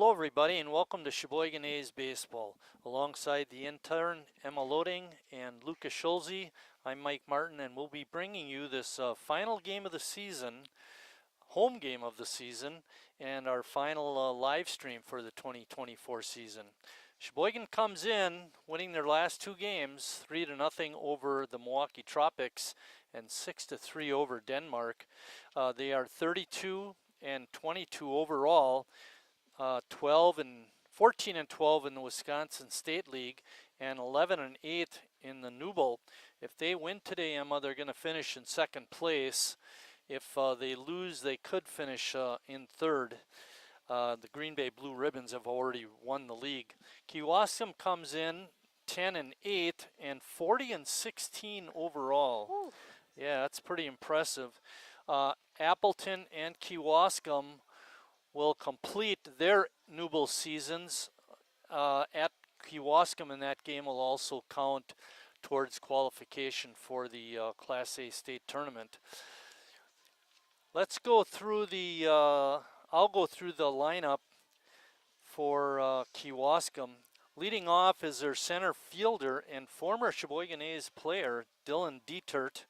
Hello everybody and welcome to Sheboygan A's Baseball. Alongside the intern Emma Loading and Lucas Schulze, I'm Mike Martin and we'll be bringing you this final game of the season, home game of the season, and our final live stream for the 2024 season. Sheboygan comes in winning their last two games, 3-0 over the Milwaukee Tropics and 6-3 over Denmark. They are 32 and 22 overall. 14 and 12 in the Wisconsin State League, and 11 and 8 in the Newbold. If they win today, Emma, they're going to finish in second place. If they lose, they could finish in third. The Green Bay Blue Ribbons have already won the league. Kewaskum comes in 10 and 8 and 40 and 16 overall. Ooh. Yeah, that's pretty impressive. Appleton and Kewaskum will complete their Newbold seasons at Kewaskum, and that game will also count towards qualification for the Class A state tournament. Let's go through the, I'll go through the lineup for Kewaskum. Leading off is their center fielder and former Sheboygan A's player, Dylan Dietert.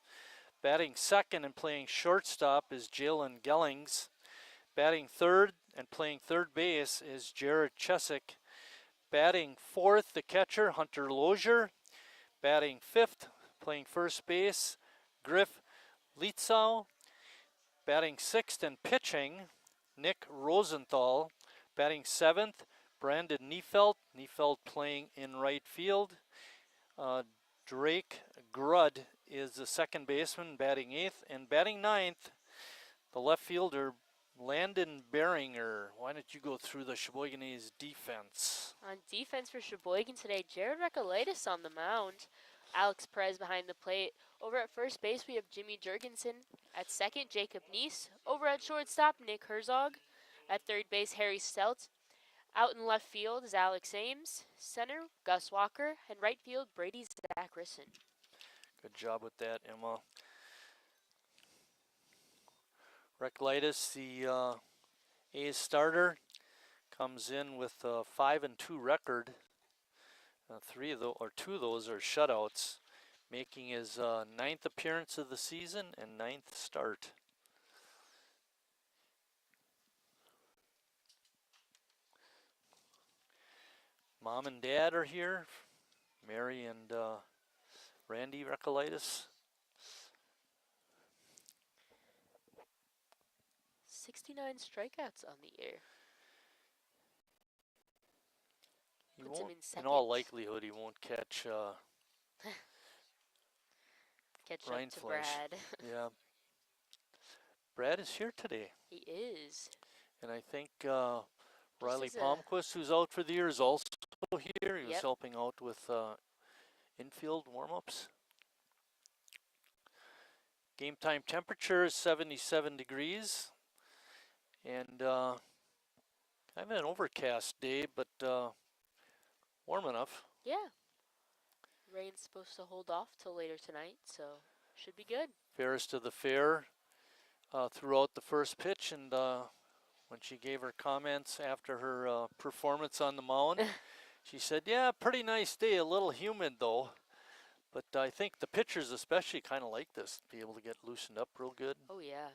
Batting second and playing shortstop is Jalen Gellings. Batting third and playing third base is Jared Chesick. Batting fourth, the catcher, Hunter Lozier. Batting fifth, playing first base, Griff Lietzau. Batting sixth and pitching, Nick Rosenthal. Batting seventh, Brandon Neufeld. Neufeld playing in right field. Drake Grudd is the second baseman, batting eighth. And batting ninth, the left fielder, Landon Beringer. Why don't you go through the Sheboygan A's defense? On defense for Sheboygan today, Jared Recolaitis on the mound. Alex Perez behind the plate. Over at first base, we have Jimmy Jurgensen. At second, Jacob Neese. Over at shortstop, Nick Herzog. At third base, Harry Stelt. Out in left field is Alex Ames. Center, Gus Walker. And right field, Brady Zachrison. Good job with that, Emma. Recolaitis, the A's starter, comes in with a 5-2 record. Two of those are shutouts, making his ninth appearance of the season and ninth start. Mom and Dad are here, Mary and Randy Recolaitis. 69 strikeouts on the year. Puts him in second. In all likelihood, he won't catch Catch Ryan up to Fleisch. Brad. Yeah. Brad is here today. He is. And I think Riley Palmquist, who's out for the year, is also here. He was helping out with infield warm-ups. Game time temperature is 77 degrees. And kind of an overcast day, but warm enough. Yeah. Rain's supposed to hold off till later tonight, so should be good. Fairest of the fair throughout the first pitch, and when she gave her comments after her performance on the mound, she said, yeah, pretty nice day, a little humid though. But I think the pitchers especially kind of like this, be able to get loosened up real good. Oh, yeah.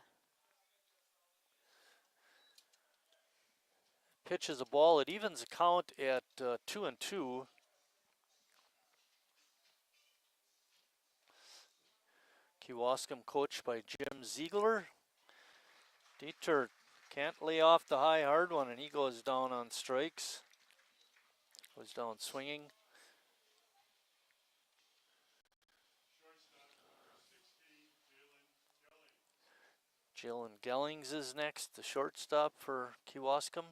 Pitches a ball, it evens the count at 2-2. Kewaskum coached by Jim Ziegler. Dieter can't lay off the high hard one, and he goes down on strikes. Goes down swinging. Jalen Gellings is next, the shortstop for Kewaskum.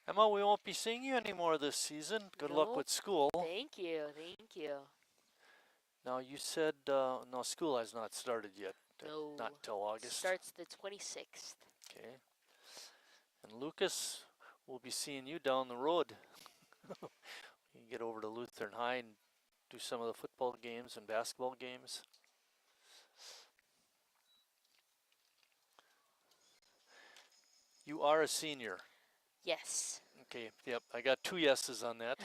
Emma, we won't be seeing you anymore this season. Good luck with school. Thank you, thank you. Now you said, no, school has not started yet. No. Not till August. Starts the 26th. Okay. And Lucas, we'll be seeing you down the road. You can get over to Lutheran High and do some of the football games and basketball games. You are a senior. Yes. Okay, yep, I got 2 yeses on that.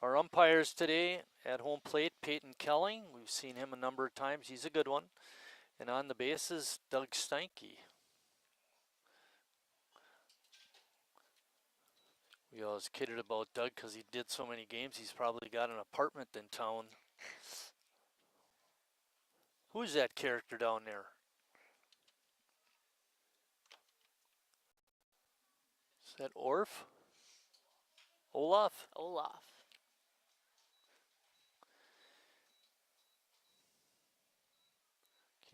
Our umpires today at home plate, Peyton Kelling. We've seen him a number of times. He's a good one. And on the bases, Doug Steinke. We always kidded about Doug because he did so many games. He's probably got an apartment in town. Who's that character down there? Is that Orf? Olaf? Olaf.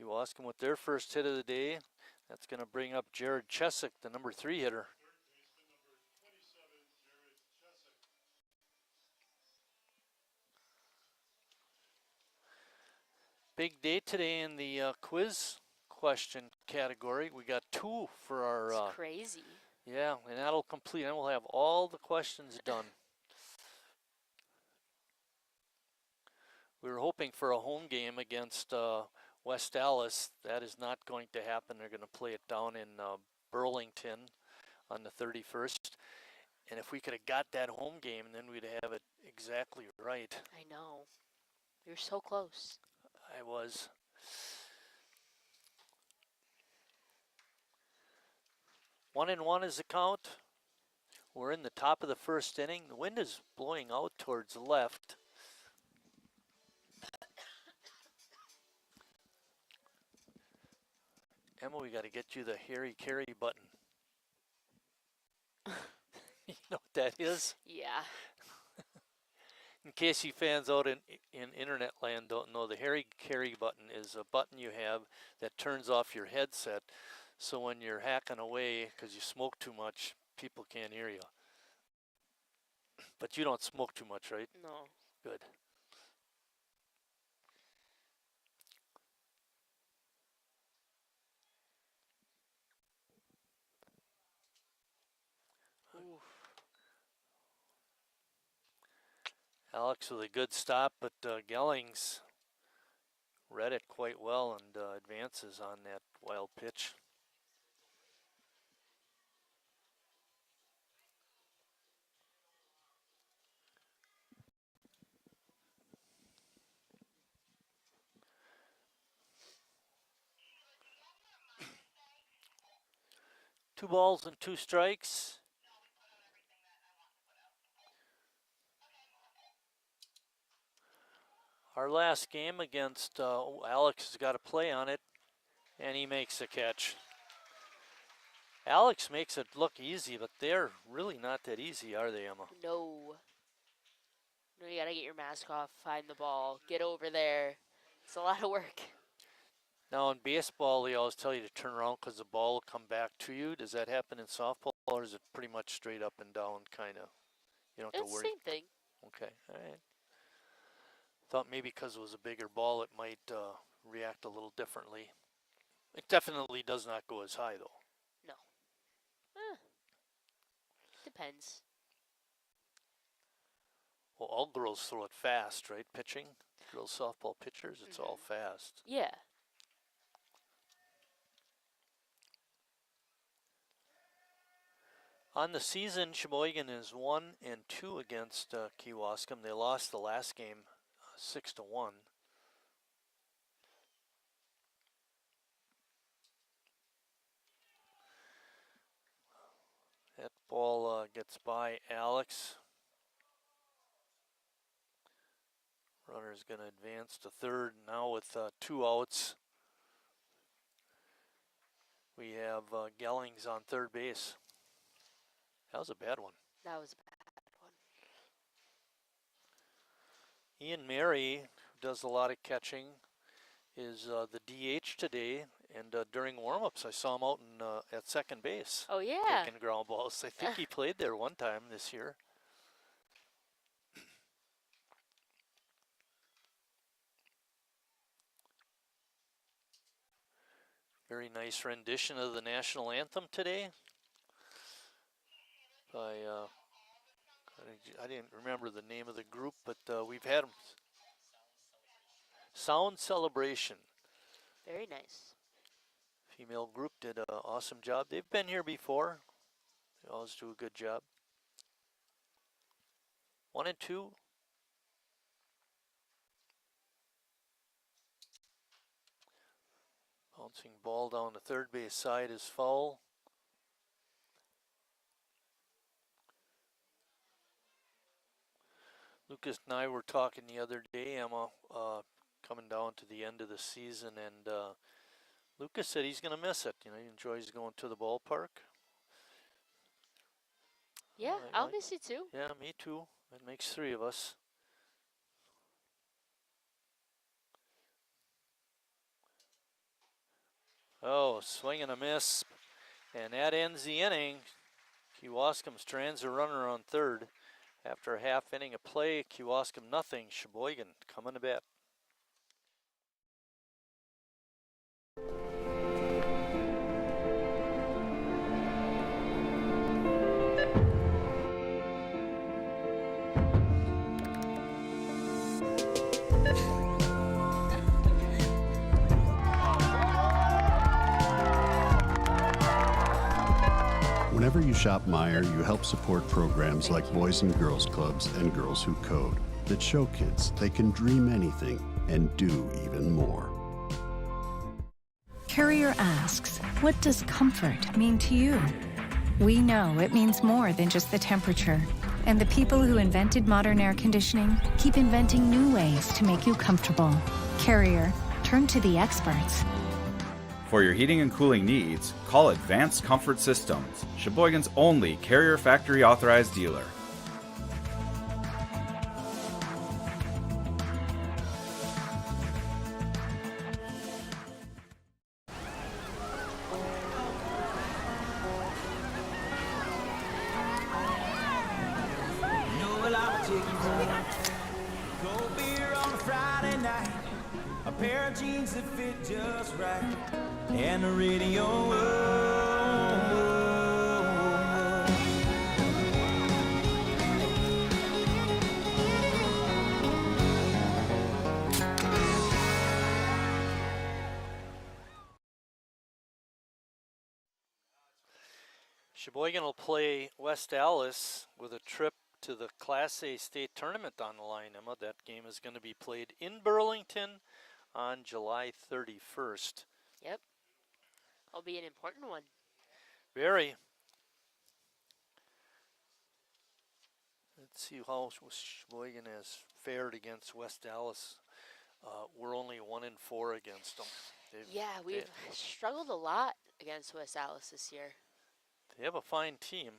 Kewaskum with their first hit of the day. That's going to bring up Jared Chesick, the number 3 hitter. Big day today in the quiz question category. We got 2 for our. It's crazy. Yeah, and that'll complete. And we'll have all the questions done. We were hoping for a home game against West Allis. That is not going to happen. They're going to play it down in Burlington on the 31st. And if we could have got that home game, then we'd have it exactly right. I know. You're so close. I was. One and one is the count. We're in the top of the first inning. The wind is blowing out towards the left. Emma, we got to get you the Harry Carey button. You know what that is? Yeah. In case you fans out in internet land don't know, the Harry Carey button is a button you have that turns off your headset, so when you're hacking away because you smoke too much, people can't hear you. But you don't smoke too much, right? No. Good. Oof. Alex with a good stop, but Gellings read it quite well and advances on that wild pitch. Two balls and 2 strikes. Our last game against Alex has got a play on it, and he makes a catch. Alex makes it look easy, but they're really not that easy, are they, Emma? No. No, you gotta get your mask off, find the ball, get over there. It's a lot of work. Now in baseball, they always tell you to turn around because the ball will come back to you. Does that happen in softball, or is it pretty much straight up and down, kind of? You don't have It's to the worry. same thing. Okay, all right. Thought maybe because it was a bigger ball, it might react a little differently. It definitely does not go as high, though. No. Depends. Well, all girls throw it fast, right? Pitching, girls softball pitchers, it's all fast. Yeah. On the season, Sheboygan is 1-2 against Kewaskum. They lost the last game 6-1. That ball gets by Alex. Runner's going to advance to third now with 2 outs. We have Gellings on third base. That was a bad one. That was a bad one. Ian Mary, who does a lot of catching, is the DH today. And during warm-ups, I saw him out at second base. Oh, yeah. Taking ground balls. I think he played there one time this year. Very nice rendition of the national anthem today. By I didn't remember the name of the group, but we've had them. Sound celebration. Very nice. Female group did an awesome job. They've been here before. They always do a good job. 1 and 2. Bouncing ball down the third base side is foul. Lucas and I were talking the other day, Emma, coming down to the end of the season, and Lucas said he's going to miss it. You know, he enjoys going to the ballpark. Yeah, I'll miss it too. Yeah, me too. That makes 3 of us. Oh, swing and a miss, and that ends the inning. Kewaskum strands a runner on third. After a half inning of play, Kewaskum nothing, Sheboygan coming to bat. Whenever you shop Meijer, you help support programs like Boys and Girls Clubs and Girls Who Code that show kids they can dream anything and do even more. Carrier asks, what does comfort mean to you? We know it means more than just the temperature. And the people who invented modern air conditioning keep inventing new ways to make you comfortable. Carrier, turn to the experts. For your heating and cooling needs, call Advanced Comfort Systems, Sheboygan's only Carrier factory authorized dealer. Pair of jeans that fit just right, and the radio. Sheboygan will play West Allis with a trip to the Class A state tournament on the line, Emma. That game is going to be played in Burlington on July 31st. Yep. It'll be an important one. Very. Let's see how Sheboygan has fared against West Allis. We're only 1 and 4 against them. We've struggled a lot against West Allis this year. They have a fine team.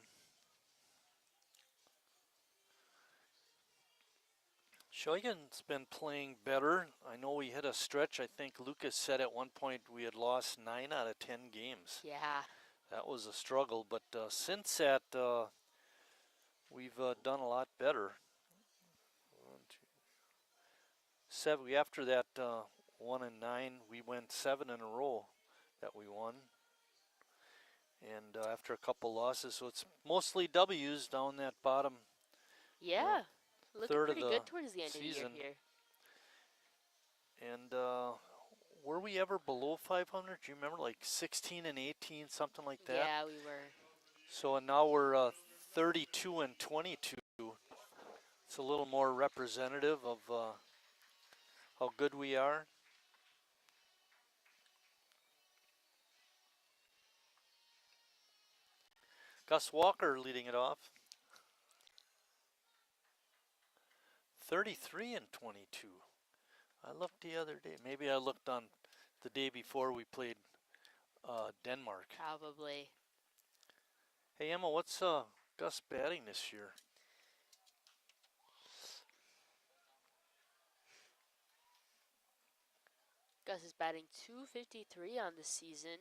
Sheboygan's been playing better. I know we hit a stretch. I think Lucas said at one point we had lost 9 out of 10 games. Yeah. That was a struggle, but since that, we've done a lot better. 7. After that 1 and 9, we went 7 in a row that we won. And after a couple losses, so it's mostly W's down that bottom. Yeah. Looking third pretty of the good towards the end season. of the year here. And were we ever below 500? Do you remember, like 16 and 18, something like that? Yeah, we were. So now we're 32 and 22. It's a little more representative of how good we are. Gus Walker leading it off. 33 and 22. I looked the other day. Maybe I looked on the day before we played Denmark. Probably. Hey, Emma, what's Gus batting this year? Gus is batting .253 on the season.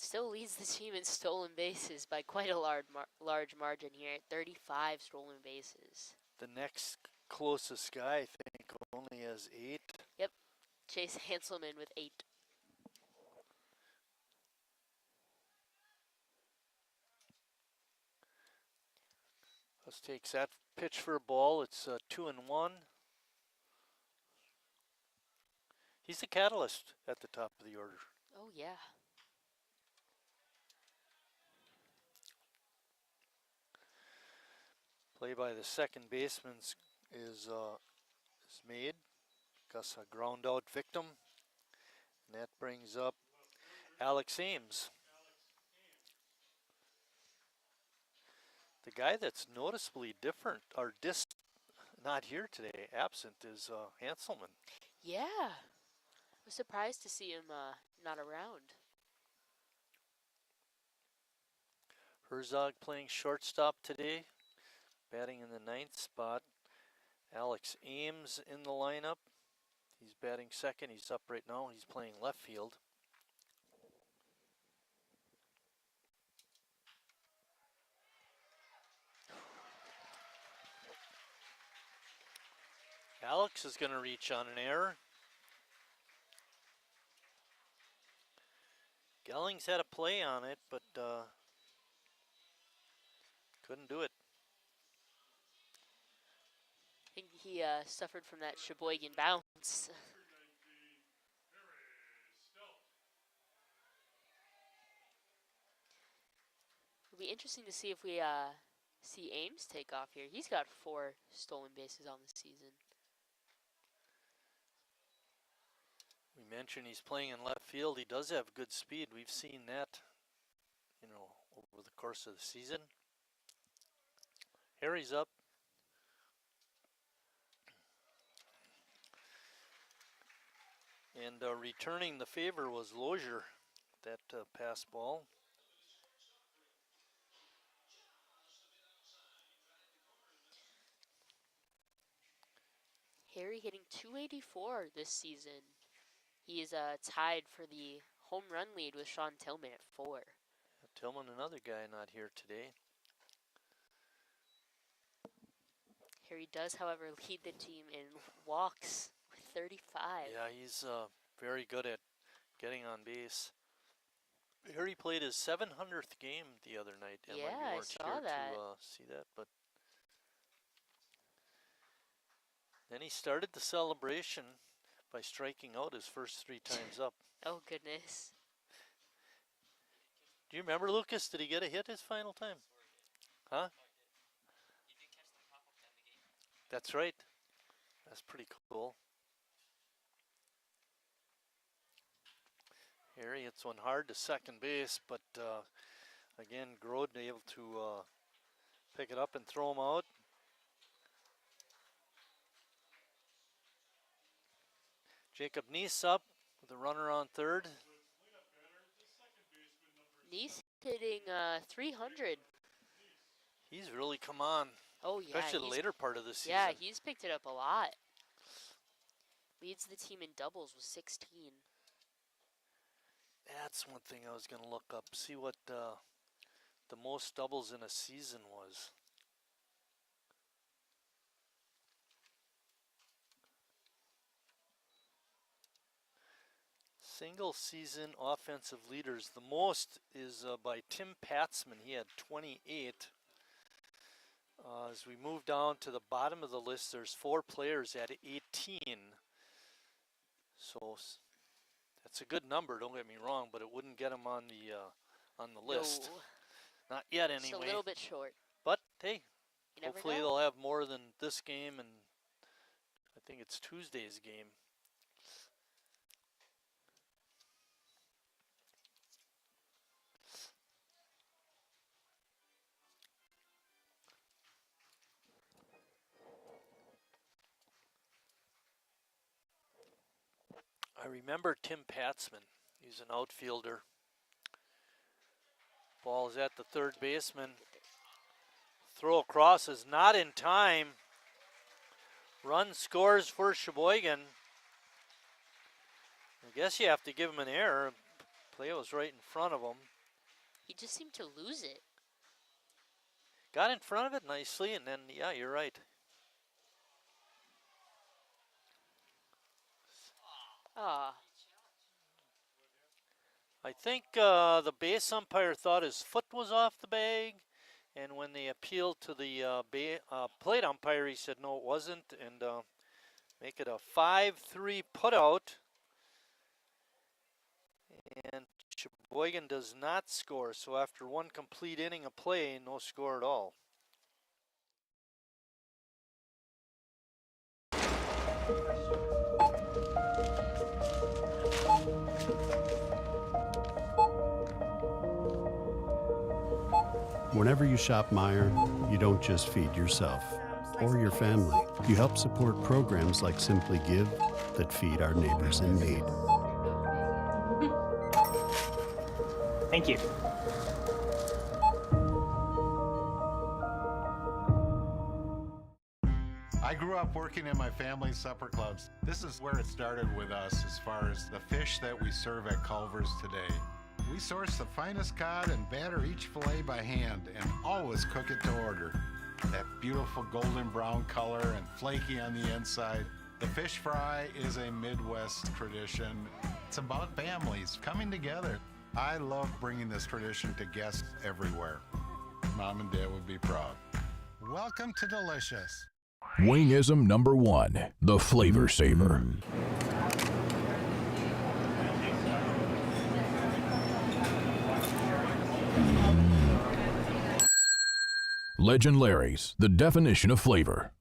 Still leads the team in stolen bases by quite a large margin here at 35 stolen bases. The next closest guy, I think, only has 8. Yep. Chase Hanselman with 8. Gus takes that pitch for a ball. It's 2-1. He's the catalyst at the top of the order. Oh, yeah. Play by the second baseman is made. Gus a ground out victim. And that brings up Alex Ames. The guy that's noticeably different, or not here today, absent, is Hanselman. Yeah. I was surprised to see him not around. Herzog playing shortstop today, batting in the 9th spot. Alex Ames in the lineup. He's batting second. He's up right now. He's playing left field. Alex is going to reach on an error. Gellings had a play on it, but couldn't do it. I think he suffered from that Sheboygan bounce. It'll be interesting to see if we see Ames take off here. He's got 4 stolen bases on the season. We mentioned he's playing in left field. He does have good speed. We've seen that, over the course of the season. Harry's up. And returning the favor was Lozier, that pass ball. Harry hitting .284 this season. He is tied for the home run lead with Sean Tillman at 4. Tillman, another guy not here today. Harry does, however, lead the team in walks with 35. Yeah, he's very good at getting on base. Harry played his 700th game the other night. Emma, Yeah, you I weren't saw here that. to see that, but then he started the celebration by striking out his first 3 times up. Oh, goodness. Do you remember, Lucas? Did he get a hit his final time? Huh? That's right. That's pretty cool. Harry hits one hard to second base, but again, Groden able to pick it up and throw him out. Jacob Neese up with a runner on third. Neese hitting 300. He's really come on, Oh, yeah. especially the later part of the season. Yeah, he's picked it up a lot. Leads the team in doubles with 16. That's one thing I was going to look up, see what the most doubles in a season was. Single season offensive leaders. The most is by Tim Patzman. He had 28. As we move down to the bottom of the list, there's 4 players at 18. So that's a good number. Don't get me wrong, but it wouldn't get him on the list. No, Not yet, just anyway. a little bit short. But hey, You never hopefully know. they'll have more than this game, and I think it's Tuesday's game. I remember Tim Patzman. He's an outfielder. Ball is at the third baseman. Throw across is not in time. Run scores for Sheboygan. I guess you have to give him an error. Play was right in front of him. He just seemed to lose it. Got in front of it nicely, and then, yeah, you're right. Ah, I think the base umpire thought his foot was off the bag, And when they appealed to the plate umpire, he said no, it wasn't, and make it a 5-3 putout. And Sheboygan does not score, so after one complete inning of play, no score at all. Whenever you shop Meijer, you don't just feed yourself or your family. You help support programs like Simply Give that feed our neighbors in need. Thank you. I grew up working in my family's supper clubs. This is where it started with us as far as the fish that we serve at Culver's today. We source the finest cod and batter each fillet by hand and always cook it to order. That beautiful golden brown color and flaky on the inside. The fish fry is a Midwest tradition. It's about families coming together. I love bringing this tradition to guests everywhere. Mom and Dad would be proud. Welcome to Delicious. Wingism number 1, the Flavor Saver. Legend Larry's, the definition of flavor.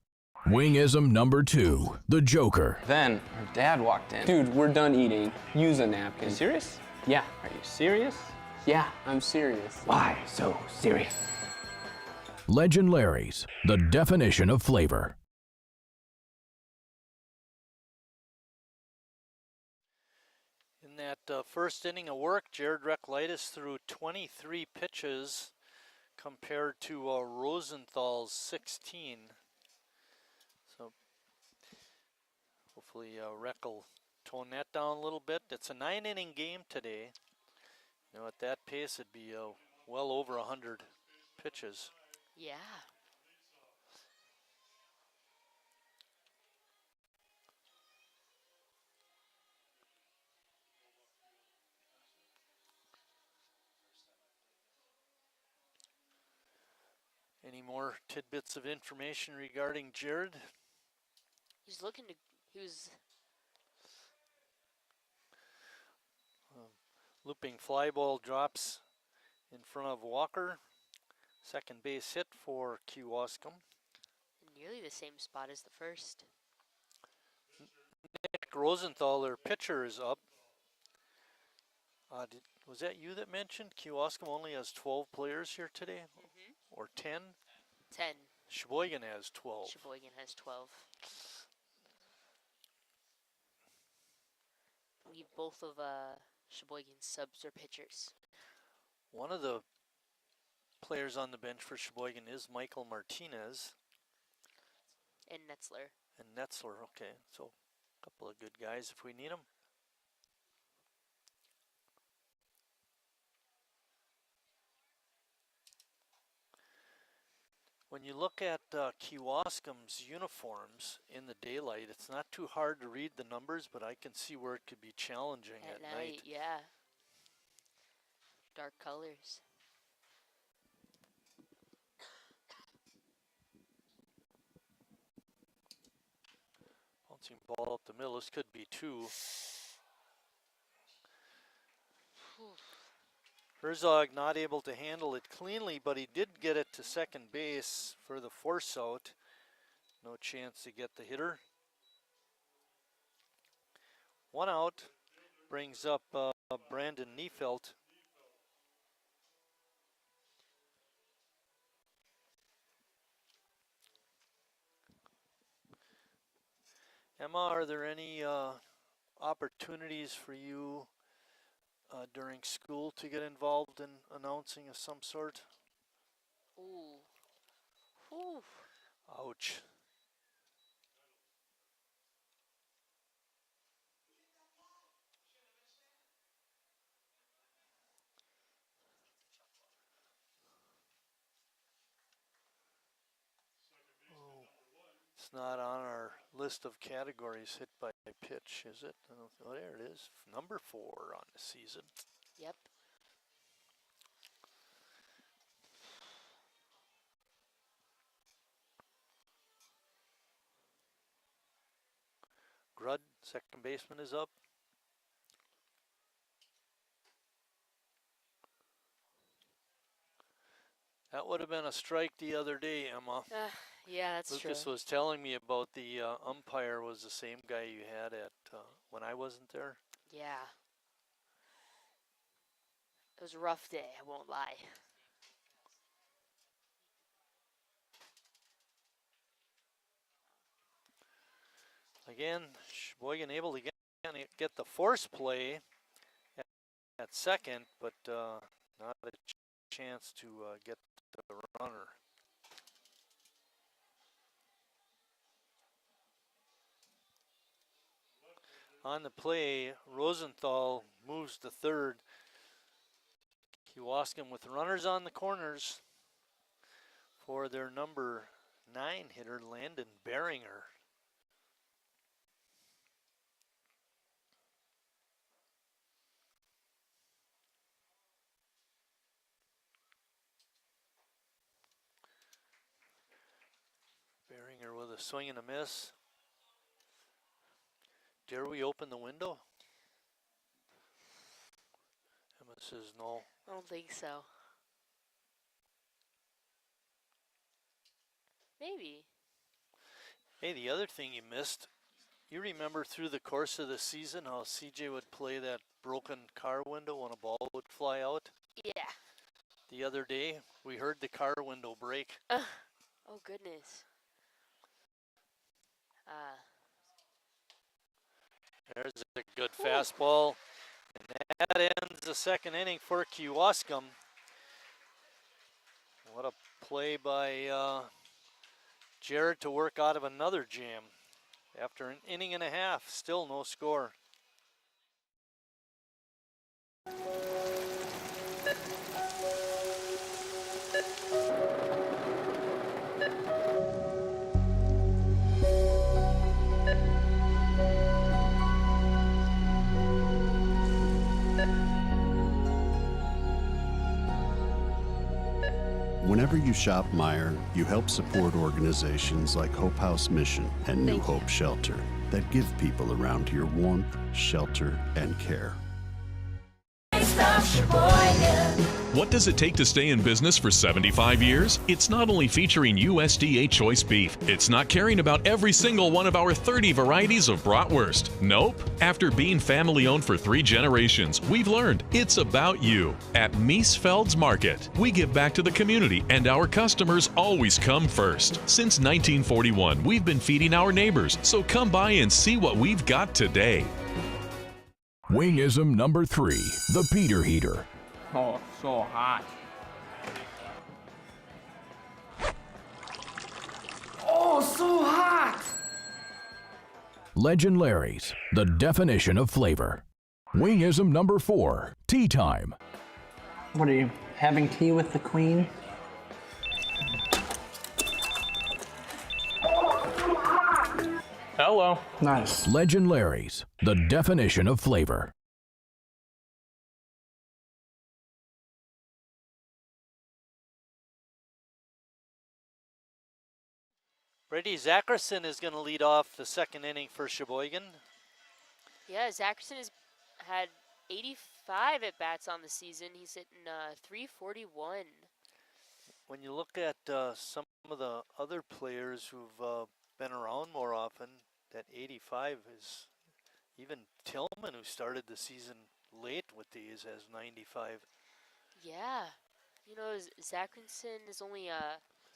Wingism number 2, the Joker. Then her dad walked in. Dude, we're done eating. Use a napkin. You serious? Yeah. Are you serious? Yeah, I'm serious. Why so serious? Legend Larry's, the definition of flavor. In that first inning of work, Jared Reclitis threw 23 pitches compared to Rosenthal's 16. So hopefully Rec will tone that down a little bit. It's a 9-inning game today. You know, at that pace, it'd be well over 100 pitches. Yeah. Any more tidbits of information regarding Jared? He's looking to. He was. Looping fly ball drops in front of Walker. Second base hit for Kewaskum. Nearly the same spot as the first. Nick Rosenthal, their pitcher, is up. Was that you that mentioned Kewaskum only has 12 players here today? Or 10? 10. Sheboygan has 12. Sheboygan has 12. I believe both of Sheboygan's subs are pitchers. One of the players on the bench for Sheboygan is Michael Martinez. And Netzler. And Netzler, okay. So a couple of good guys if we need them. When you look at Kewaskum's uniforms in the daylight, it's not too hard to read the numbers, but I can see where it could be challenging at night. Yeah. Dark colors. Bouncing ball up the middle. This could be 2. Herzog not able to handle it cleanly, but he did get it to second base for the force out. No chance to get the hitter. 1 out brings up Brandon Neufeld. Emma, are there any opportunities for you during school to get involved in announcing of some sort? Ooh. Ooh. Ouch. Oh, it's not on our list of categories hit by pitch, is it? Oh, there it is. Number 4 on the season. Yep. Second baseman is up. That would have been a strike the other day, Emma. Yeah, that's Lucas true. was telling me about the umpire was the same guy you had at when I wasn't there. Yeah. It was a rough day, I won't lie. Again, Sheboygan able to get the force play at second, but not a chance to get the runner. On the play, Rosenthal moves to third. Kewaskum with runners on the corners for their number 9 hitter, Landon Beringer. Beringer with a swing and a miss. Dare we open the window? Emma says no. I don't think so. Maybe. Hey, the other thing you missed, you remember through the course of the season how CJ would play that broken car window when a ball would fly out? Yeah. The other day, we heard the car window break. Oh, goodness. There's a good fastball. And that ends the second inning for Kewaskum. What a play by Jared to work out of another jam. After an inning and a half, still no score. Whenever you shop Meijer, you help support organizations like Hope House Mission and New Hope Shelter that give people around here warmth, shelter, and care. What does it take to stay in business for 75 years? It's not only featuring USDA choice beef. It's not caring about every single one of our 30 varieties of bratwurst. Nope. After being family-owned for 3 generations, we've learned it's about you. At Miesfeld's Market, we give back to the community, and our customers always come first. Since 1941, we've been feeding our neighbors, so come by and see what we've got today. Wingism number 3, the Peter Heater. Oh, so hot. Oh, so hot! Legend Larry's, the definition of flavor. Wingism number 4, tea time. What are you, having tea with the queen? Hello. Nice. Legend Larry's, the definition of flavor. Brady Zackerson is going to lead off the second inning for Sheboygan. Yeah, Zackerson has had 85 at-bats on the season. He's hitting .341. When you look at some of the other players who've been around more often, that 85 is even Tillman, who started the season late with these, has 95. Yeah. You know, Zackerson has only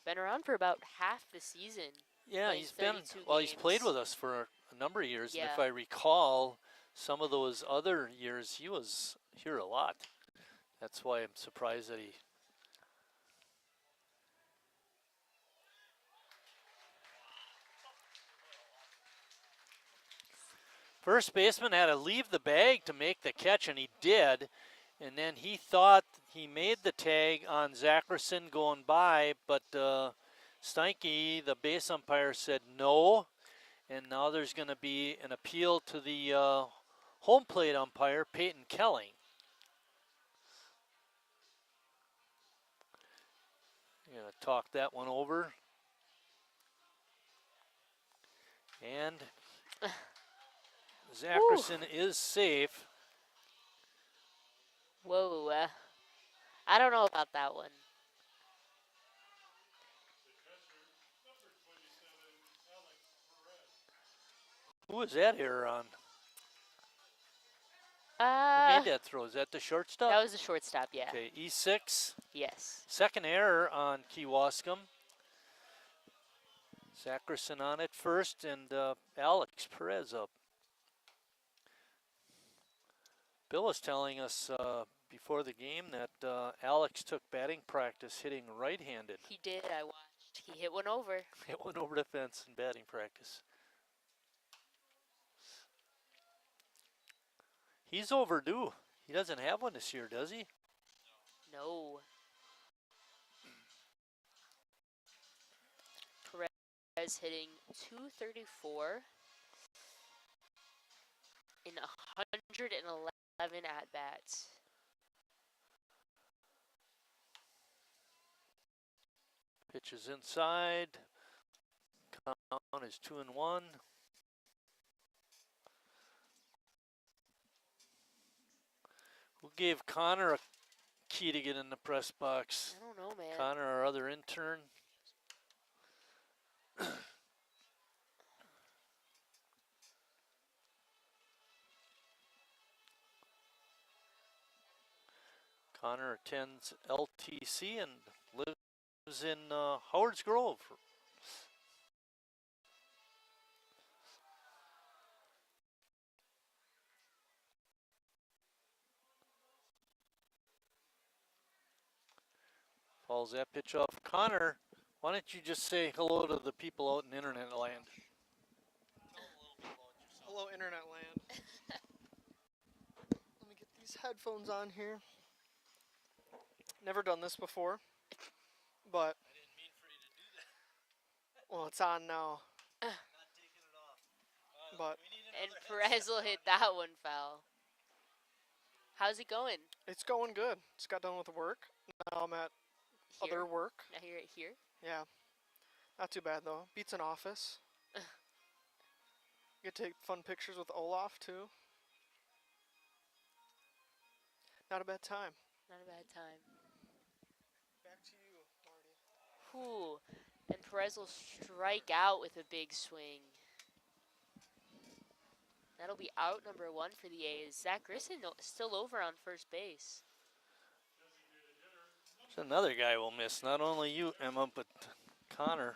been around for about half the season. Yeah, he's been, well, he's played with us for a number of years. Yeah. And if I recall, some of those other years, he was here a lot. That's why I'm surprised that he... First baseman had to leave the bag to make the catch, and he did. And then he thought he made the tag on Zackerson going by, but Steinke, the base umpire, said no. And now there's going to be an appeal to the home plate umpire, Peyton Kelling. You're going to talk that one over. And Zackerson is safe. Whoa. I don't know about that one. Who was that error on? Who Uh, made that throw? Is that the shortstop? that was a shortstop, yeah. Okay, E6. Yes. Second error on Kewaskum. Zackerson on it first, and Alex Perez up. Bill was telling us before the game that Alex took batting practice hitting right-handed. He did, I watched. He hit one over. It went over the fence in batting practice. He's overdue. He doesn't have one this year, does he? No. Perez hitting 234 in 111 at-bats. Pitch is inside. Count is 2-1. Who gave Connor a key to get in the press box? I don't know, man. Connor, our other intern. Connor attends LTC and lives in Howard's Grove. Falls that pitch off. Connor, why don't you just say hello to the people out in internet land? Hello, internet land. Let me get these headphones on here. Never done this before, but I didn't mean for you to do that. well, it's on now. Not taking it off. But And Perez will hit that one foul. How's it going? it's going good. Just got done with work. Now I'm at Here? other work. Now you're right here. Yeah, not too bad though. Beats an office. You get to take fun pictures with Olaf too. Not a bad time. Not a bad time. Back to you, Marty. Ooh. And Perez will strike out with a big swing. That'll be out number 1 for the A's. Zach Grissom still over on first base. There's another guy we'll miss. Not only you, Emma, but Connor.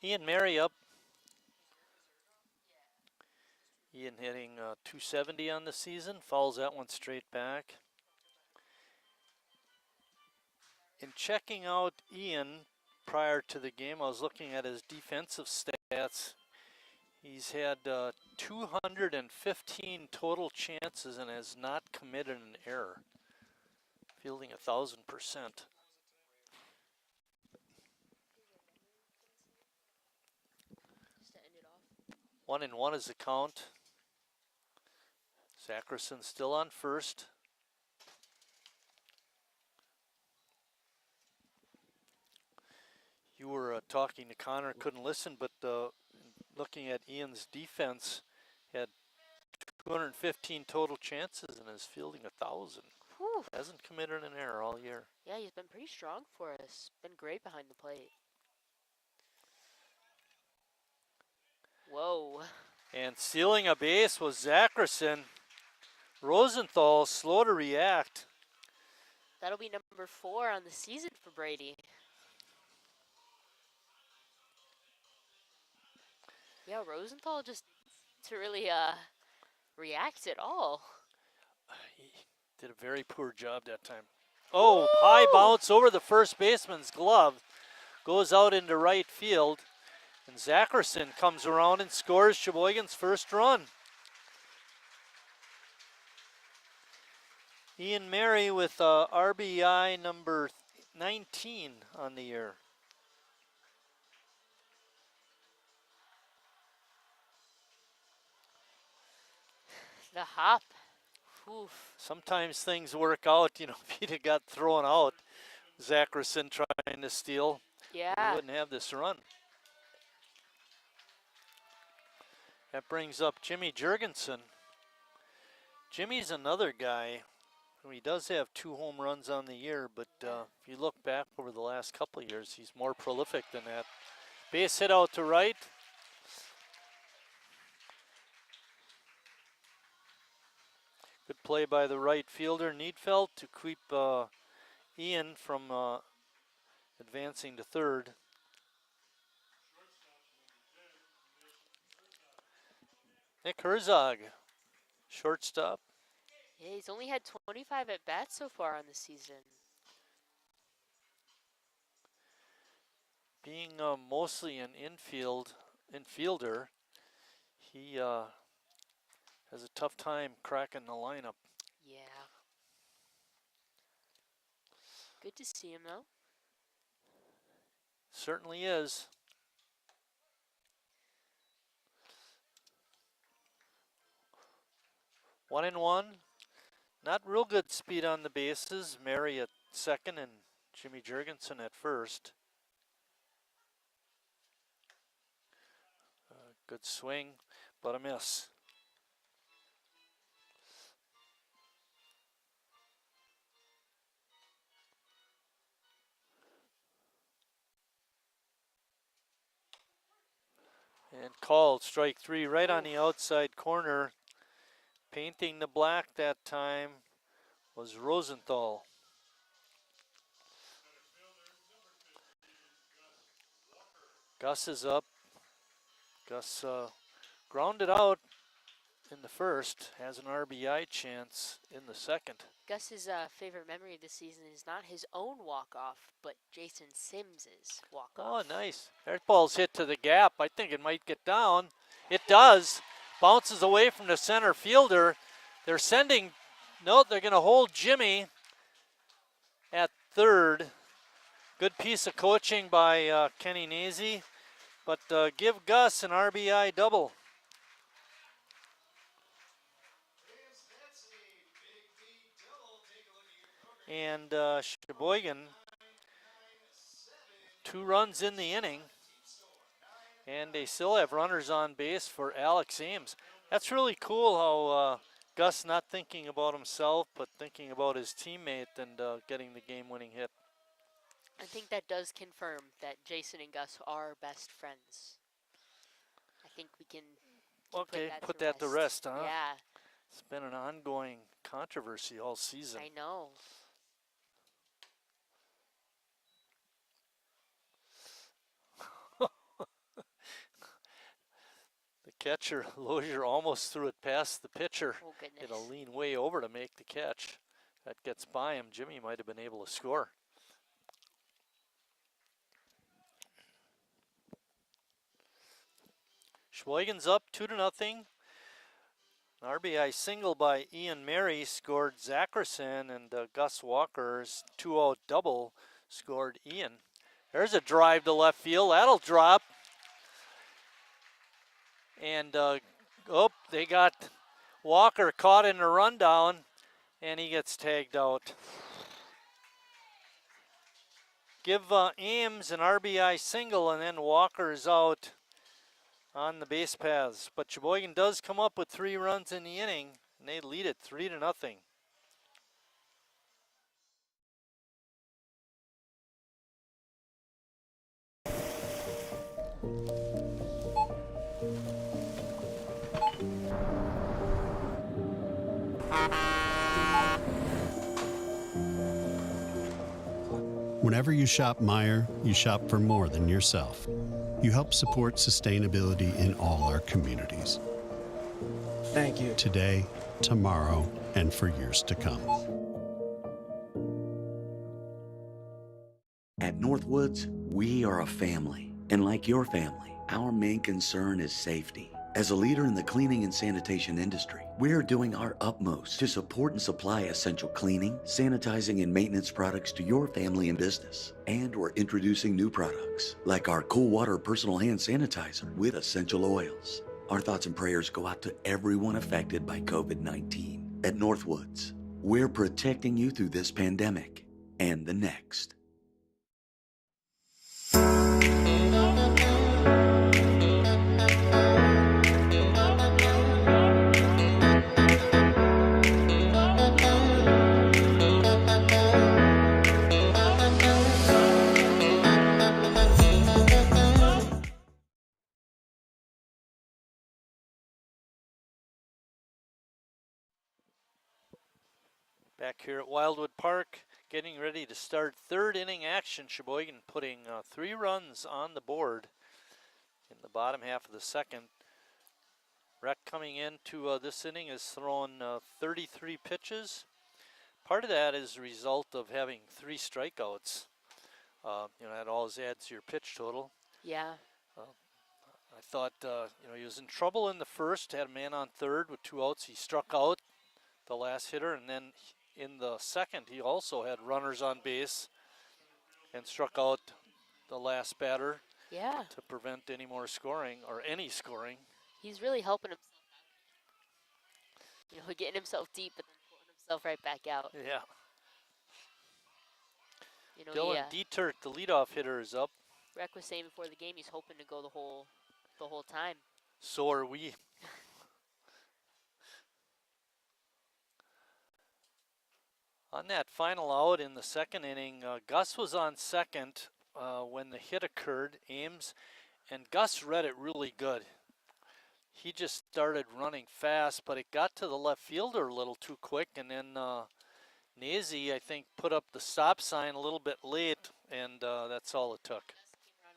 Ian Mary up. Ian hitting 270 on the season. Fouls that one straight back. In checking out Ian prior to the game, I was looking at his defensive stats. He's had 215 total chances and has not committed an error, fielding 1,000%. 1-1 is the count. Zackerson still on first. You were talking to Connor, couldn't listen, but looking at Ian's defense, had 215 total chances and is fielding 1,000. Whew. Hasn't committed an error all year. Yeah, he's been pretty strong for us. Been great behind the plate. Whoa. And stealing a base was Zackerson. Rosenthal slow to react. That'll be number 4 on the season for Brady. Yeah, Rosenthal just to really react at all. He did a very poor job that time. Oh, high bounce over the first baseman's glove. Goes out into right field. And Zackerson comes around and scores Sheboygan's first run. Ian Mary with RBI number 19 on the year. The hop. Oof. Sometimes things work out, you know, if he'd have got thrown out. Zackerson trying to steal. Yeah. We wouldn't have this run. That brings up Jimmy Jurgensen. Jimmy's another guy who he does have 2 home runs on the year, but if you look back over the last couple of years, he's more prolific than that. Base hit out to right. Good play by the right fielder, Needfeld, to keep Ian from advancing to third. Nick Herzog, shortstop. Yeah, he's only had 25 at bats so far on the season. Being mostly an infielder, he has a tough time cracking the lineup. Yeah. Good to see him though. Certainly is. One and one. Not real good speed on the bases. Mary at second and Jimmy Jurgensen at first. Good swing, but a miss. And called strike 3 right on the outside corner. Painting the black that time was Rosenthal. Gus is up. Gus grounded out in the first, has an RBI chance in the second. Gus's favorite memory this season is not his own walk-off, but Jason Sims's walk-off. Oh, nice. That ball's hit to the gap. I think it might get down. It does. Bounces away from the center fielder. They're sending, no, they're going to hold Jimmy at third. Good piece of coaching by Kenny Nazy, but give Gus an RBI double. And Sheboygan, 2 runs in the inning, and they still have runners on base for Alex Ames. That's really cool how Gus not thinking about himself, but thinking about his teammate and getting the game-winning hit. I think that does confirm that Jason and Gus are best friends. I think we can Put that to rest, huh? Yeah. It's been an ongoing controversy all season. I know. The catcher, Lozier, almost threw it past the pitcher. Oh, goodness. It'll lean way over to make the catch. That gets by him. Jimmy might have been able to score. Sheboygan's up 2-0. An RBI single by Ian Mary scored Zackerson, and Gus Walker's 2-out double scored Ian. There's a drive to left field. That'll drop. And they got Walker caught in the rundown, and he gets tagged out. Give Ames an RBI single, and then Walker is out on the base paths. But Sheboygan does come up with 3 runs in the inning, and they lead it 3-0. Whenever you shop Meijer, you shop for more than yourself. You help support sustainability in all our communities. Thank you. Today, tomorrow, and for years to come. At Northwoods, we are a family. And like your family, our main concern is safety. As a leader in the cleaning and sanitation industry, we're doing our utmost to support and supply essential cleaning, sanitizing, and maintenance products to your family and business. And we're introducing new products, like our Cool Water Personal Hand Sanitizer with essential oils. Our thoughts and prayers go out to everyone affected by COVID-19. At Northwoods, we're protecting you through this pandemic and the next. Back here at Wildwood Park, getting ready to start third inning action. Sheboygan putting 3 runs on the board in the bottom half of the second. Rec coming into this inning has thrown 33 pitches. Part of that is a result of having 3 strikeouts. That always adds to your pitch total. Yeah. I thought, he was in trouble in the first, had a man on third with 2 outs. He struck out the last hitter, and then in the second, he also had runners on base and struck out the last batter. Yeah. To prevent any more scoring or any scoring. He's really helping him. Getting himself deep and then pulling himself right back out. Yeah. Dylan Dietert, the leadoff hitter, is up. Rec was saying before the game he's hoping to go the whole time. So are we. On that final out in the second inning, Gus was on second when the hit occurred, Ames, and Gus read it really good. He just started running fast, but it got to the left fielder a little too quick, and then Nazy, I think, put up the stop sign a little bit late, and that's all it took.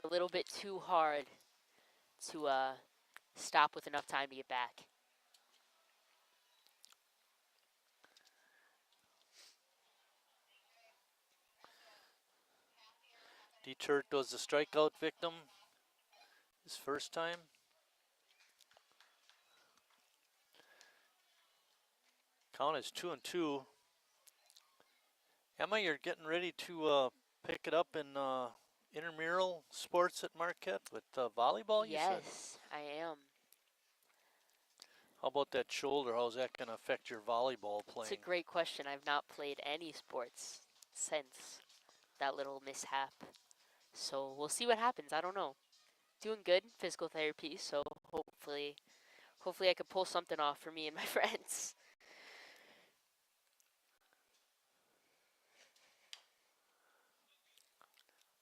A little bit too hard to stop with enough time to get back. Dietert was the strikeout victim his first time. Count is 2-2. Emma, you're getting ready to pick it up in intramural sports at Marquette with volleyball, you said? Yes, I am. How about that shoulder? How's that going to affect your volleyball playing? It's a great question. I've not played any sports since that little mishap. So we'll see what happens. I don't know. Doing good, physical therapy, so hopefully I can pull something off for me and my friends.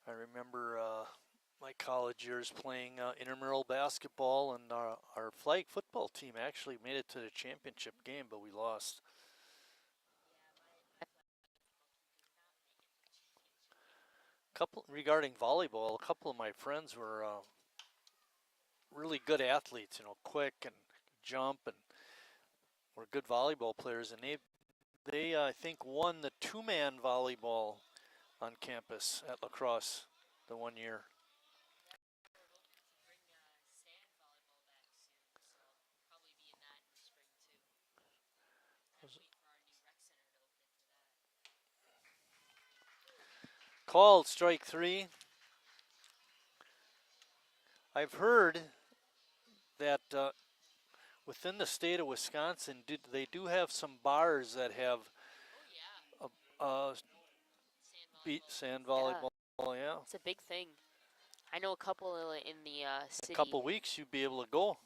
I remember my college years playing intramural basketball, and our flag football team actually made it to the championship game, but we lost. Regarding volleyball, a couple of my friends were really good athletes, quick and jump, and were good volleyball players, and they I think won the 2-man volleyball on campus at La Crosse the one year. Called strike 3. I've heard that within the state of Wisconsin, they do have some bars that have beat sand volleyball. Yeah. It's a big thing. I know a couple in the city. In a couple weeks, you'd be able to go.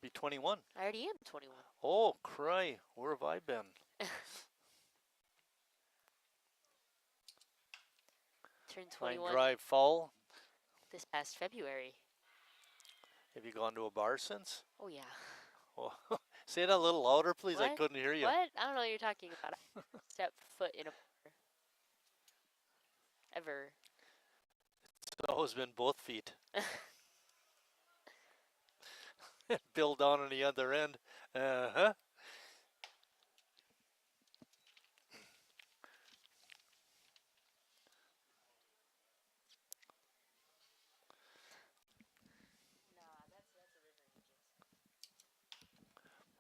Be 21. I already am 21. Oh, cry. Where have I been? Turned 21. Line drive foul. This past February. Have you gone to a bar since? Oh, yeah. Oh, say that a little louder, please. What? I couldn't hear you. What? I don't know what you're talking about. Step foot in a bar. Ever. It's always been both feet. Bill down on the other end. Uh-huh.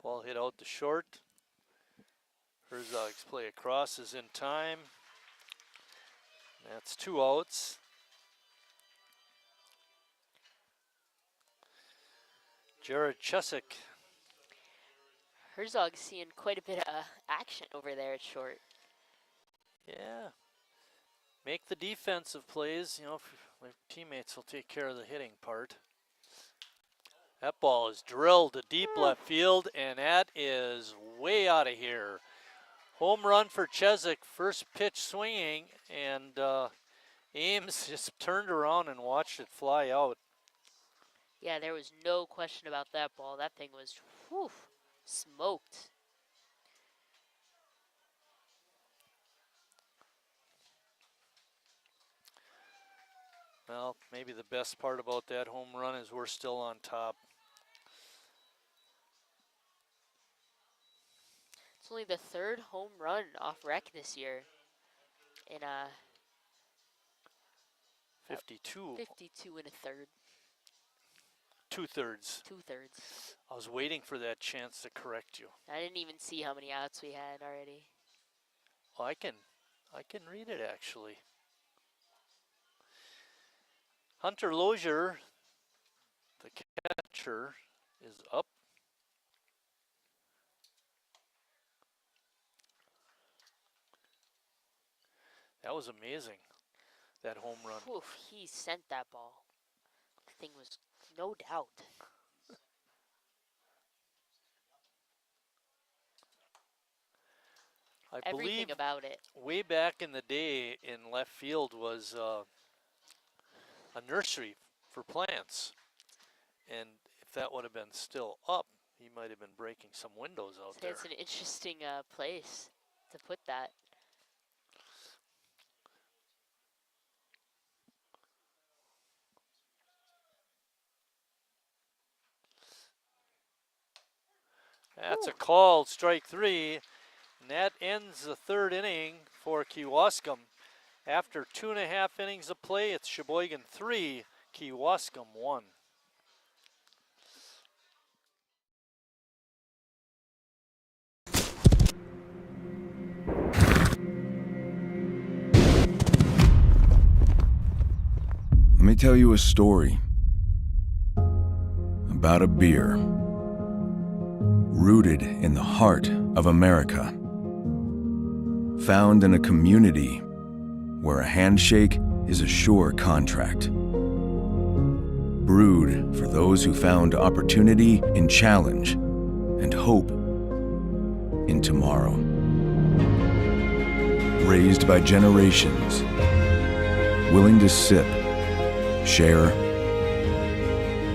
Ball hit out to short. Herzog's play across is in time. That's 2 outs. Jared Chesick. Herzog's seeing quite a bit of action over there at short. Yeah. Make the defensive plays. My teammates will take care of the hitting part. That ball is drilled to deep left field, and that is way out of here. Home run for Chesick, first pitch swinging, and Ames just turned around and watched it fly out. Yeah, there was no question about that ball. That thing was smoked. maybe the best part about that home run is we're still on top. It's only the third home run off rec this year. In 52. 52 and a third. 2/3. 2/3. I was waiting for that chance to correct you. I didn't even see how many outs we had already. Well, I can read it actually. Hunter Lozier, the catcher, is up. That was amazing, that home run. Oof, he sent that ball. The thing was no doubt. I Everything believe about it. way back in the day in left field was a nursery for plants. And if that would have been still up, he might have been breaking some windows out there. It's an interesting place to put that. That's a called strike 3, and that ends the third inning for Kewaskum. After 2.5 innings of play, it's Sheboygan 3, Kewaskum 1. Let me tell you a story about a beer rooted in the heart of America, found in a community where a handshake is a sure contract, brewed for those who found opportunity in challenge and hope in tomorrow, raised by generations willing to sip, share,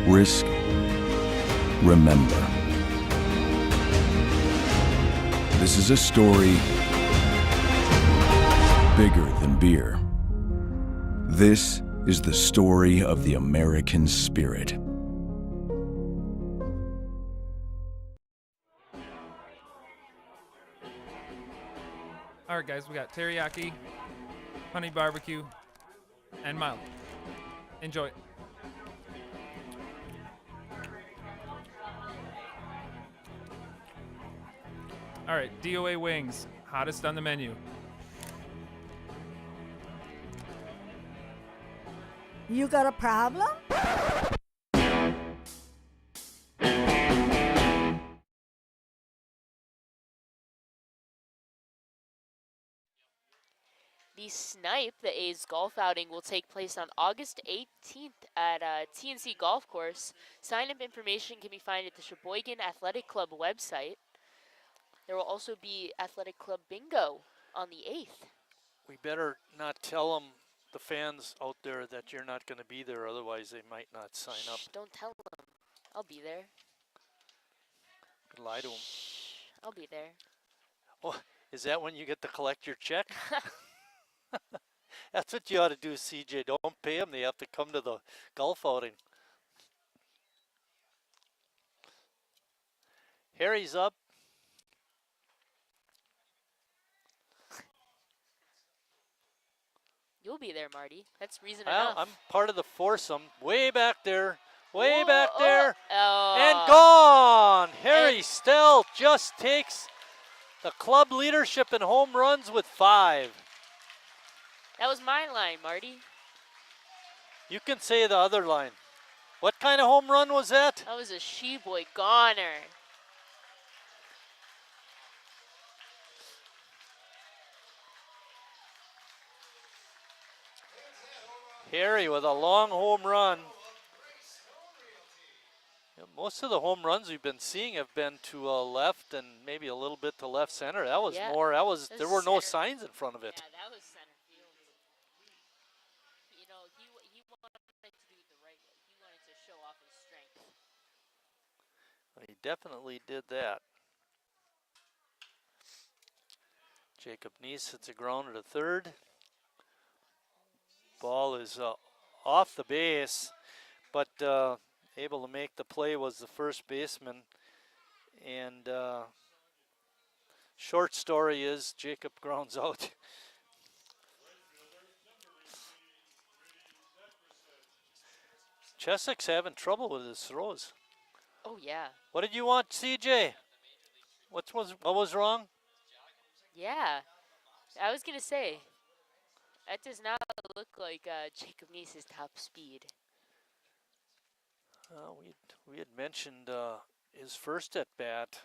risk, remember. This is a story bigger than beer. This is the story of the American spirit. All right, guys, we got teriyaki, honey barbecue, and mild. Enjoy. All right, DOA wings, hottest on the menu. You got a problem? The Snipe, the A's golf outing, will take place on August 18th at TNC Golf Course. Sign-up information can be found at the Sheboygan Athletic Club website. There will also be Athletic Club Bingo on the 8th. We better not tell them, the fans out there, that you're not going to be there, otherwise they might not sign up. Don't tell them. I'll be there. Could lie to them. I'll be there. Oh, is that when you get to collect your check? That's what you ought to do, CJ. Don't pay them. They have to come to the golf outing. Harry's up. You'll be there, Marty. That's reason Well, enough. I'm part of the foursome. Way back there. Way back Whoa, there. oh. And gone. Harry Stell just takes the club leadership in home runs with 5. That was my line, Marty. You can say the other line. What kind of home run was that? That was a she-boy goner. Harry with a long home run. Yeah, most of the home runs we've been seeing have been to left and maybe a little bit to left center. That was more. There were no signs in front of it. Yeah, that was center field. You know, he wanted to do it the right way. He wanted to show off his strength. He definitely did that. Jacob Neese hits a grounder to third. Ball is off the base, but able to make the play was the first baseman. And short story is Jacob grounds out. Cheswick's having trouble with his throws. Oh, yeah. What did you want, CJ? What was wrong? Yeah. I was going to say, that does not look like Jacob Neese's top speed. We had mentioned his first at bat.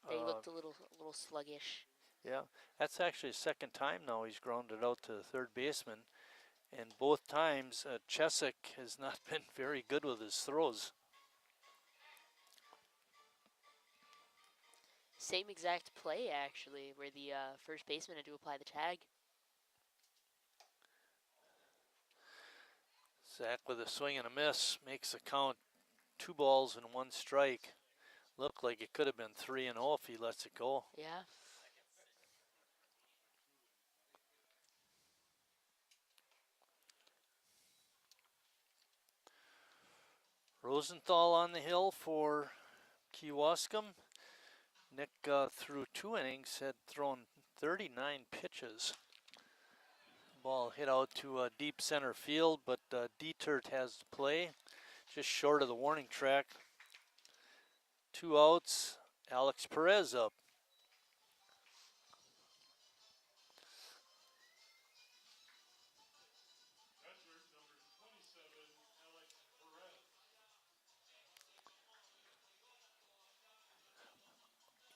They looked a little sluggish. Yeah, that's actually the second time now he's grounded out to the third baseman. And both times, Cheswick has not been very good with his throws. Same exact play, actually, where the first baseman had to apply the tag. Zach with a swing and a miss makes the count 2 balls and 1 strike. Looked like it could have been 3-0 if he lets it go. Yeah. Rosenthal on the hill for Kewaskum. Nick through 2 innings had thrown 39 pitches. Ball hit out to deep center field, but Dietert has the play just short of the warning track. 2 outs. Alex Perez up.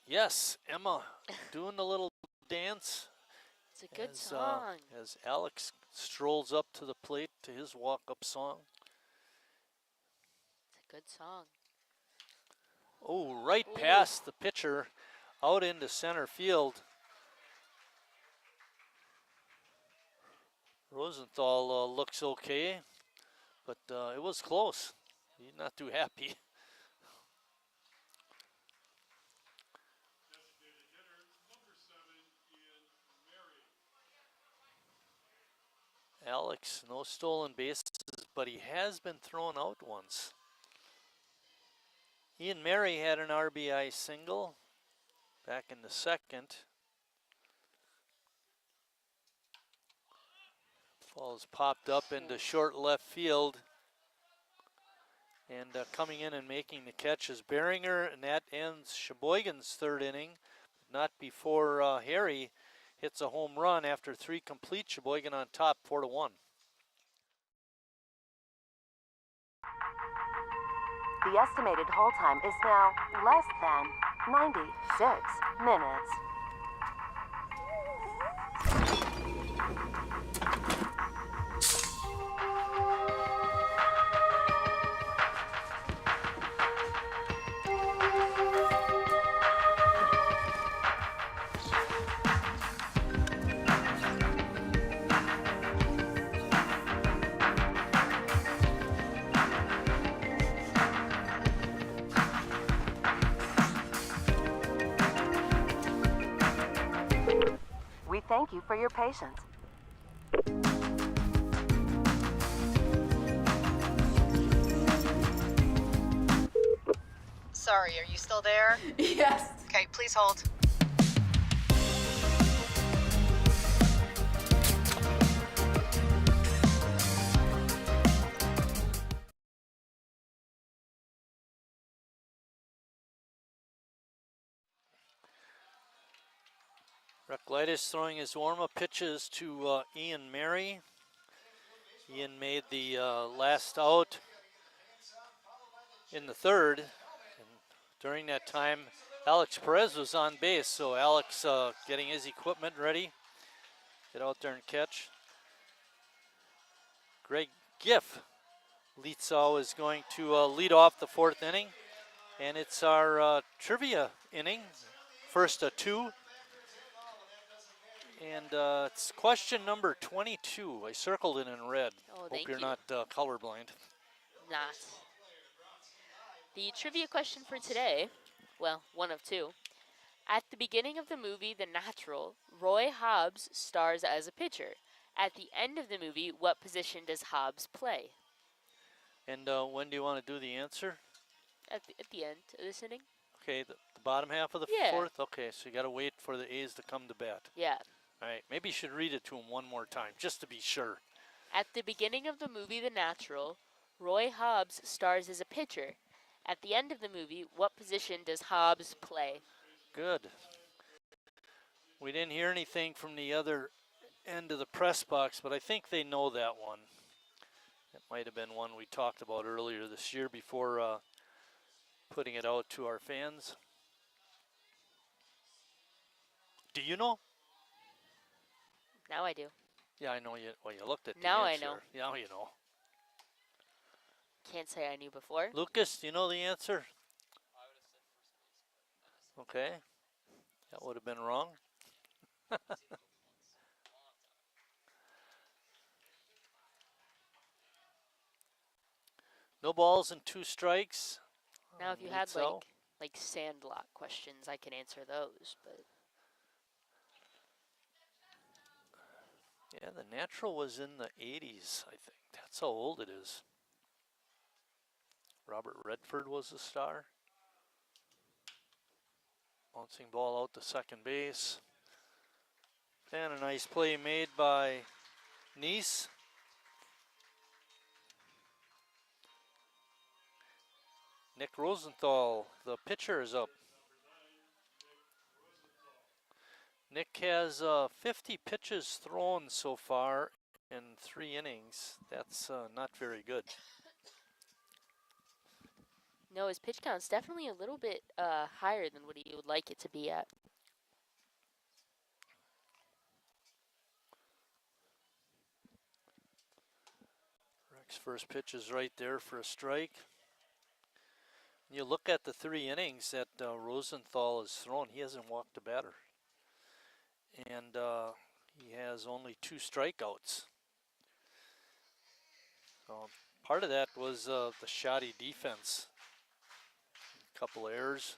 Yes, Emma doing the little dance. It's a good song. As Alex strolls up to the plate to his walk-up song. It's a good song. Oh, right past the pitcher, out into center field. Rosenthal looks okay, but it was close. He's not too happy. Alex, no stolen bases, but he has been thrown out once. Ian Mary had an RBI single back in the second. Ball's popped up into short left field. And coming in and making the catch is Behringer, and that ends Sheboygan's third inning. Not before Harry hits a home run after 3 complete. Sheboygan on top, 4-1. The estimated hold time is now less than 96 minutes. We thank you for your patience. Sorry, are you still there? Yes. Okay, please hold. Recklitis throwing his warm-up pitches to Ian Mary. Ian made the last out in the third. And during that time, Alex Perez was on base, so Alex getting his equipment ready. Get out there and catch. Greg Giff, Lietzau is going to lead off the 4th inning. And it's our trivia inning, first 2. And it's question number 22. I circled it in red. Oh, Hope thank you're you. not colorblind. Not. The trivia question for today, well, one of 2. At the beginning of the movie The Natural, Roy Hobbs stars as a pitcher. At the end of the movie, what position does Hobbs play? And when do you want to do the answer? At the end of this inning? Okay, the bottom half of the Yeah. fourth? Okay, so you got to wait for the A's to come to bat. Yeah. All right, maybe you should read it to him one more time, just to be sure. At the beginning of the movie The Natural, Roy Hobbs stars as a pitcher. At the end of the movie, what position does Hobbs play? Good. We didn't hear anything from the other end of the press box, but I think they know that one. It might have been one we talked about earlier this year before putting it out to our fans. Do you know? Now I do. Yeah, I know you. Well, you looked at the Now I answer. know. Now you know. Can't say I knew before. Lucas, do you know the answer? Okay. That would have been wrong. No balls and 2 strikes. Now, if you had like Sandlot questions, I can answer those. But yeah, the Natural was in the 80s, I think. That's how old it is. Robert Redford was the star. Bouncing ball out to second base. And a nice play made by Nice. Nick Rosenthal, the pitcher, is up. Nick has 50 pitches thrown so far in 3 innings. That's not very good. no, his pitch count's definitely a little bit higher than what he would like it to be at. Rex first pitch is right there for a strike. You look at the 3 innings that Rosenthal has thrown, he hasn't walked a batter. And he has only 2 strikeouts. Part of that was the shoddy defense. A couple errors.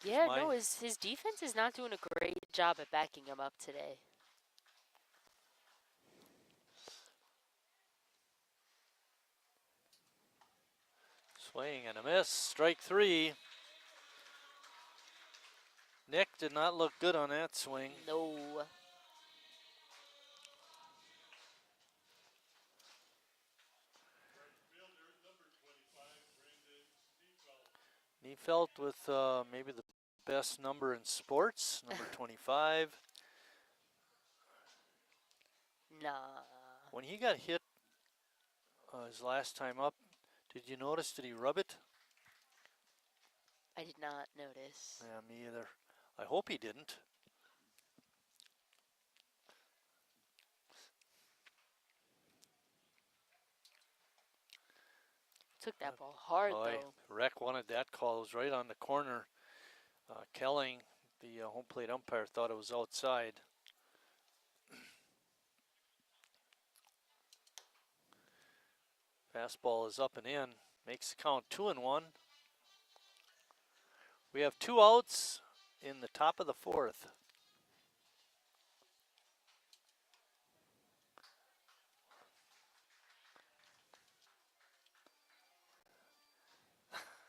Yeah, no, his defense is not doing a great job at backing him up today. Swing and a miss, strike 3. Nick did not look good on that swing. No. Neufeld with maybe the best number in sports, number 25. Nah. When he got hit his last time up, did you notice, did he rub it? I did not notice. Yeah, me either. I hope he didn't. Took that ball hard, though. Rec wanted that call. It was right on the corner. Kelling, the home plate umpire, thought it was outside. Fastball is up and in. Makes the count 2-1. We have 2 outs in the top of the 4th.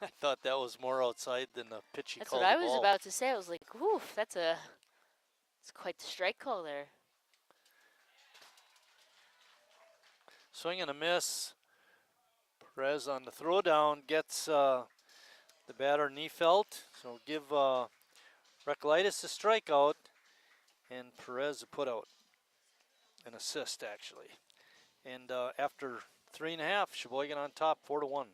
I thought that was more outside than the pitch he called. That's what I was about to say. I was like, oof, that's quite the strike call there. Swing and a miss. Perez on the throwdown gets the batter Neufeld. So give Recolytis a strikeout and Perez a putout. An assist, actually. And after 3.5, Sheboygan on top, 4-1.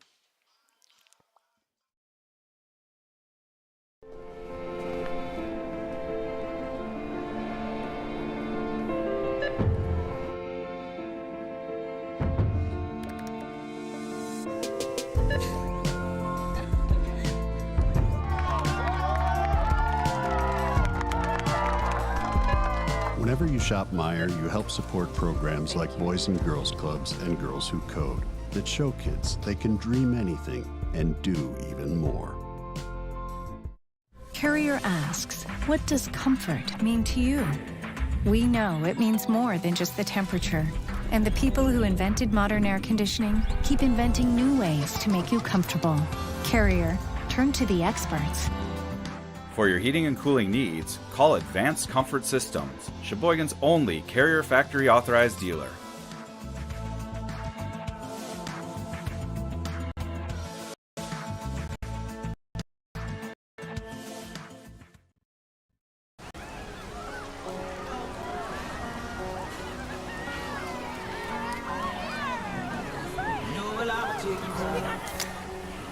Whenever you shop Meijer, you help support programs like Boys and Girls Clubs and Girls Who Code that show kids they can dream anything and do even more. Carrier asks, what does comfort mean to you? We know it means more than just the temperature. And the people who invented modern air conditioning keep inventing new ways to make you comfortable. Carrier, turn to the experts. For your heating and cooling needs, call Advanced Comfort Systems, Sheboygan's only Carrier Factory authorized dealer.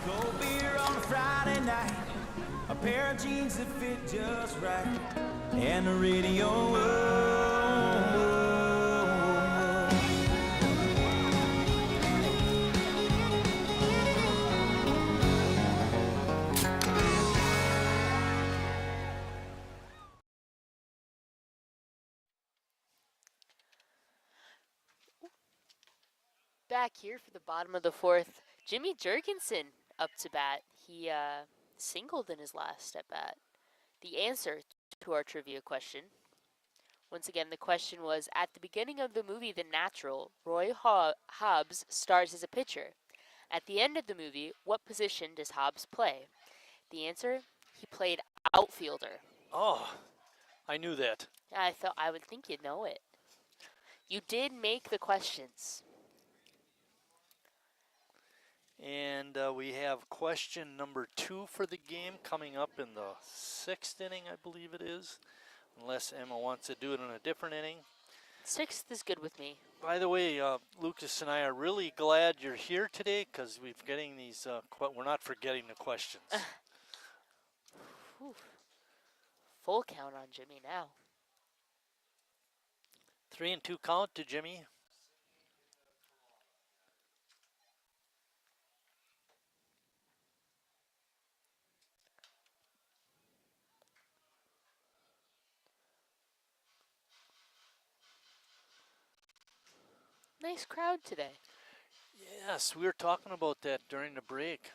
Cold beer on a Friday night, a pair of jeans that fit just right, and the radio. Back here for the bottom of the fourth, Jimmy Jurgensen up to bat. He singled in his last at bat. The answer to our trivia question. Once again, the question was, at the beginning of the movie The Natural, Roy Hobbs stars as a pitcher. At the end of the movie, what position does Hobbs play? The answer, he played outfielder. Oh, I knew that. I would think you'd know it. You did make the questions. And we have question number 2 for the game coming up in the 6th inning, I believe it is. Unless Emma wants to do it in a different inning. 6th is good with me. By the way, Lucas and I are really glad you're here today because we're getting these, we're not forgetting the questions. Full count on Jimmy now. 3-2 count to Jimmy. Nice crowd today. Yes, we were talking about that during the break,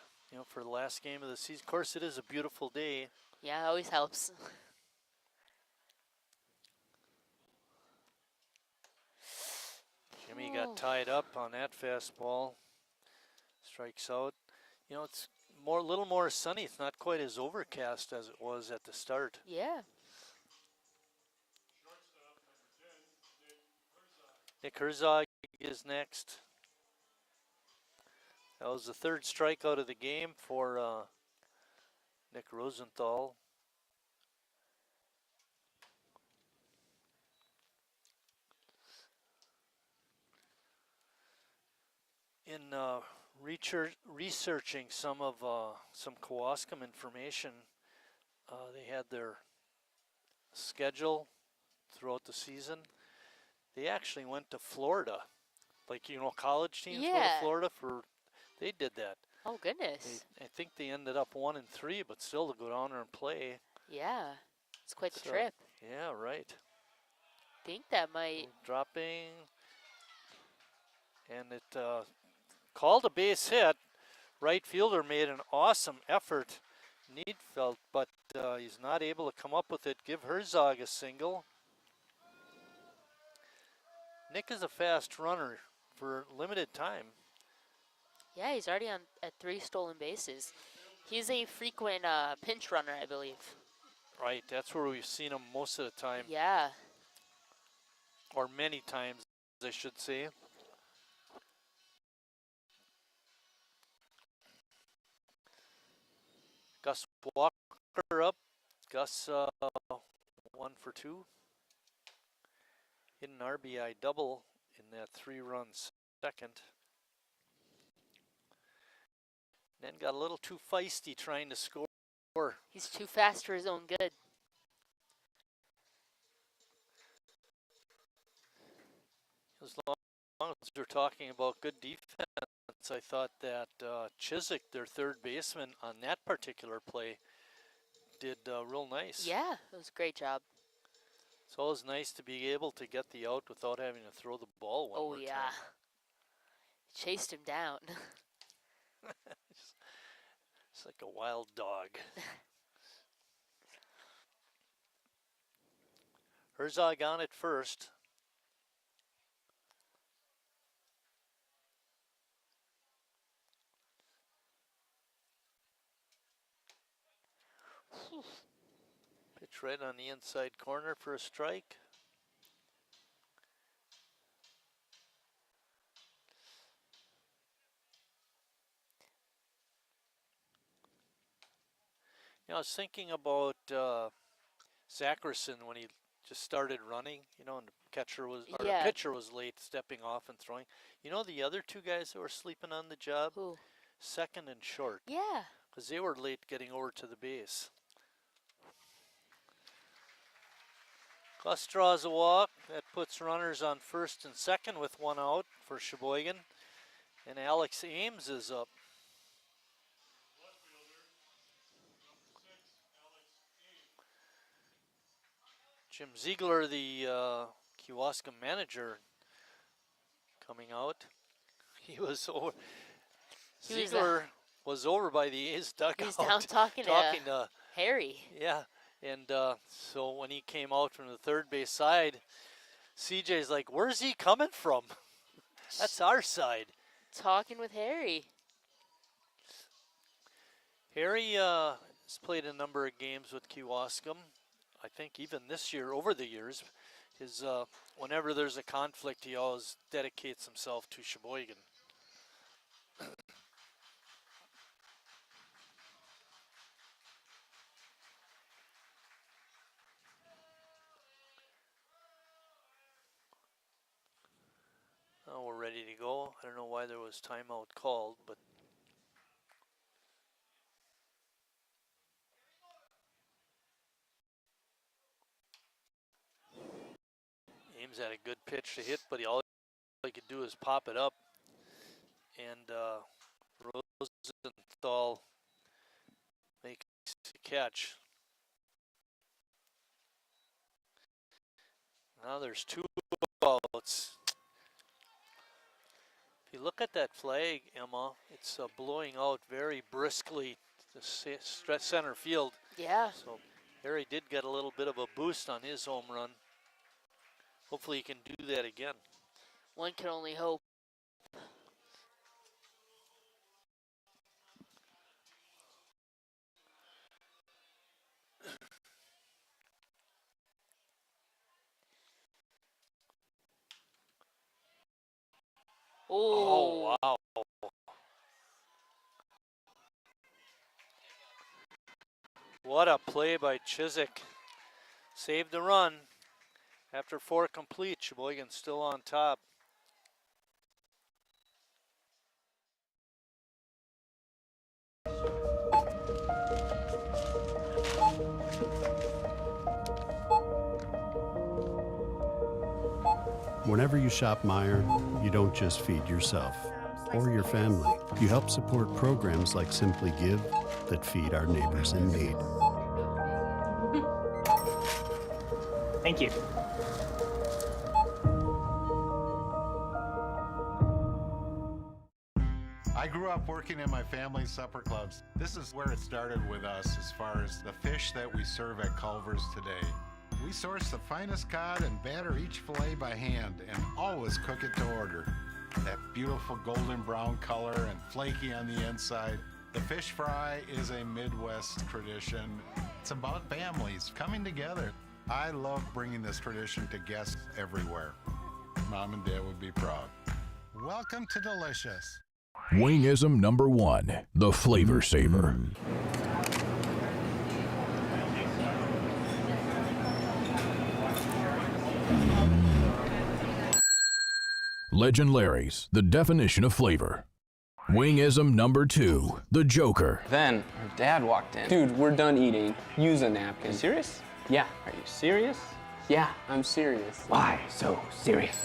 for the last game of the season. Of course, it is a beautiful day. Yeah, it always helps. Jimmy got tied up on that fastball. Strikes out. It's a little more sunny. It's not quite as overcast as it was at the start. Yeah. Nick Herzog is next. That was the third strikeout of the game for Nick Rosenthal. In researching some Kewaskum information, they had their schedule throughout the season. They actually went to Florida, college teams go to Florida they did that. Oh goodness! I think they ended up 1-3, but still to go down there and play. Yeah, it's quite the trip. Yeah, right. Think that might dropping, and it called a base hit. Right fielder made an awesome effort, Needfeld, but he's not able to come up with it. Give Herzog a single. Nick is a fast runner for limited time. Yeah, he's already at 3 stolen bases. He's a frequent pinch runner, I believe. Right, that's where we've seen him most of the time. Yeah. Or many times, I should say. Gus Walker up. Gus 1 for 2. Hit an RBI double in that 3-run second. Then got a little too feisty trying to score. He's too fast for his own good. As long as we're talking about good defense, I thought that Chiswick, their third baseman on that particular play, did real nice. Yeah, it was a great job. It's always nice to be able to get the out without having to throw the ball one more time. Chased him down. It's like a wild dog. Herzog on it first. Pitch right on the inside corner for a strike. I was thinking about Zackerson when he just started running, and the catcher was, or the pitcher was late stepping off and throwing. The other two guys that were sleeping on the job? Who? Second and short. Yeah. Because they were late getting over to the base. Gus draws a walk. That puts runners on first and second with one out for Sheboygan. And Alex Ames is up. Jim Ziegler, the Kewaskum manager, coming out. He was over. Ziegler was over by the A's dugout. He's down talking to Harry. Yeah, and so when he came out from the third base side, CJ's like, "Where's he coming from?" That's our side. Talking with Harry. Harry has played a number of games with Kewaskum. I think even this year, over the years, whenever there's a conflict, he always dedicates himself to Sheboygan. Now we're ready to go. I don't know why there was timeout called, but Ames had a good pitch to hit, but all he could do is pop it up. And Rosenthal makes a catch. Now there's two outs. If you look at that flag, Emma, it's blowing out very briskly to center field. Yeah. So Harry did get a little bit of a boost on his home run. Hopefully he can do that again. One can only hope. Oh, wow. What a play by Chiswick. Saved the run. After 4 complete, Sheboygan still on top. Whenever you shop Meijer, you don't just feed yourself or your family. You help support programs like Simply Give that feed our neighbors in need. Thank you. I grew up working in my family's supper clubs. This is where it started with us as far as the fish that we serve at Culver's today. We source the finest cod and batter each fillet by hand and always cook it to order. That beautiful golden brown color and flaky on the inside. The fish fry is a Midwest tradition. It's about families coming together. I love bringing this tradition to guests everywhere. Mom and Dad would be proud. Welcome to Delicious. Wingism number 1, the Flavor Saver. Legend Larry's, the definition of flavor. Wingism number 2, the Joker. Then her dad walked in. Dude, we're done eating. Use a napkin. You serious? Yeah. Are you serious? Yeah, I'm serious. Why so serious?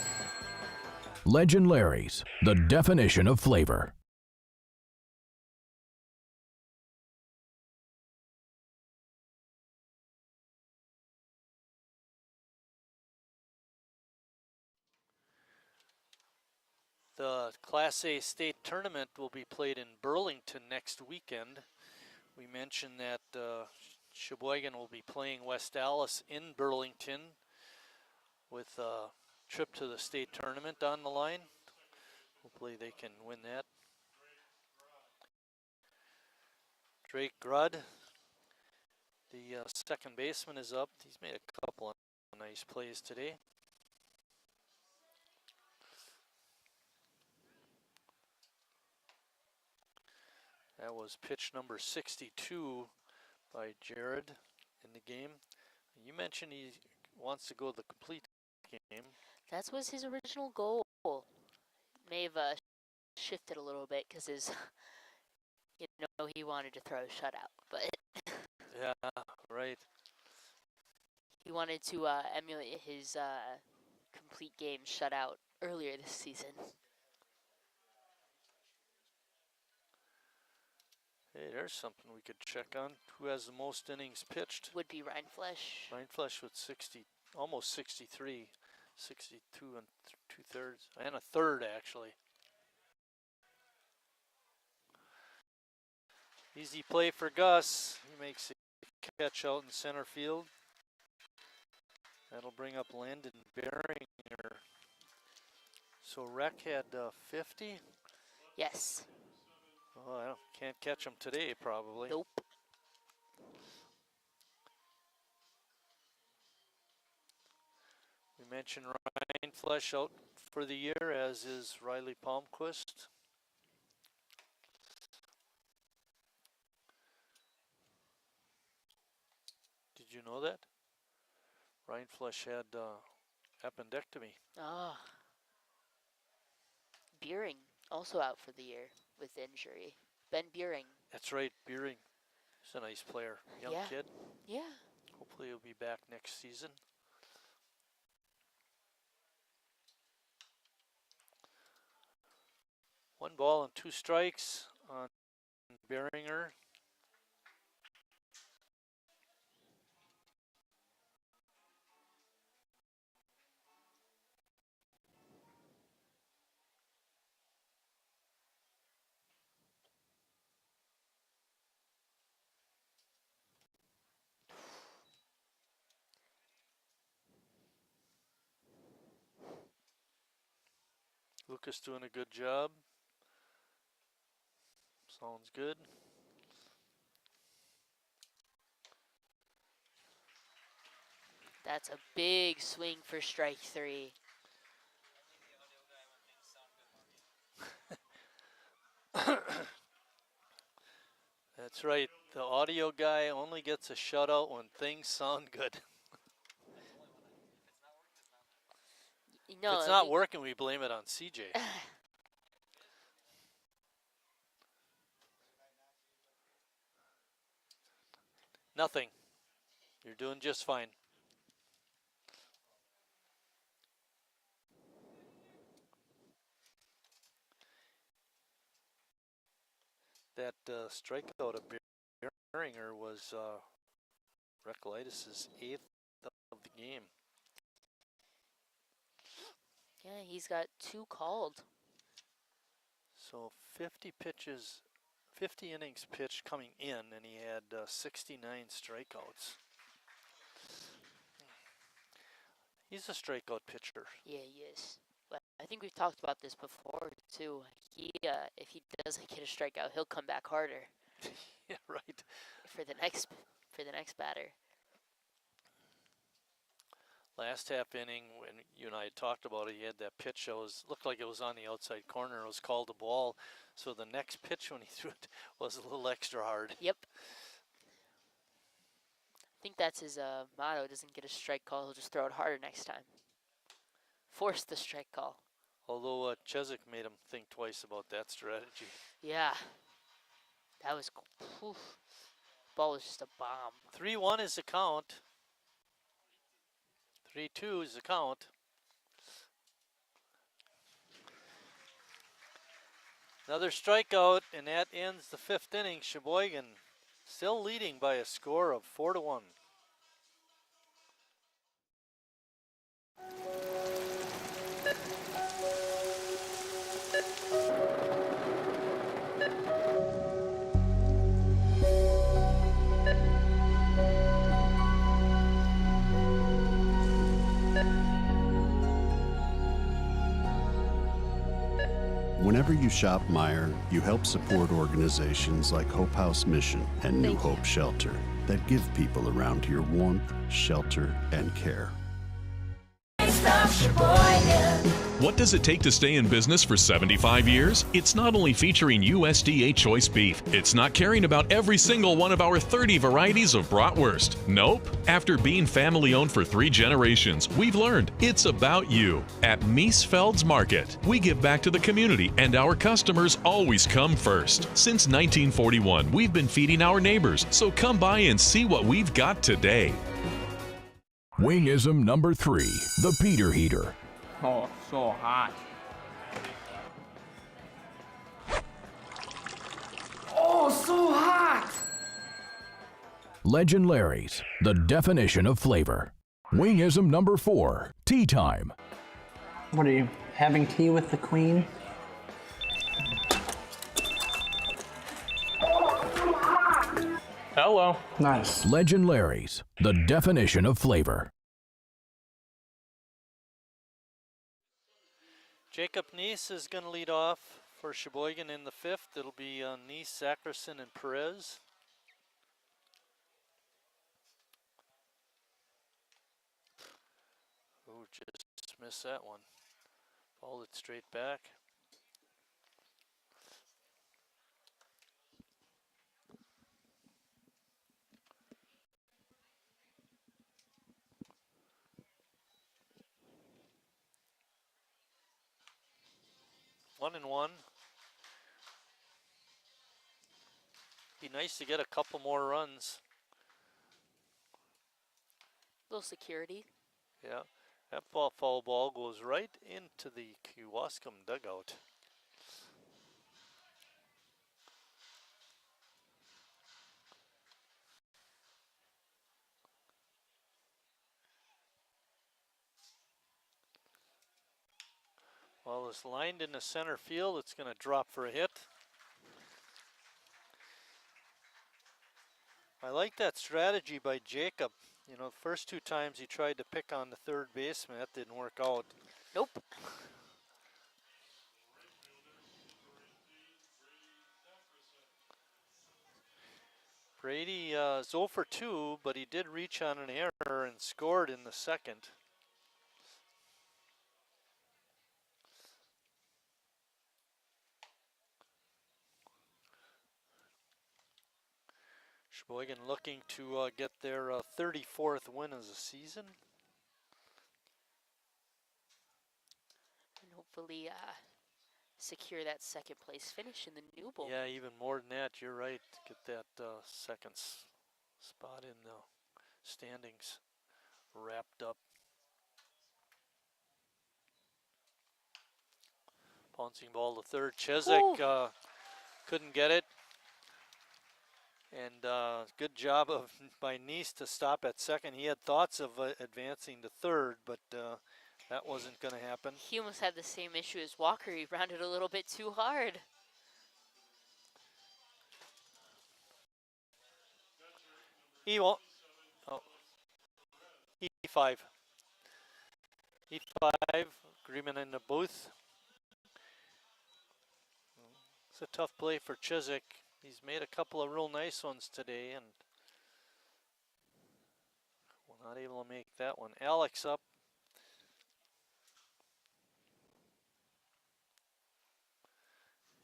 Legend Larry's, the definition of flavor. The Class A state tournament will be played in Burlington next weekend. We mentioned that Sheboygan will be playing West Allis in Burlington. with a trip to the state tournament on the line. Hopefully they can win that. Drake Grudd, the second baseman, is up. He's made a couple of nice plays today. That was pitch number 62 by Jared in the game. You mentioned he wants to go the complete game. That was his original goal. May have shifted a little bit because his, he wanted to throw a shutout, but yeah, right. He wanted to emulate his complete game shutout earlier this season. Hey, there's something we could check on. Who has the most innings pitched? Would be Ryan Flesh. Ryan Flesh with 60, almost 63, 62 and 2/3, and a third actually. Easy play for Gus. He makes a catch out in center field. That'll bring up Landon Beringer. So Rec had 50? Yes. Oh, I can't catch him today, probably. Nope. We mentioned Ryan Flesh out for the year, as is Riley Palmquist. Did you know that? Ryan Flesh had appendectomy. Ah. Beering also out for the year with injury. Ben Beering. That's right, Beering. He's a nice player. Young kid. Yeah. Hopefully he'll be back next season. One ball and 2 strikes on Beringer. Lucas doing a good job. Sounds good. That's a big swing for strike 3. That's right. The audio guy only gets a shutout when things sound good. No, if it's not working, we blame it on CJ. Nothing. You're doing just fine. That strikeout of Beringer was Recolytis' 8th of the game. Yeah, he's got 2 called. So 50 pitches, 50 innings pitched coming in, and he had 69 strikeouts. He's a strikeout pitcher. Yeah, he is. But I think we've talked about this before too. He, if he doesn't get a strikeout, he'll come back harder. Yeah, right. For the next batter. Last half inning, when you and I had talked about it, he had that pitch that looked like it was on the outside corner. It was called a ball. So the next pitch when he threw it was a little extra hard. Yep. I think that's his motto. Doesn't get a strike call, he'll just throw it harder next time. Force the strike call. Although Chezik made him think twice about that strategy. Yeah. That was cool. Ball was just a bomb. 3-1 is the count. 3-2 is the count. Another strikeout, and that ends the 5th inning. Sheboygan still leading by a score of 4-1. Whenever you shop Meijer, you help support organizations like Hope House Mission and New Hope Shelter that give people around here warmth, shelter, and care. What does it take to stay in business for 75 years? It's not only featuring USDA choice beef. It's not caring about every single one of our 30 varieties of bratwurst. Nope. After being family owned for 3 generations, we've learned it's about you. At Miesfeld's Market, we give back to the community and our customers always come first. Since 1941, we've been feeding our neighbors, so come by and see what we've got today. Wingism number 3, the Peter Heater. Oh, so hot. Oh, so hot! Legend Larry's, the definition of flavor. Wingism number 4, tea time. What are you, having tea with the queen? Hello. Nice. Legend Larry's, the definition of flavor. Jacob Neese is going to lead off for Sheboygan in the 5th. It'll be Neese, Sakerson, and Perez. Oh, just missed that one. Balled it straight back. One and one. Be nice to get a couple more runs. Little security. Yeah, that foul ball goes right into the Kewaskum dugout. Well, it's lined in the center field. It's going to drop for a hit. I like that strategy by Jacob. You know, the first 2 times he tried to pick on the third baseman. That didn't work out. Nope. Brady is 0 for 2, but he did reach on an error and scored in the 2nd. Sheboygan looking to get their 34th win of the season. And hopefully secure that 2nd place finish in the New Bowl. Yeah, even more than that, you're right. Get that 2nd spot in the standings wrapped up. Bouncing ball to third. Chizek couldn't get it. And good job by Neese to stop at 2nd. He had thoughts of advancing to 3rd, but that wasn't going to happen. He almost had the same issue as Walker. He rounded a little bit too hard. He won't. Oh. E5. E5. Agreement in the booth. It's a tough play for Chiswick. He's made a couple of real nice ones today, and we're not able to make that one. Alex up.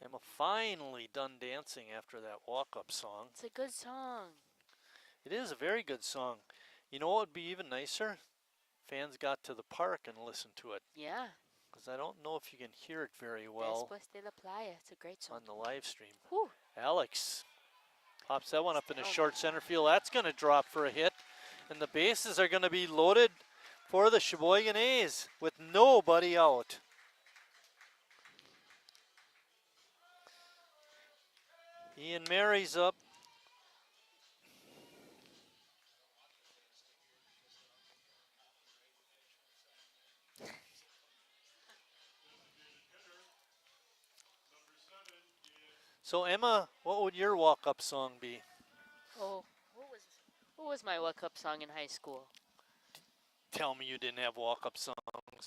Emma finally done dancing after that walk-up song. It's a good song. It is a very good song. You know what would be even nicer? Fans got to the park and listened to it. Yeah. Because I don't know if you can hear it very well Después de la playa. It's a great song. on the live stream. Whew. Alex pops that one up in the short center field. That's going to drop for a hit. And the bases are going to be loaded for the Sheboygan A's with nobody out. Ian Mary's up. So Emma, what would your walk-up song be? Oh, what was my walk-up song in high school? Tell me you didn't have walk-up songs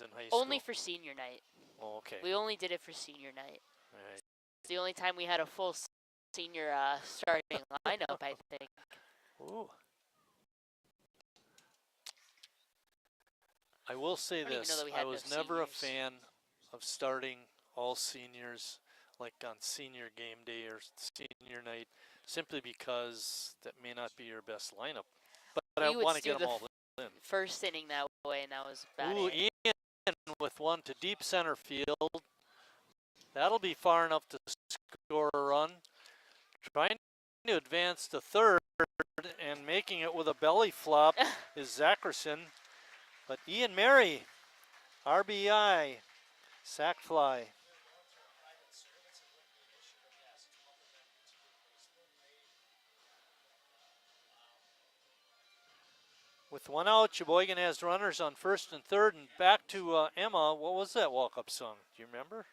in high school. Only for senior night. Oh, okay. We only did it for senior night. Right. It's the only time we had a full senior starting lineup, I think. Ooh. I will say I don't even know this, that we I had no was never a seniors. fan of starting all seniors like on senior game day or senior night, simply because that may not be your best lineup. But I We would want to stew get them the all in. first inning that way, and that was about Ooh, it. Ian with one to deep center field. That'll be far enough to score a run. Trying to advance to third and making it with a belly flop is Zackerson. But Ian Mary, RBI, sac fly. With one out, Sheboygan has runners on first and third, and back to Emma. What was that walk-up song? Do you remember?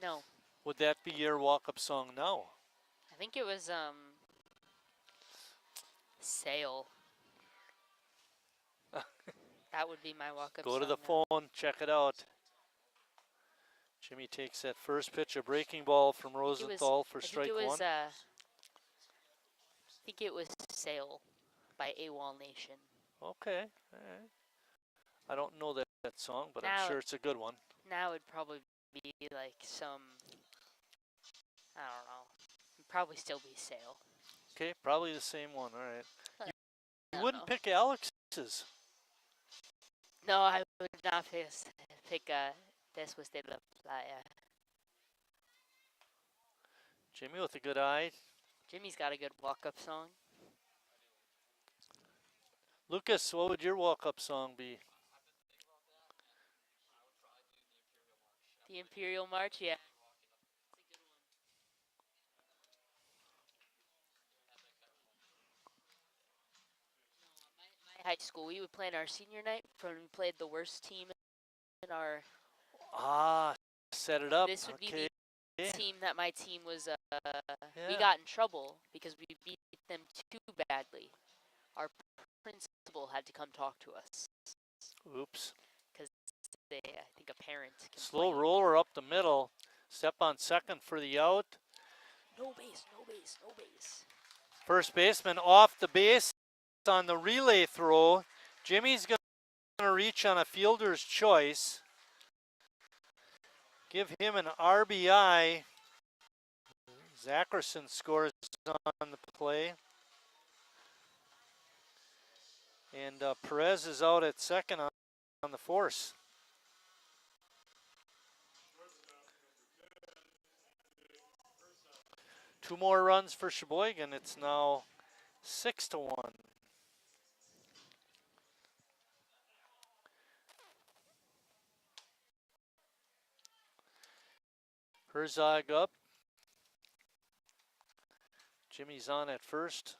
No. Would that be your walk-up song now? I think it was Sail. That would be my walk-up Go to song the now. phone, check it out. Jimmy takes that first pitch, a breaking ball from Rosenthal for strike one. I think it was Sail by AWOL Nation. Okay, all right. I don't know that song, but Now I'm sure it's a good one. Now it'd probably be like some, I don't know, it'd probably still be Sail. Okay, probably the same one, all right. You I wouldn't don't know. pick Alex's. No, I would not pick Después de la Playa. Jimmy with a good eye. Jimmy's got a good walk-up song. Lucas, what would your walk-up song be? The Imperial March, yeah. My high school, we would plan our senior night when we played the worst team in our. Set it up. This would okay. be the team that my team was. We Yeah. got in trouble because we beat them too badly. Our principal had to come talk to us. Oops. Because I think a parent. Slow roller up the middle. Step on second for the out. No base, no base, no base. First baseman off the base on the relay throw. Jimmy's going to reach on a fielder's choice. Give him an RBI. Zackerson scores on the play. And Perez is out at second on the force. Two more runs for Sheboygan. It's now 6-1. Herzog up. Jimmy's on at first.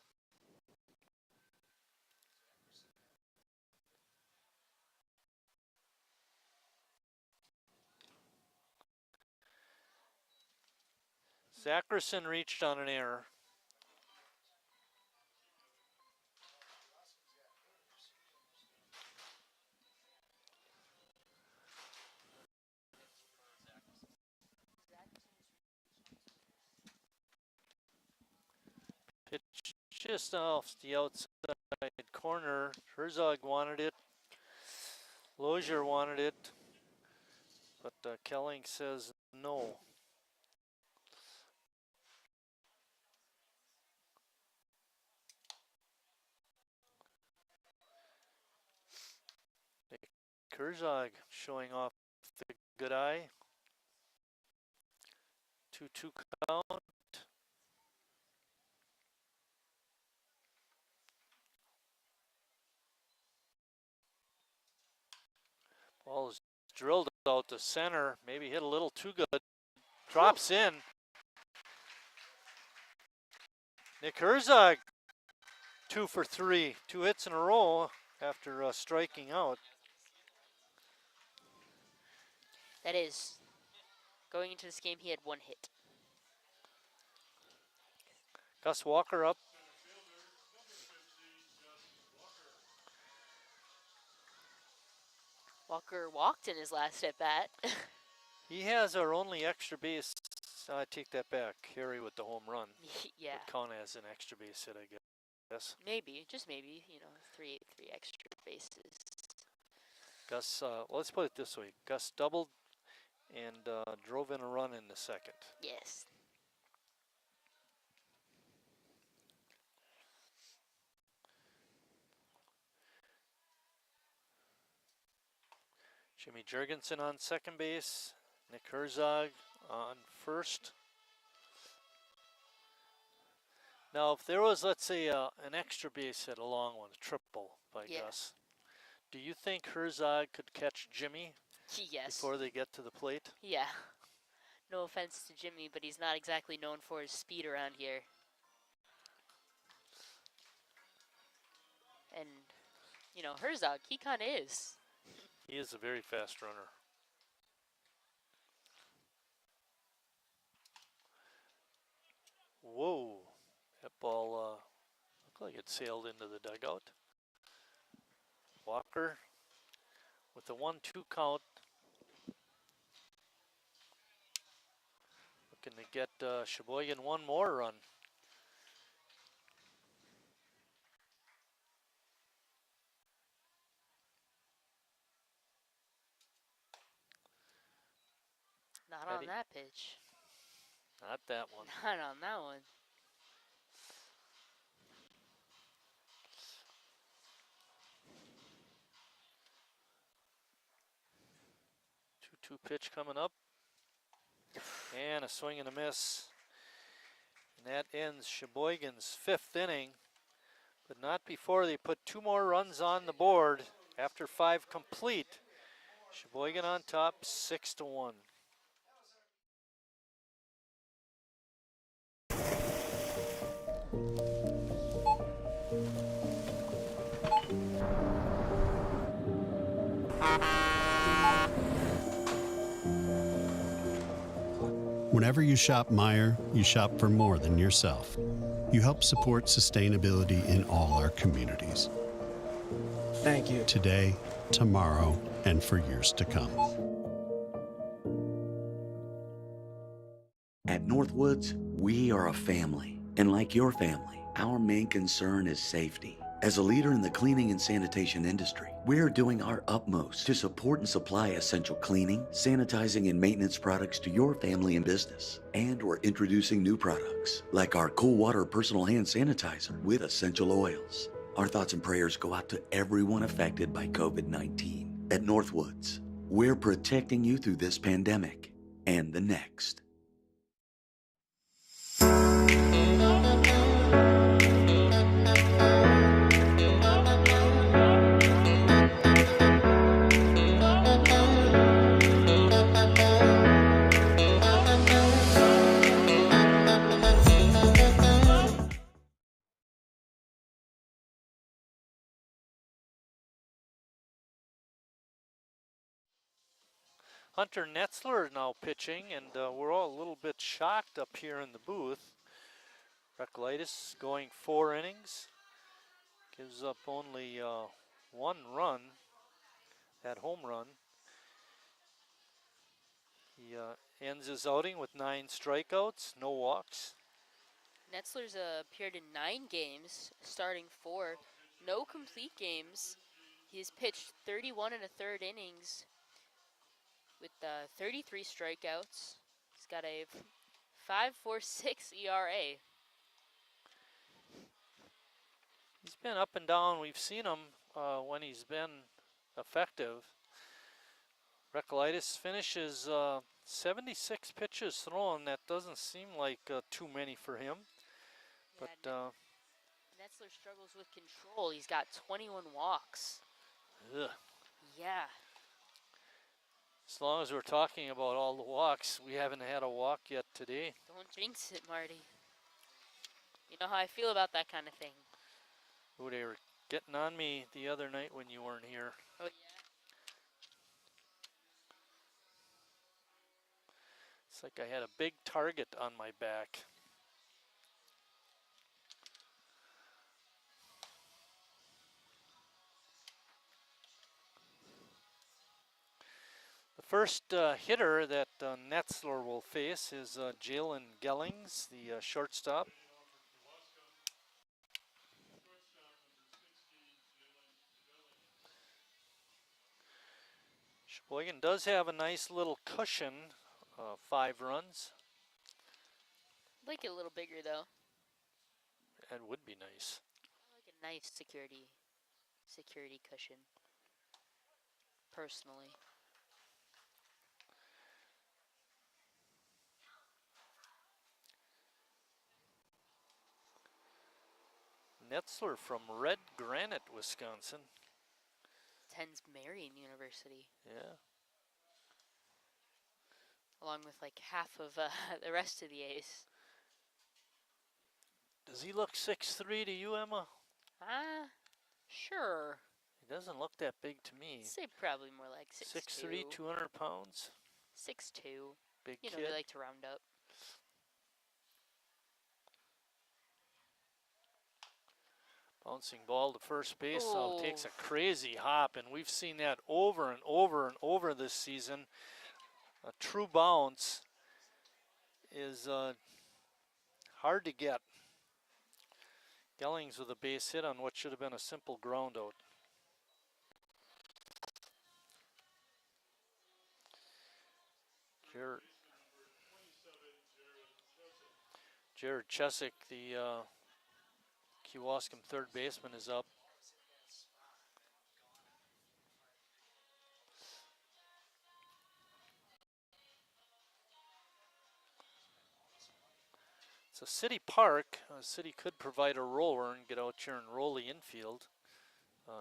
Zackerson reached on an error. Pitch just off the outside corner. Herzog wanted it. Lozier wanted it. But Kelling says no. Herzog showing off the good eye. 2-2 count. Ball is drilled out to center. Maybe hit a little too good. Drops in. Nick Herzog, 2 for 3. 2 hits in a row after striking out. That is, going into this game, he had 1 hit. Gus Walker up. Walker walked in his last at bat. He has our only extra base. I take that back. Harry with the home run. Yeah. Would count as an extra base hit, I guess. Maybe, just maybe, you know, three extra bases. Gus, well, let's put it this way. Gus doubled and drove in a run in the second. Yes. Jimmy Jurgensen on second base. Nick Herzog on first. Now, if there was, let's say, an extra base hit, a long one, a triple by Gus, do you think Herzog could catch Jimmy before they get to the plate? Yeah. No offense to Jimmy, but he's not exactly known for his speed around here. And, you know, Herzog, he kind of is. He is a very fast runner. Whoa, that ball looked like it sailed into the dugout. Walker with the 1-2 count. Looking to get Sheboygan one more run. Not on that pitch. Not that one. Not on that one. 2-2 pitch coming up. And a swing and a miss. And that ends Sheboygan's 5th inning. But not before they put 2 more runs on the board after 5 complete. Sheboygan on top, 6-1. Whenever you shop Meijer, you shop for more than yourself. You help support sustainability in all our communities. Thank you. Today, tomorrow, and for years to come. At Northwoods, we are a family. And like your family, our main concern is safety. As a leader in the cleaning and sanitation industry, we're doing our utmost to support and supply essential cleaning, sanitizing, and maintenance products to your family and business. And we're introducing new products, like our Cool Water Personal Hand Sanitizer with essential oils. Our thoughts and prayers go out to everyone affected by COVID-19. At Northwoods, we're protecting you through this pandemic and the next. Hunter Netzler now pitching, and we're all a little bit shocked up here in the booth. Recolytis going 4 innings, gives up only 1 run, that home run. He ends his outing with 9 strikeouts, no walks. Netzler's appeared in 9 games, starting 4, no complete games. He's pitched 31 1/3 innings with 33 strikeouts. He's got a 5.46 ERA. He's been up and down. We've seen him when he's been effective. Recolytis finishes 76 pitches thrown. That doesn't seem like too many for him. But Netzler struggles with control. He's got 21 walks. Ugh. Yeah. As long as we're talking about all the walks, we haven't had a walk yet today. Don't jinx it, Marty. You know how I feel about that kind of thing. Ooh, they were getting on me the other night when you weren't here. Oh, yeah? It's like I had a big target on my back. The First hitter that Netzler will face is Jalen Gellings, the shortstop. Sheboygan does have a nice little cushion, 5 runs. I'd like it a little bigger though. That would be nice. I like a nice security cushion. Personally. Netzler from Red Granite, Wisconsin. Attends Marion University. Yeah. Along with like half of the rest of the A's. Does he look 6'3" to you, Emma? Sure. He doesn't look that big to me. I'd say probably more like 6'2". 6'3", 200 pounds. 6'2". Big you know, kid. they like to round up. Bouncing ball to first base, Oh. Takes a crazy hop, and we've seen that over and over and over this season. A true bounce is hard to get. Gellings with a base hit on what should have been a simple ground out. Jared Chesick, the Kewaskum third baseman, is up. It's a city park. A city could provide a roller and get out here and roll the infield.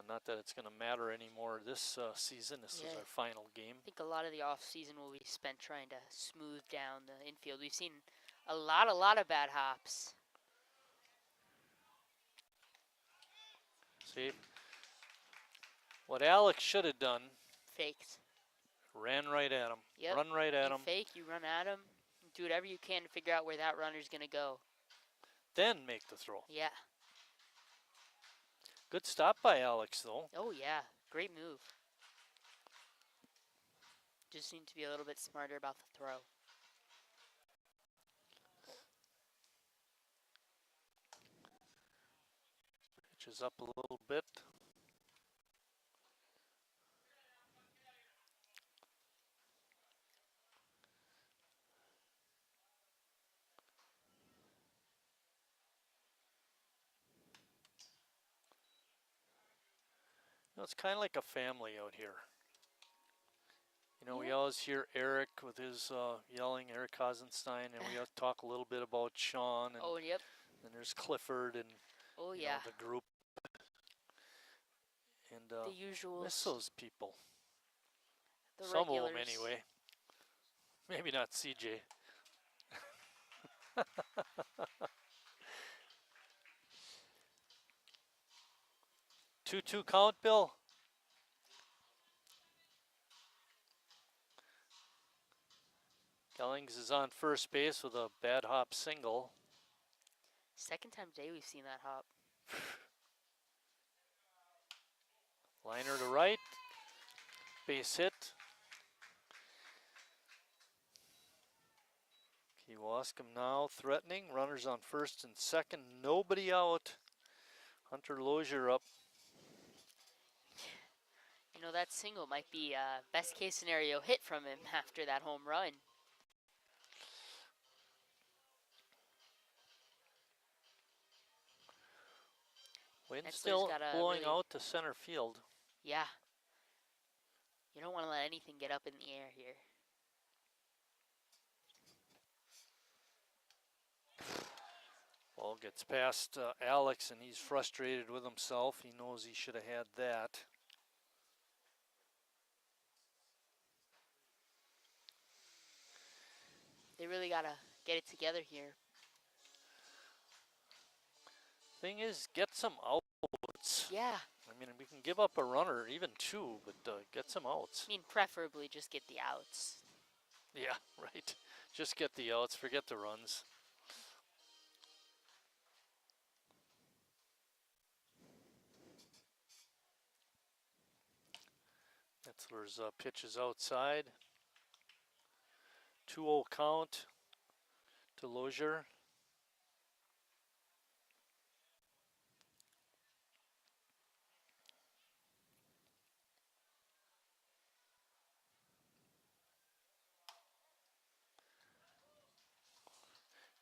Not that it's going to matter anymore this season. This is our final game. I think a lot of the off season will be spent trying to smooth down the infield. We've seen a lot of bad hops. See, what Alex should have done. Faked. Ran right at him. Yep. Run right at you him. Fake, you run at him. Do whatever you can to figure out where that runner's going to go. Then make the throw. Yeah. Good stop by Alex, though. Oh, yeah. Great move. Just need to be a little bit smarter about the throw. Pitches up a little bit. It's kind of like a family out here. You know, we always hear Eric with his yelling, Eric Hasenstein, and we talk a little bit about Sean. And yep. Then there's Clifford and you know, the group. And the usuals. miss those people. The Some regulars. of them anyway. Maybe not CJ. 2-2 count, Bill. Gellings is on first base with a bad hop single. Second time today we've seen that hop. Liner to right. Base hit. Kewaskum now threatening. Runners on first and second. Nobody out. Hunter Lozier up. You know, that single might be a best case scenario hit from him after that home run. Wind Netzler's still gotta blowing really- out to center field. Yeah. You don't want to let anything get up in the air here. Ball gets past Alex, and he's frustrated with himself. He knows he should have had that. They really got to get it together here. Thing is, get some outs. Yeah. I mean, we can give up a runner, even two, but get some outs. I mean, preferably just get the outs. Yeah, right. Just get the outs, forget the runs. Netzler's pitch is outside. 2-0 count to Lozier.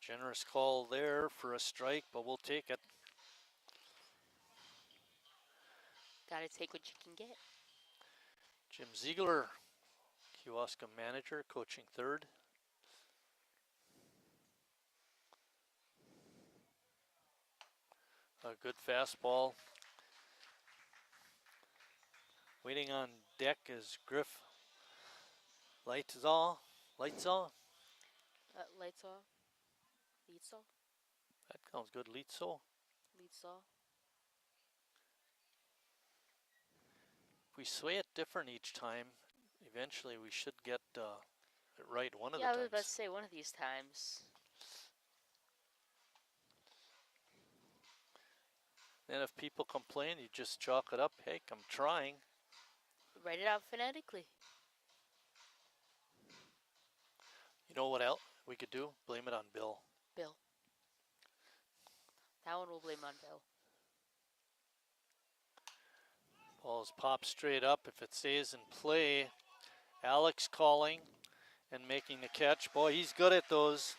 Generous call there for a strike, but we'll take it. Gotta take what you can get. Jim Ziegler, Kewaskum manager, coaching third. A good fastball. Waiting on deck is Griff Lightsaw. Lightsaw? Lightsaw. Leadsaw. That sounds good. Leadsaw. Leadsaw. If we sway it different each time, eventually we should get it right one of the Yeah, I times. was about to say one of these times. Then if people complain, you just chalk it up. Hey, I'm trying. Write it out phonetically. You know what else we could do? Blame it on Bill. Bill. That one we'll blame on Bill. Ball's popped straight up. If it stays in play, Alex calling and making the catch. Boy, he's good at those.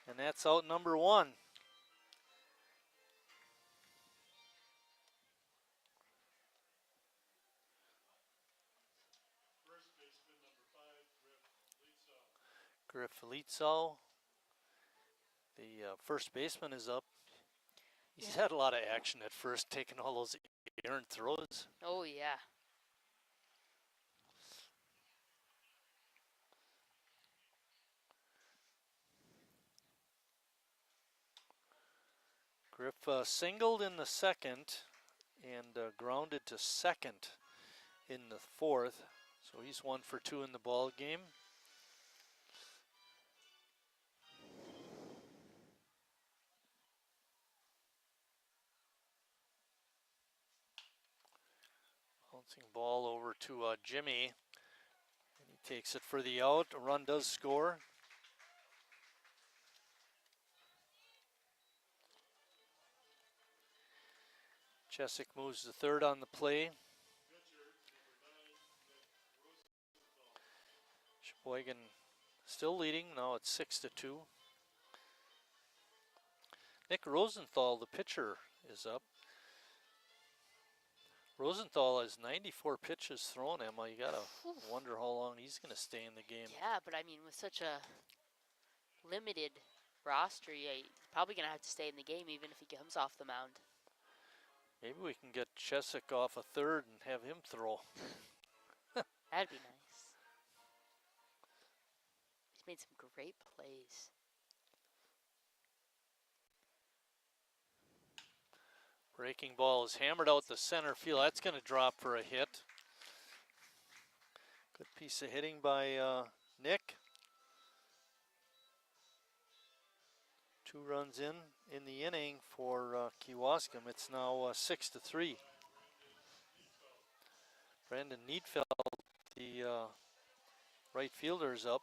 And that's out number one. Griff Litzow. The first baseman is up. He's had a lot of action at first, taking all those errant throws. Oh, yeah. Griff singled in the second and grounded to second in the fourth. So he's 1 for 2 in the ball game. Bouncing ball over to Jimmy. And he takes it for the out. A run does score. Chesick moves to third on the play. Sheboygan still leading. Now it's 6-2. Nick Rosenthal, the pitcher, is up. Rosenthal has 94 pitches thrown, Emma. You gotta wonder how long he's gonna stay in the game. Yeah, but I mean, with such a limited roster, he's probably gonna have to stay in the game even if he comes off the mound. Maybe we can get Chesick off a third and have him throw. That'd be nice. He's made some great plays. Breaking ball is hammered out the center field. That's going to drop for a hit. Good piece of hitting by Nick. 2 runs in the inning for Kewaskum. It's now 6-3. Brandon Needfeld, the right fielder, is up.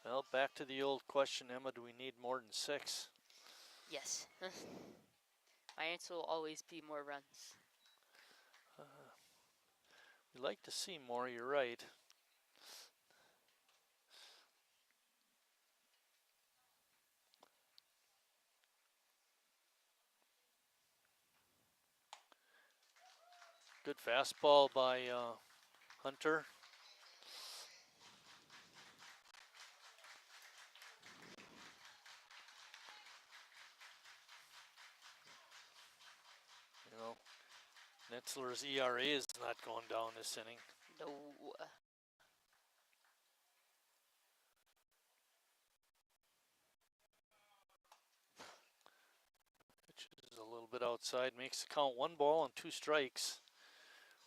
Well, back to the old question, Emma, do we need more than 6? Yes. My answer will always be more runs. We'd like to see more, you're right. Good fastball by Hunter. You know, Netzler's ERA is not going down this inning. No. Pitch is a little bit outside, makes the count 1 ball and 2 strikes.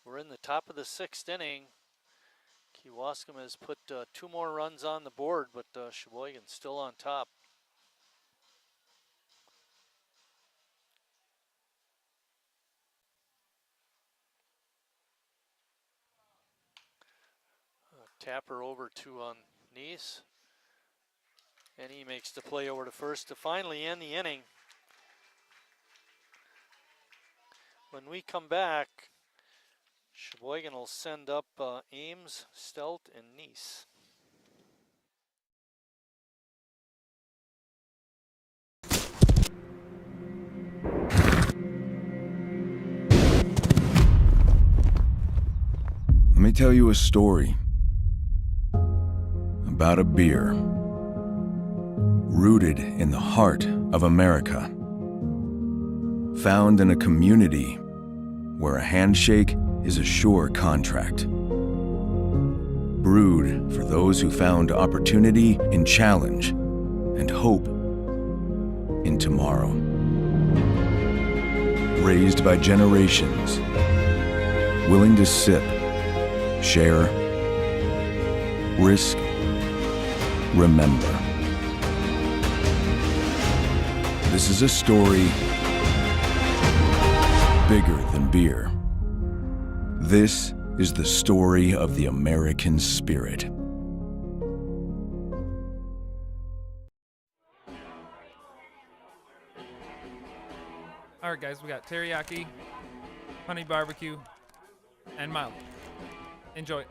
We're in the top of the 6th inning. Kewaskum has put 2 more runs on the board, but Sheboygan's still on top. Tapper over to Nice. And he makes the play over to first to finally end the inning. When we come back, Sheboygan will send up Ames, Stout, and Nice. Let me tell you a story about a beer rooted in the heart of America, found in a community where a handshake is a sure contract, brewed for those who found opportunity in challenge and hope in tomorrow, raised by generations, willing to sip, share, risk, remember. This is a story bigger than beer. This is the story of the American spirit. All right, guys, we got teriyaki, honey barbecue, and mild. Enjoy.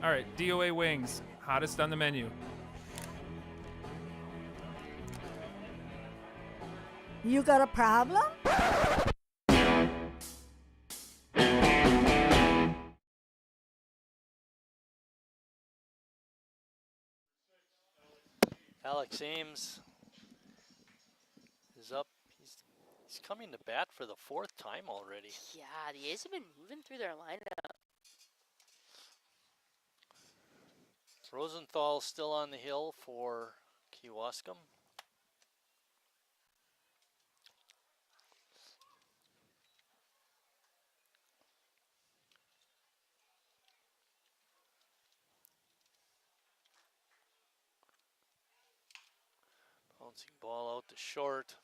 All right, DOA wings, hottest on the menu. You got a problem? Alex Ames is up. He's coming to bat for the 4th time already. Yeah, the A's have been moving through their lineup. Rosenthal still on the hill for Kewaskum. Bouncing ball out to short.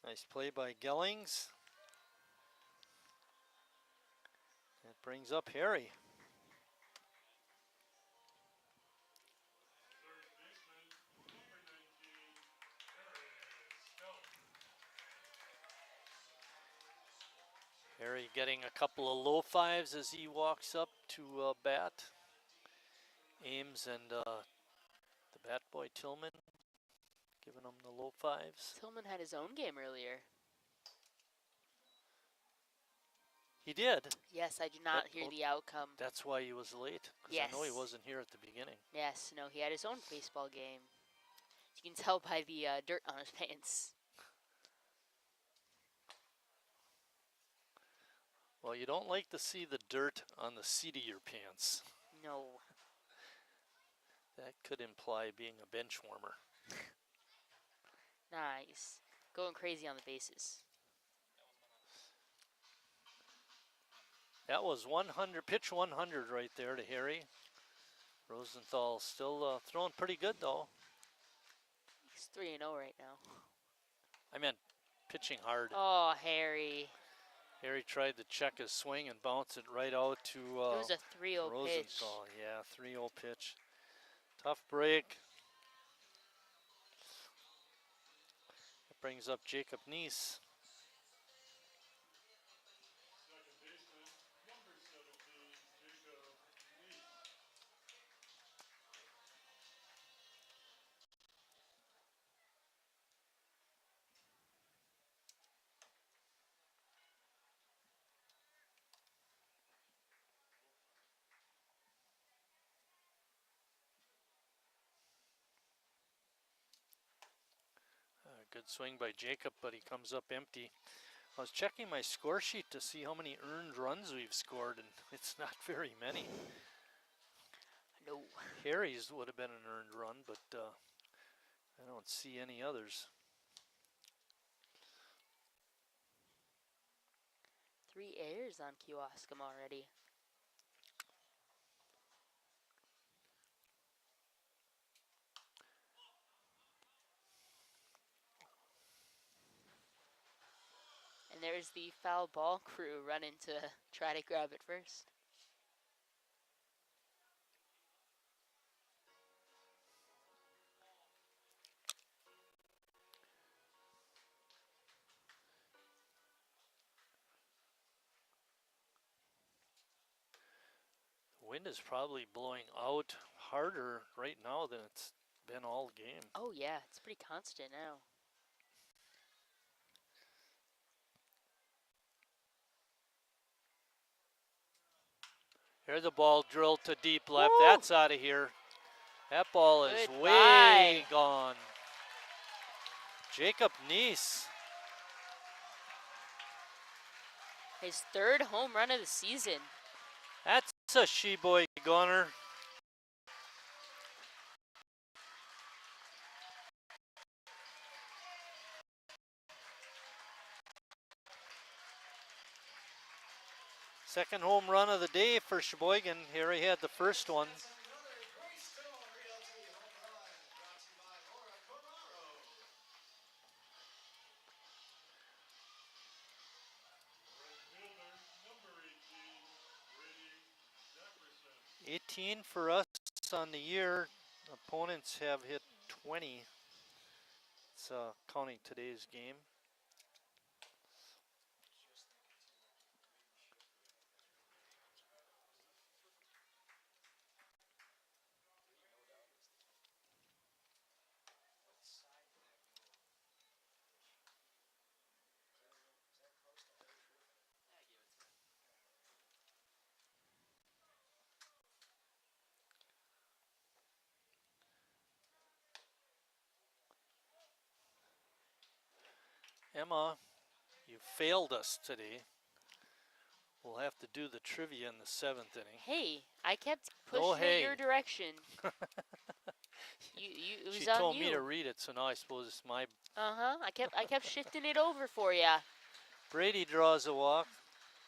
Nice play by Gellings. That brings up Harry. Harry getting a couple of low fives as he walks up to bat. Ames and the bat boy Tillman giving him the low fives. Tillman had his own game earlier. He did. Yes, I did not hear the outcome. That's why he was late, because Yes. I know he wasn't here at the beginning. Yes, no, he had his own baseball game. You can tell by the dirt on his pants. Well, you don't like to see the dirt on the seat of your pants. No. That could imply being a bench warmer. Nice. Going crazy on the bases. That was 100, pitch 100 right there to Harry. Rosenthal still throwing pretty good, though. He's 3-0 right now. I meant pitching hard. Oh, Harry. Harry tried to check his swing and bounce it right out to It was a 3-0 Rosenthal. pitch. Yeah, 3-0 pitch. Tough break. That brings up Jacob Nice. Good swing by Jacob, but he comes up empty. I was checking my score sheet to see how many earned runs we've scored, and it's not very many. No. Harry's would have been an earned run, but I don't see any others. 3 errors on Kewaskum already. there's the foul ball crew running to try to grab it first. The wind is probably blowing out harder right now than it's been all game. Oh yeah, it's pretty constant now. Here's the ball drilled to deep left. Woo! That's out of here. That ball is Goodbye. way gone. Jacob Neese. His third home run of the season. That's a Sheboygan. Second home run of the day for Sheboygan. Here he had the first one. $18 for us on the year. Opponents have hit 20. It's counting today's game. Emma, you failed us today. We'll have to do the trivia in the 7th inning. Hey, I kept pushing Oh, hey. it your direction. It was She on told you. me to read it, so now I suppose it's my... I kept shifting it over for ya. Brady draws a walk.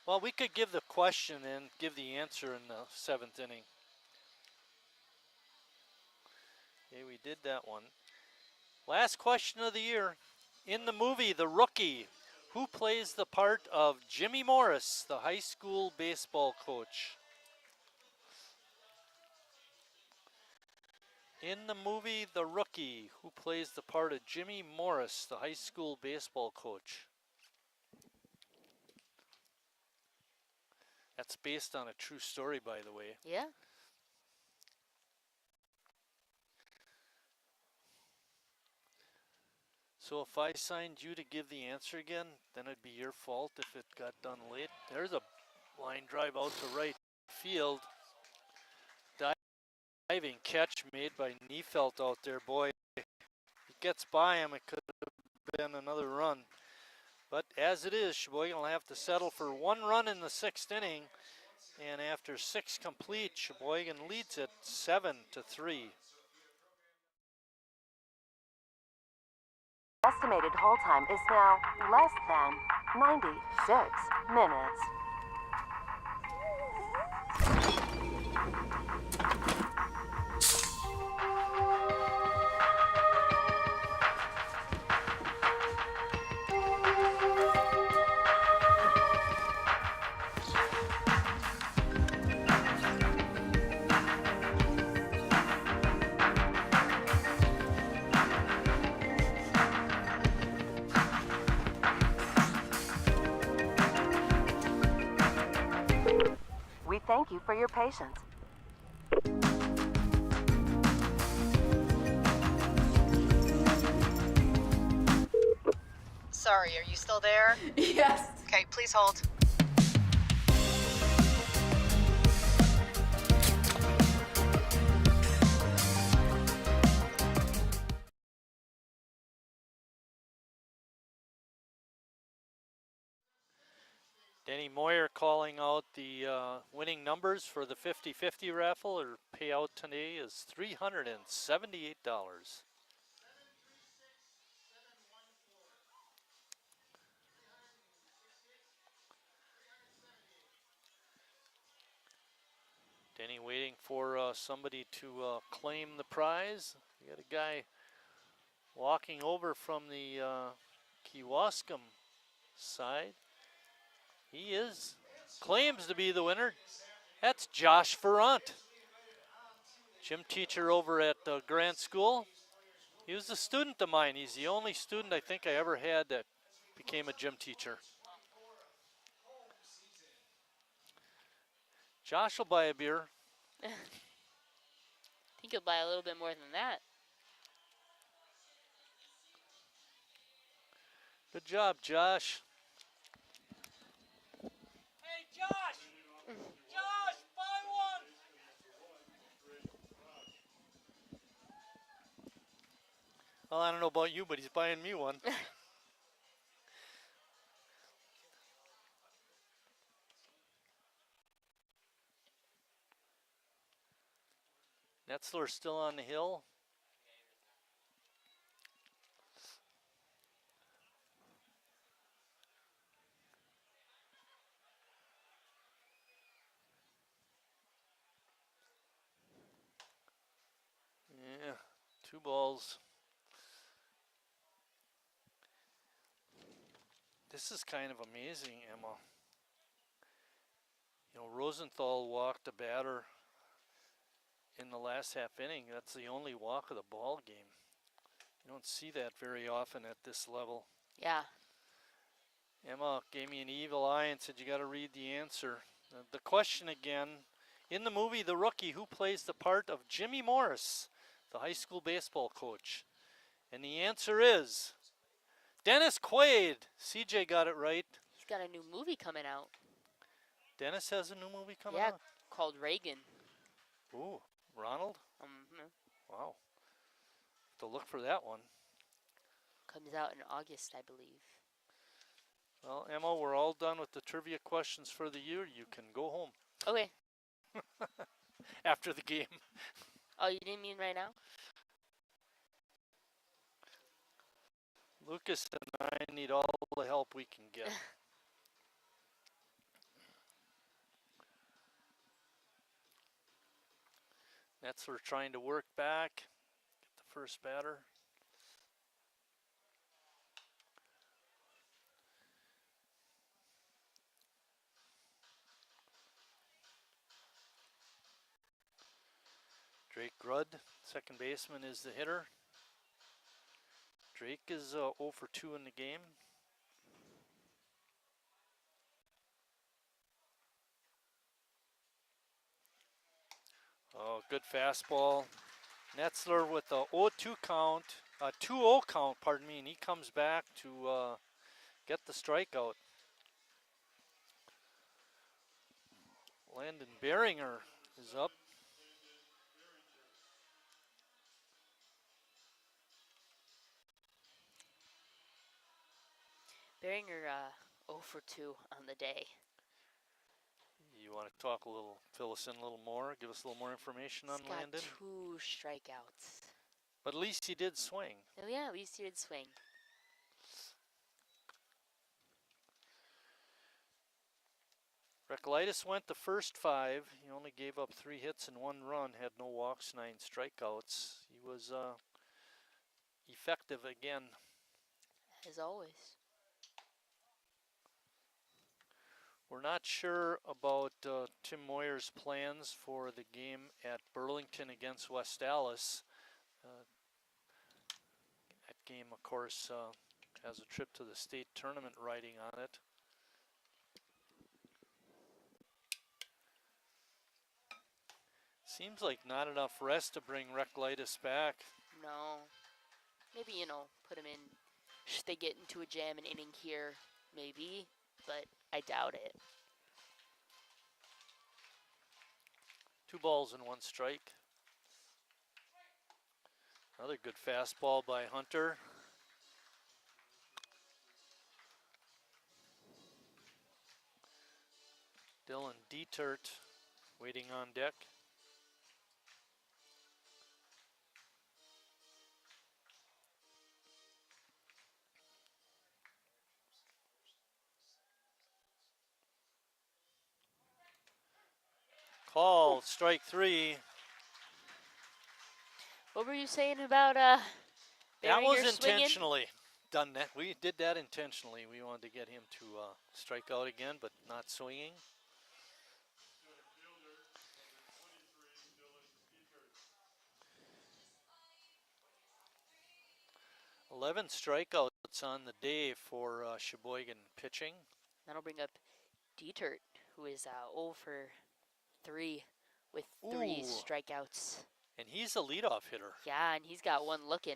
Well, we could give the question and give the answer in the 7th inning. Okay, we did that one. Last question of the year. In the movie The Rookie, who plays the part of Jimmy Morris, the high school baseball coach? In the movie The Rookie, who plays the part of Jimmy Morris, the high school baseball coach? That's based on a true story, by the way. Yeah. So if I signed you to give the answer again, then it'd be your fault if it got done late. There's a line drive out to right field. Diving catch made by Neefelt out there. Boy, he gets by him. It could have been another run. But as it is, Sheboygan will have to settle for one run in the 6th inning. And after 6 complete, Sheboygan leads it 7-3. Estimated hold time is now less than 96 minutes. We thank you for your patience. Sorry, are you still there? Yes. Okay, please hold. Danny Moyer calling out the winning numbers for the 50-50 raffle. Or payout today is $378. Danny waiting for somebody to claim the prize. We got a guy walking over from the Kewaskum side. He claims to be the winner. That's Josh Ferrant, gym teacher over at Grant School. He was a student of mine. He's the only student I think I ever had that became a gym teacher. Josh will buy a beer. I think he'll buy a little bit more than that. Good job, Josh. Hey, Josh! Josh, buy one! Well, I don't know about you, but he's buying me one. Netzler still on the hill. Yeah, 2 balls. This is kind of amazing, Emma. You know, Rosenthal walked a batter in the last half inning. That's the only walk of the ball game. You don't see that very often at this level. Yeah. Emma gave me an evil eye and said, you got to read the answer. The question again, in the movie The Rookie, who plays the part of Jimmy Morris, the high school baseball coach? And the answer is Dennis Quaid. CJ got it right. He's got a new movie coming out. Dennis has a new movie coming Yeah, out? called Reagan. Ooh, Ronald? Mm-hmm. Wow. Have to look for that one. Comes out in August, I believe. Well, Emma, we're all done with the trivia questions for the year. You can go home. Okay. After the game. Oh, you didn't mean right now? Lucas and I need all the help we can get. That's we're trying to work back. Get the first batter. Drake Grudd, second baseman, is the hitter. Drake is 0 for 2 in the game. Oh, good fastball. Netzler with a 0-2 count, 2-0 count, pardon me, and he comes back to get the strikeout. Landon Behringer is up. Behringer 0 for 2 on the day. You want to talk a little, fill us in a little more, give us a little more information on He's got Landon? 2 strikeouts. But at least he did swing. Oh yeah, at least he did swing. Recolytis went the first 5. He only gave up 3 hits and 1 run, had no walks, 9 strikeouts. He was effective again. As always. We're not sure about Tim Moyer's plans for the game at Burlington against West Allis. That game, of course, has a trip to the state tournament riding on it. Seems like not enough rest to bring Recolytis back. No. Maybe, put him in. Should they get into a jam an inning here? Maybe, but I doubt it. 2 balls and 1 strike. Another good fastball by Hunter. Dylan Dietert waiting on deck. Call, strike 3. What were you saying about That was Behringer swinging? intentionally. done that. We did that intentionally. We wanted to get him to strike out again, but not swinging. Eleven strikeouts on the day for Sheboygan pitching. That'll bring up Dietert, who is 0 for 3 with 3 Ooh. strikeouts. And he's a leadoff hitter. Yeah, and he's got one looking.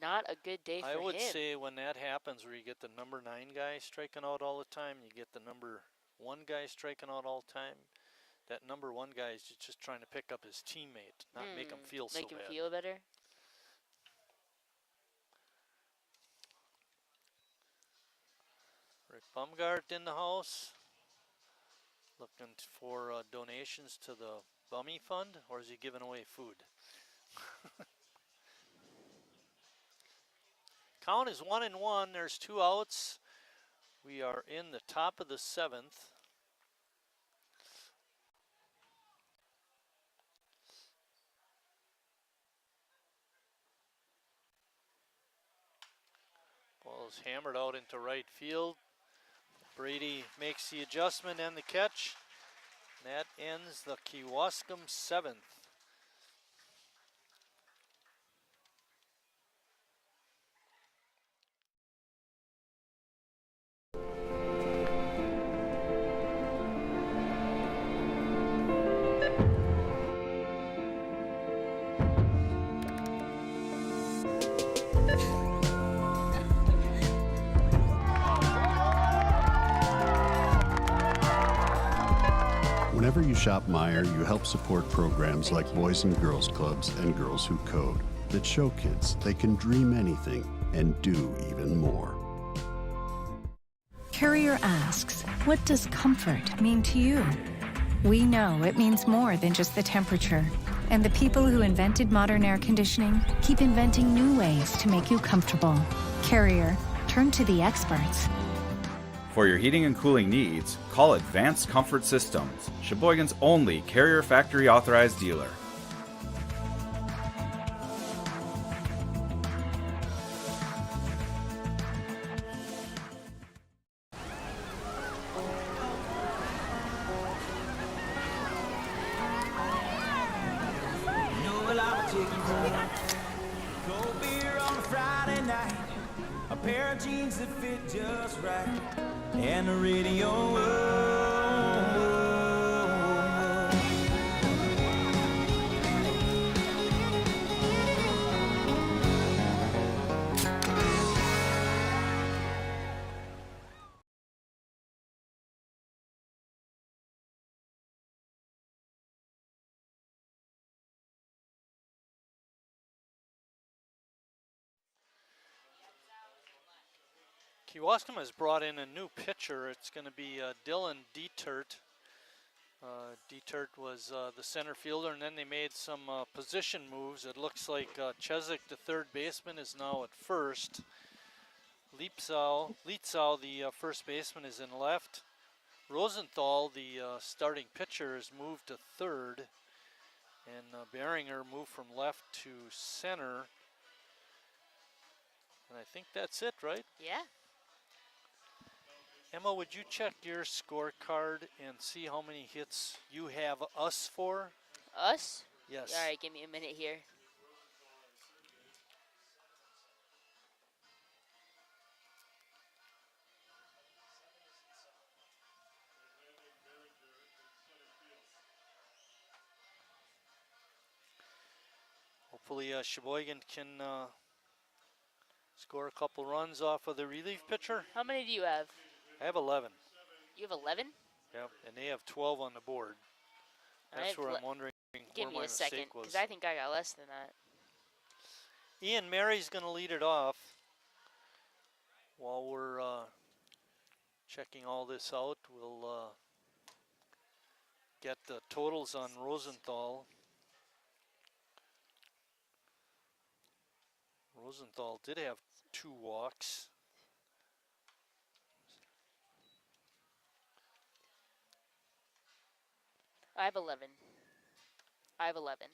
Not a good day for him. I would say when that happens, where you get the number 9 guy striking out all the time, you get the number 1 guy striking out all the time, that number 1 guy is just trying to pick up his teammate, not make him feel so bad. Make him feel better. Rick Bumgart in the house, looking for donations to the Bummy Fund, or is he giving away food? Count is 1-1. There's 2 outs. We are in the top of the 7th. Ball is hammered out into right field. Brady makes the adjustment and the catch. That ends the Kewaskum 7th. Whenever you shop Meijer, you help support programs like Boys and Girls Clubs and Girls Who Code that show kids they can dream anything and do even more. Carrier asks, what does comfort mean to you? We know it means more than just the temperature. And the people who invented modern air conditioning keep inventing new ways to make you comfortable. Carrier, turn to the experts. For your heating and cooling needs, call Advanced Comfort Systems, Sheboygan's only Carrier Factory authorized dealer. Cold beer on a Friday night, a pair of jeans that fit just right, and the radio. Kewaskum has brought in a new pitcher. It's going to be Dylan Dietert. Dietert was the center fielder, and then they made some position moves. It looks like Chezik, the third baseman, is now at first. Lietzau, the first baseman, is in left. Rosenthal, the starting pitcher, has moved to third. And Behringer moved from left to center. And I think that's it, right? Yeah. Emma, would you check your scorecard and see how many hits you have us for? Us? Yes. All right, give me a minute here. Hopefully Sheboygan can score a couple runs off of the relief pitcher. How many do you have? I have 11. You have 11? Yep, and they have 12 on the board. That's where I'm wondering Give where me my a second, mistake was. because I think I got less than that. Ian Mary's going to lead it off while we're checking all this out. We'll get the totals on Rosenthal. Rosenthal did have 2 walks. I have 11. I have 11.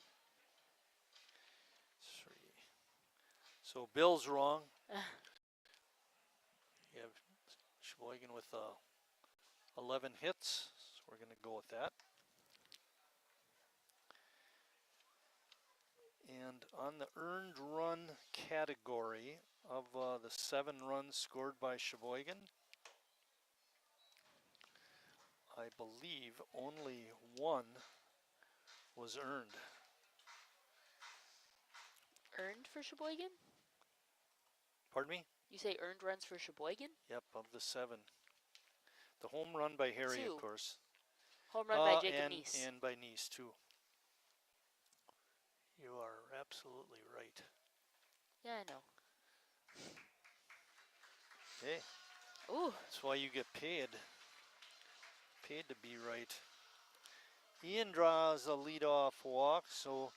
So Bill's wrong. You have Sheboygan with 11 hits, so we're going to go with that. And on the earned run category of the 7 runs scored by Sheboygan, I believe only 1 was earned. Earned for Sheboygan? Pardon me? You say earned runs for Sheboygan? Yep, of the 7. The home run by Harry, 2. of course. Home run by Jacob and, Neese. And by Neese, too. You are absolutely right. Yeah, I know. Hey. Ooh. That's why you get paid. Paid to be right. Ian draws a leadoff walk, so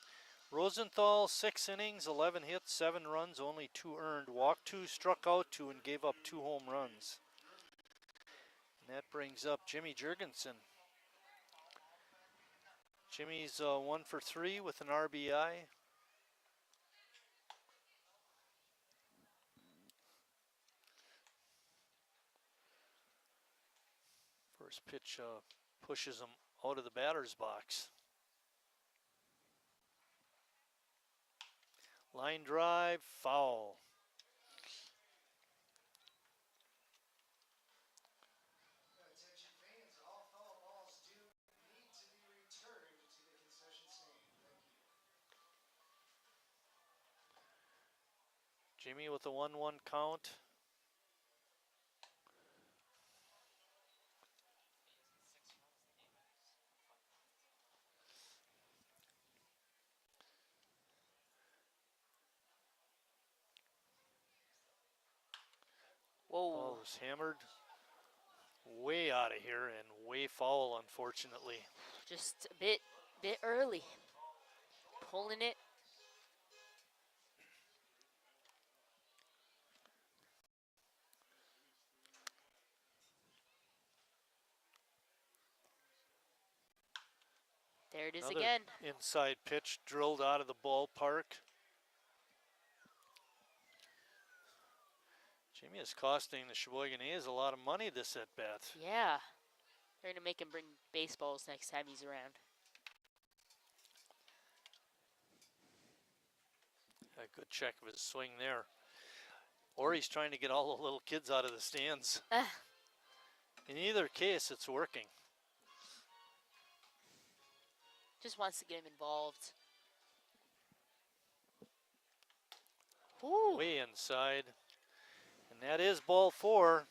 Rosenthal, 6 innings, 11 hits, 7 runs, only 2 earned. Walked 2, struck out 2, and gave up 2 home runs. And that brings up Jimmy Jurgensen. Jimmy's 1 for 3 with an RBI. First pitch pushes him out of the batter's box. Line drive, foul. Jimmy with a 1-1 count. Whoa. Ball was hammered way out of here and way foul, unfortunately. Just a bit early. Pulling it. There it is Another again. Inside pitch drilled out of the ballpark. Jimmy is costing the Sheboygan A's a lot of money this at bat. Yeah. They're going to make him bring baseballs next time he's around. A good check of his swing there. Or he's trying to get all the little kids out of the stands. In either case, it's working. Just wants to get him involved. Ooh. Way inside. And that is ball 4.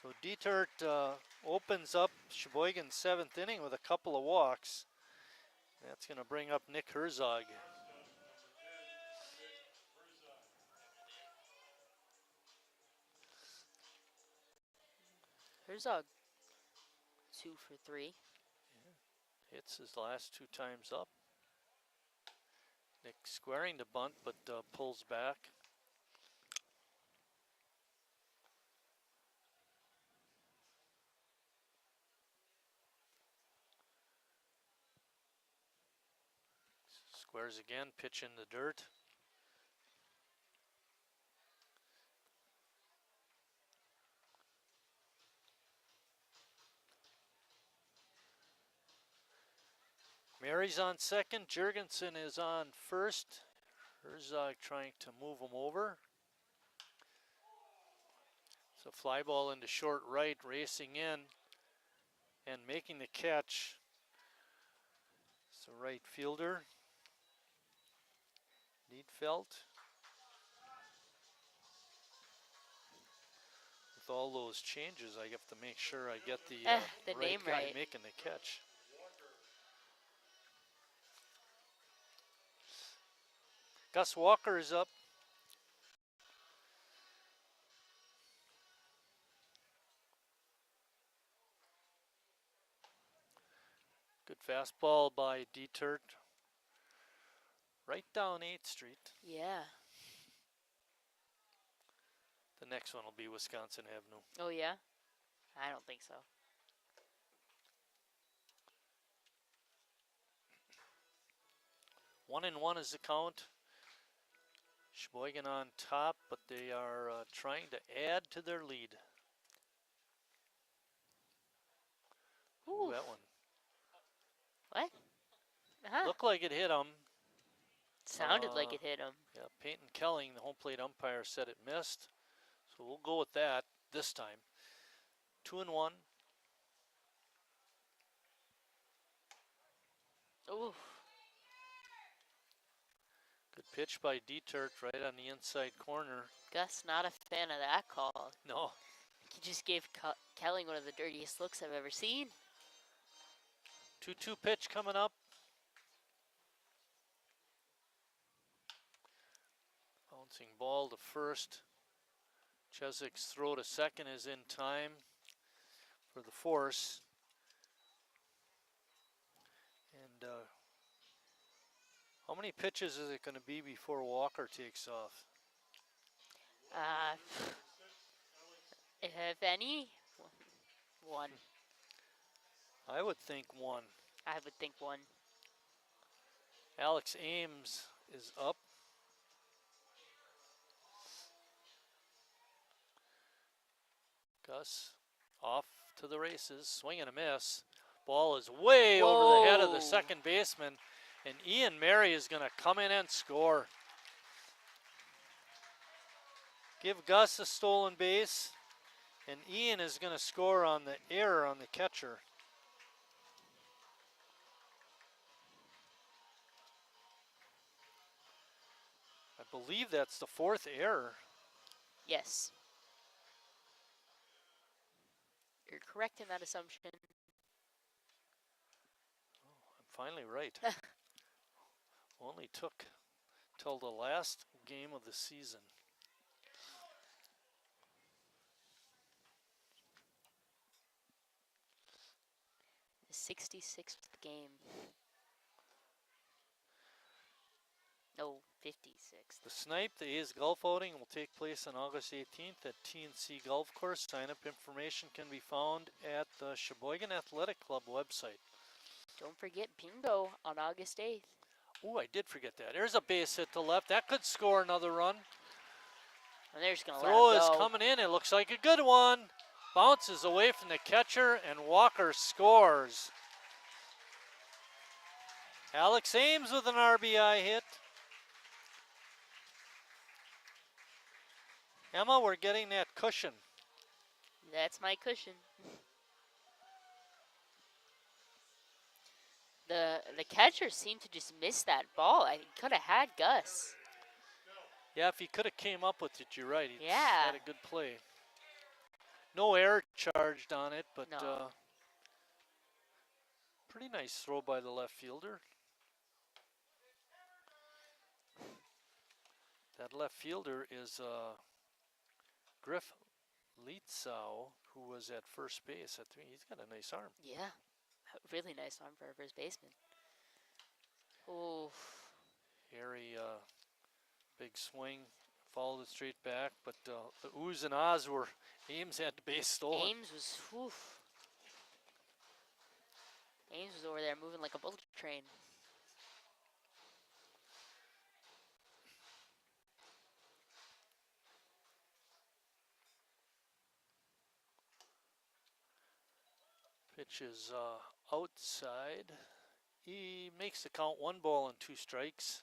So Dietert opens up Sheboygan's 7th inning with a couple of walks. That's going to bring up Nick Herzog. Herzog, 2 for 3. Yeah. Hits his last 2 times up. Nick squaring to bunt, but pulls back. Squares again, pitch in the dirt. Mary's on second, Jurgensen is on first. Herzog trying to move him over. So fly ball into short right, racing in and making the catch. It's the right fielder, Needfelt. With all those changes, I have to make sure I get the right name guy right. making the catch. Gus Walker is up. Good fastball by Dietert. Right down 8th Street. Yeah. The next one will be Wisconsin Avenue. Oh, yeah? I don't think so. One and one is the count. Sheboygan on top, but they are trying to add to their lead. Ooh, that one. What? Uh-huh. Looked like it hit him. Sounded like it hit him. Yeah, Peyton Kelling, the home plate umpire, said it missed. So we'll go with that this time. 2-1. Ooh. Good pitch by Dietert right on the inside corner. Gus, not a fan of that call. No. He just gave Kelling one of the dirtiest looks I've ever seen. 2-2 pitch coming up. Bouncing ball to first. Cheswick's throw to second is in time for the force. And how many pitches is it going to be before Walker takes off? If any, one. I would think one. I would think one. Alex Ames is up. Gus off to the races, swing and a miss. Ball is way over the head of the second baseman, and Ian Mary is going to come in and score. Give Gus a stolen base, and Ian is going to score on the error on the catcher. I believe that's the fourth error. Yes. You're correct in that assumption. Oh, I'm finally right. Only took till the last game of the season. The 66th game. No, 56th. The Snipe, the A's golf outing, will take place on August 18th at TNC Golf Course. Sign-up information can be found at the Sheboygan Athletic Club website. Don't forget bingo on August 8th. Oh, I did forget that. There's a base hit to left. That could score another run. And they're just going to Throw let is him go. coming in. It looks like a good one. Bounces away from the catcher, and Walker scores. Alex Ames with an RBI hit. Emma, we're getting that cushion. That's my cushion. The catcher seemed to just miss that ball. I could have had Gus. Yeah, if he could have came up with it, you're right. He Yeah. had a good play. No error charged on it, but No. pretty nice throw by the left fielder. That left fielder is Griff Lietzau, who was at first base. I think he's got a nice arm. Yeah. Really nice arm for a first baseman. Oh. Harry, big swing, followed it straight back, but the oohs and ahs were Ames had the base stolen. Ames was, oof. Ames was over there moving like a bullet train. Pitch is outside. He makes the count 1-2 strikes.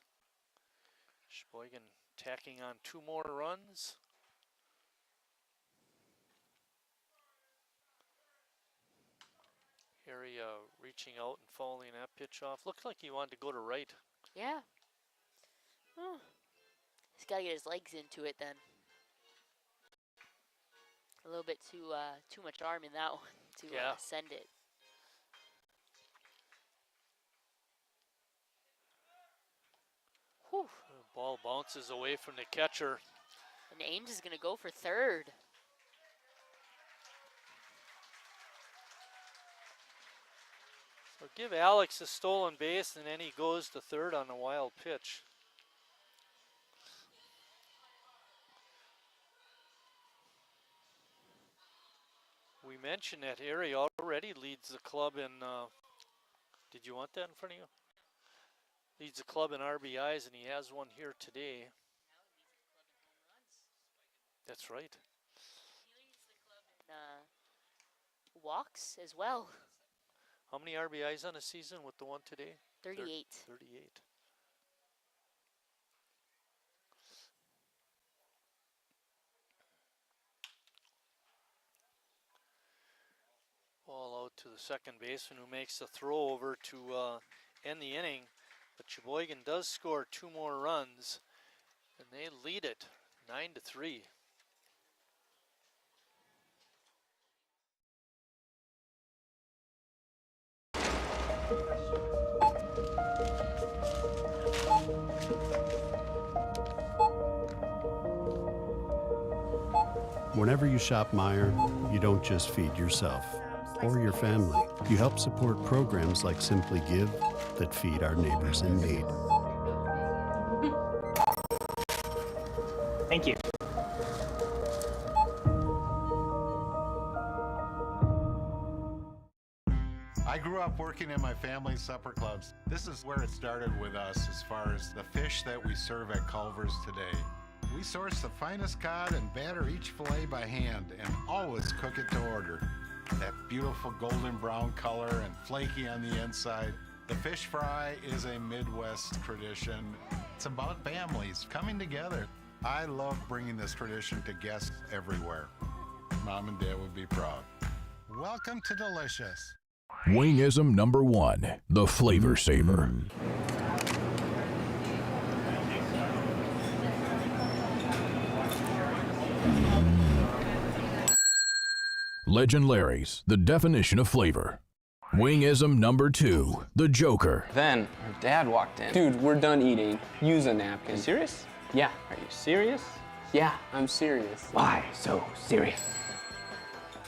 Sheboygan tacking on 2 more runs. Harry reaching out and fouling that pitch off. Looked like he wanted to go to right. Yeah. Oh. He's got to get his legs into it then. A little bit too much arm in that one to send it. Whew. The ball bounces away from the catcher. And Ames is going to go for third. So give Alex a stolen base, and then he goes to third on a wild pitch. We mentioned that Harry already leads the club in, did you want that in front of you? Leads the club in RBIs, and he has one here today. That's right. Walks as well. How many RBIs on a season with the one today? 38. 38. Ball out to the second baseman who makes the throw over to end the inning. But Sheboygan does score 2 more runs, and they lead it 9-3. Whenever you shop Meijer, you don't just feed yourself or your family. You help support programs like Simply Give that feed our neighbors in need. Thank you. I grew up working in my family's supper clubs. This is where it started with us as far as the fish that we serve at Culver's today. We source the finest cod and batter each fillet by hand and always cook it to order. That beautiful golden brown color and flaky on the inside. The fish fry is a Midwest tradition. It's about families coming together. I love bringing this tradition to guests everywhere. Mom and Dad would be proud. Welcome to Delicious. Wingism number 1, the Flavor Saver. Legend Larry's, the definition of flavor. Wingism number 2, the Joker. Then her dad walked in. Dude, we're done eating. Use a napkin. You serious? Yeah. Are you serious? Yeah, I'm serious. Why so serious?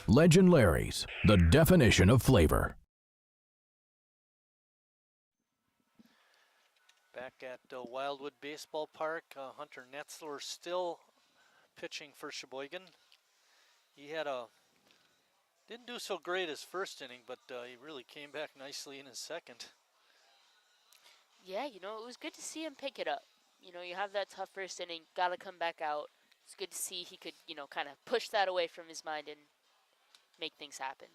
Legend Larry's, the definition of flavor. Back at Wildwood Baseball Park, Hunter Netzler still pitching for Sheboygan. He didn't do so great his first inning, but he really came back nicely in his second. Yeah, you know, it was good to see him pick it up. You know, you have that tough first inning, got to come back out. It's good to see he could, you know, kind of push that away from his mind and make things happen.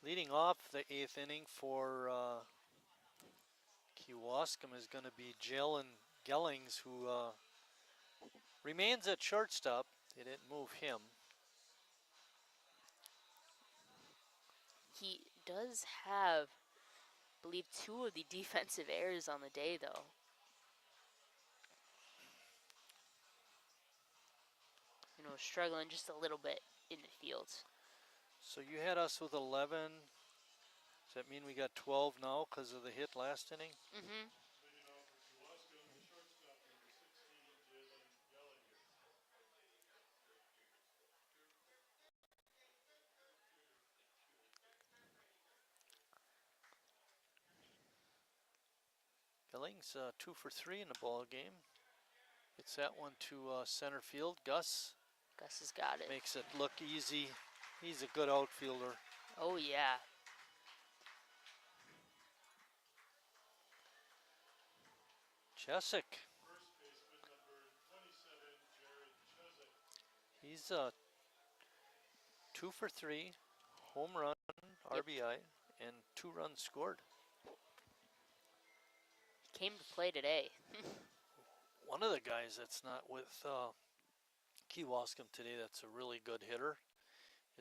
Leading off the 8th inning for Kewaskum is going to be Jalen Gellings, who remains at shortstop. They didn't move him. He does have, I believe, 2 of the defensive errors on the day, though. You know, struggling just a little bit in the field. So you had us with 11. Does that mean we got 12 now because of the hit last inning? Mm-hmm. Gellings 2 for 3 in the ball game. Gets that one to center field. Gus has got it. Makes it look easy. He's a good outfielder. Oh, yeah. Chesick. He's 2 for 3, home run, RBI, and 2 runs scored. He came to play today. One of the guys that's not with Kewaskum today that's a really good hitter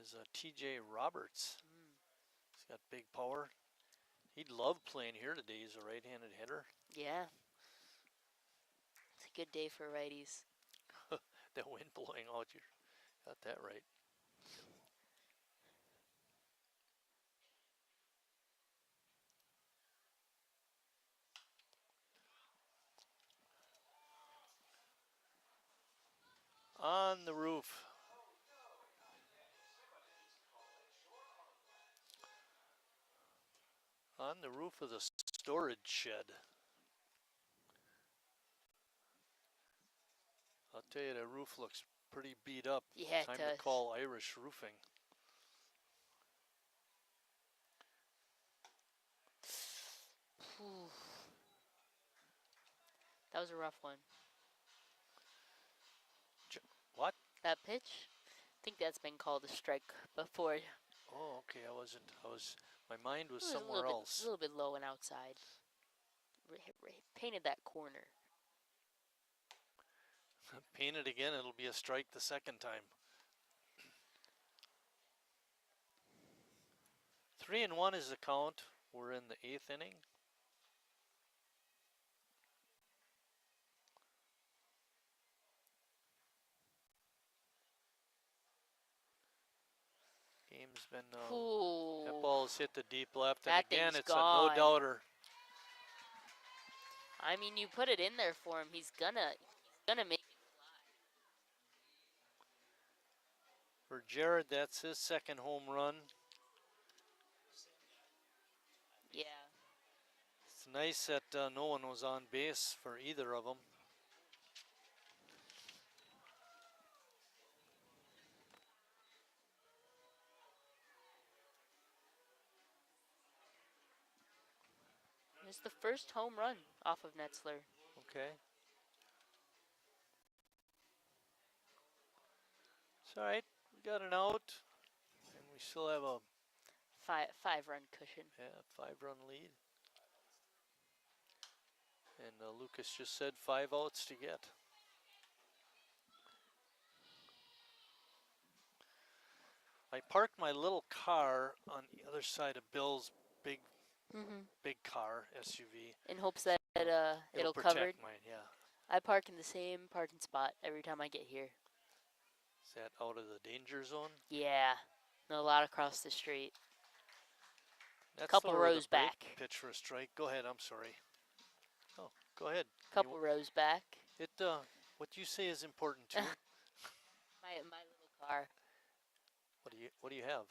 is TJ Roberts. He's got big power. He'd love playing here today. He's a right-handed hitter. Yeah. It's a good day for righties. That wind blowing out, you got that right. On the roof. On the roof of the storage shed. I'll tell you, the roof looks pretty beat up. Yeah, Time it does. to call Irish Roofing. That was a rough one. That pitch, I think that's been called a strike before. Oh, okay. My mind was It was somewhere else. a little bit low and outside. Painted that corner. Paint it again, it'll be a strike the second time. 3-1 is the count. We're in the 8th inning. Game's been that ball's hit the deep left, and again it's gone. a no-doubter. I mean, you put it in there for him. He's gonna make it fly. For Jared, that's his second home run. Yeah. It's nice that no one was on base for either of them. It's the first home run off of Netzler. Okay. It's all right. We got an out, and we still have a five-run cushion. Yeah, 5-run lead. And Lucas just said 5 outs to get. I parked my little car on the other side of Bill's big car SUV. In hopes that it'll protect cover. Mine, yeah. I park in the same parking spot every time I get here. Is that out of the danger zone? Yeah, a lot across the street. That's Couple rows back. Pitch for a strike. Go ahead. I'm sorry. Oh, go ahead. Couple rows back. What you say is important too. my little car. What do you have?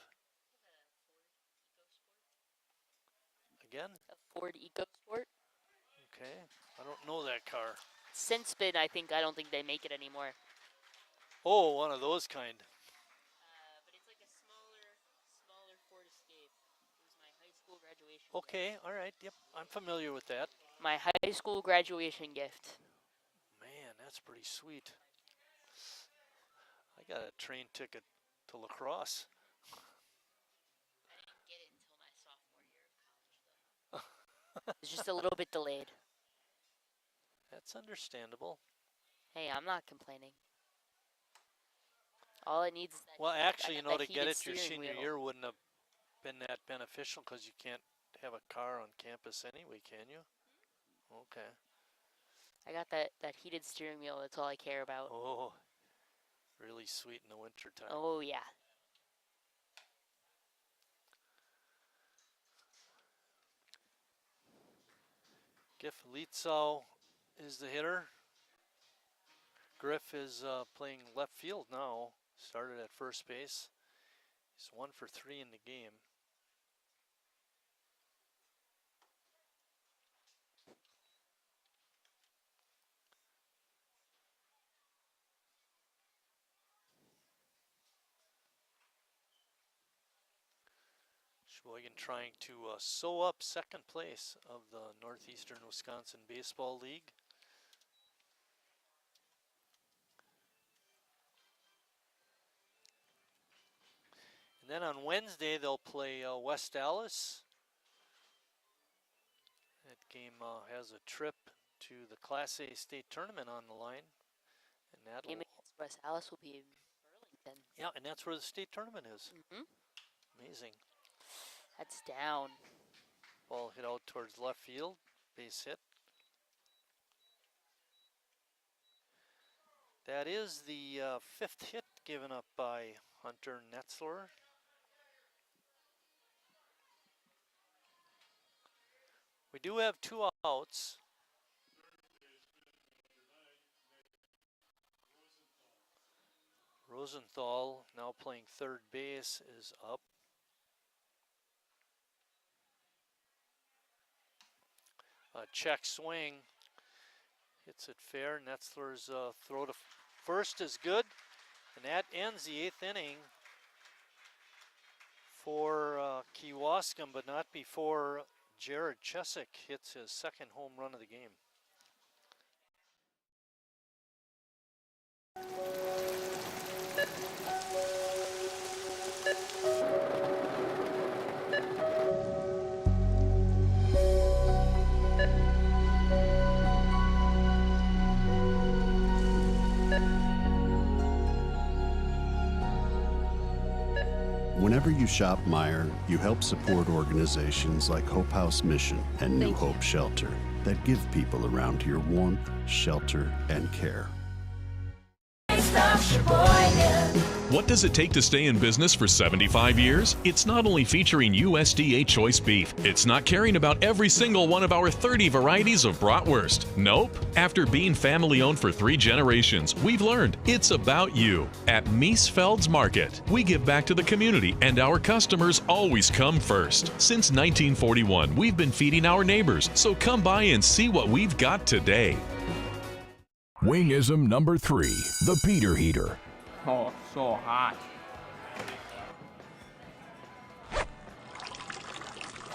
Again? A Ford EcoSport. Okay. I don't know that car. Since then, I don't think they make it anymore. Oh, one of those kind. But it's like a smaller Ford Escape. It was my high school graduation. Okay, all right. Yep, I'm familiar with that. My high school graduation gift. Man, that's pretty sweet. I got a train ticket to lacrosse. I didn't get it until my sophomore year of college, though. It's just a little bit delayed. That's understandable. Hey, I'm not complaining. All it needs is that. Well, actually, to get it your senior year wouldn't have been that beneficial because you can't have a car on campus anyway, can you? Okay. I got that heated steering wheel. That's all I care about. Oh, really sweet in the winter time. Oh, yeah. Gif Lietzau is the hitter. Griff is playing left field now. Started at first base. He's 1 for 3 in the game. Sheboygan trying to sew up second place of the Northeastern Wisconsin Baseball League. And then on Wednesday they'll play West Allis. That game has a trip to the Class A state tournament on the line. And that game against West Allis will be in Burlington. Yeah, and that's where the state tournament is. Amazing. That's down. Ball hit out towards left field. Base hit. That is the 5th hit given up by Hunter Netzler. We do have 2 outs. Rosenthal, now playing third base, is up. Check swing, hits it fair. Netzler's throw to first is good, and that ends the 8th inning for Kewaskum, but not before Jared Chesick hits his second home run of the game. Whenever you shop Meijer, you help support organizations like Hope House Mission and New Hope Shelter that give people around here warmth, shelter, and care. What does it take to stay in business for 75 years? It's not only featuring USDA choice beef. It's not caring about every single one of our 30 varieties of bratwurst. Nope. After being family owned for 3 generations, we've learned it's about you. At Miesfeld's Market, we give back to the community and our customers always come first. Since 1941, we've been feeding our neighbors, so come by and see what we've got today. Wingism number 3, the Peter Heater. Oh, so hot.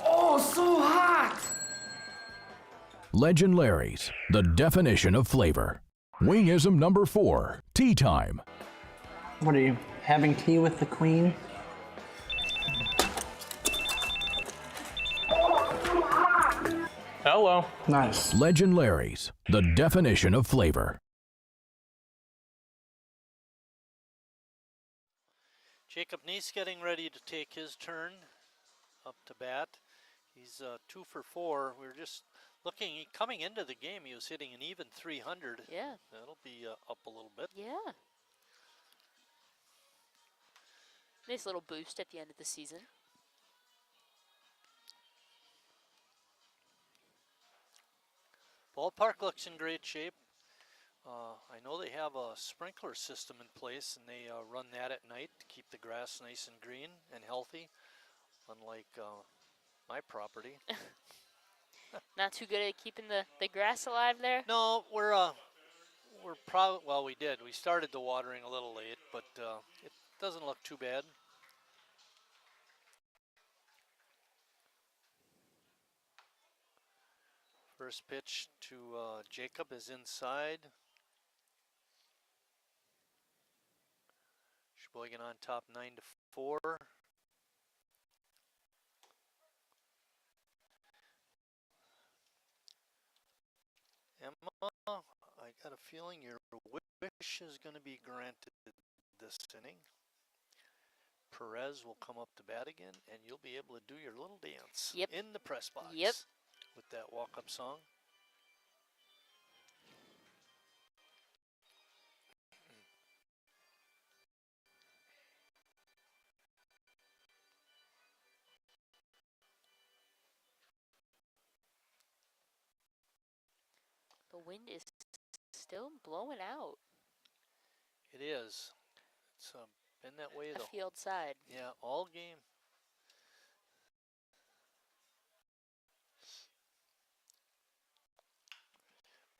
Oh, so hot! Legend Larry's, the definition of flavor. Wingism number 4, tea time. What are you, having tea with the queen? Hello. Nice. Legend Larry's, the definition of flavor. Jacob Neese getting ready to take his turn up to bat. He's 2 for 4. We were just looking, coming into the game, he was hitting an even 300. Yeah. That'll be up a little bit. Yeah. Nice little boost at the end of the season. Ballpark looks in great shape. I know they have a sprinkler system in place, and they run that at night to keep the grass nice and green and healthy, unlike my property. Not too good at keeping the grass alive there? No, we're probably, well, we did. We started the watering a little late, but it doesn't look too bad. First pitch to Jacob is inside. Sheboygan on top 9-4. Emma, I got a feeling your wish is going to be granted this inning. Perez will come up to bat again, and you'll be able to do your little dance in the press box. Yep. With that walk-up song. The wind is still blowing out. It is. It's been that way the field side. Yeah, all game.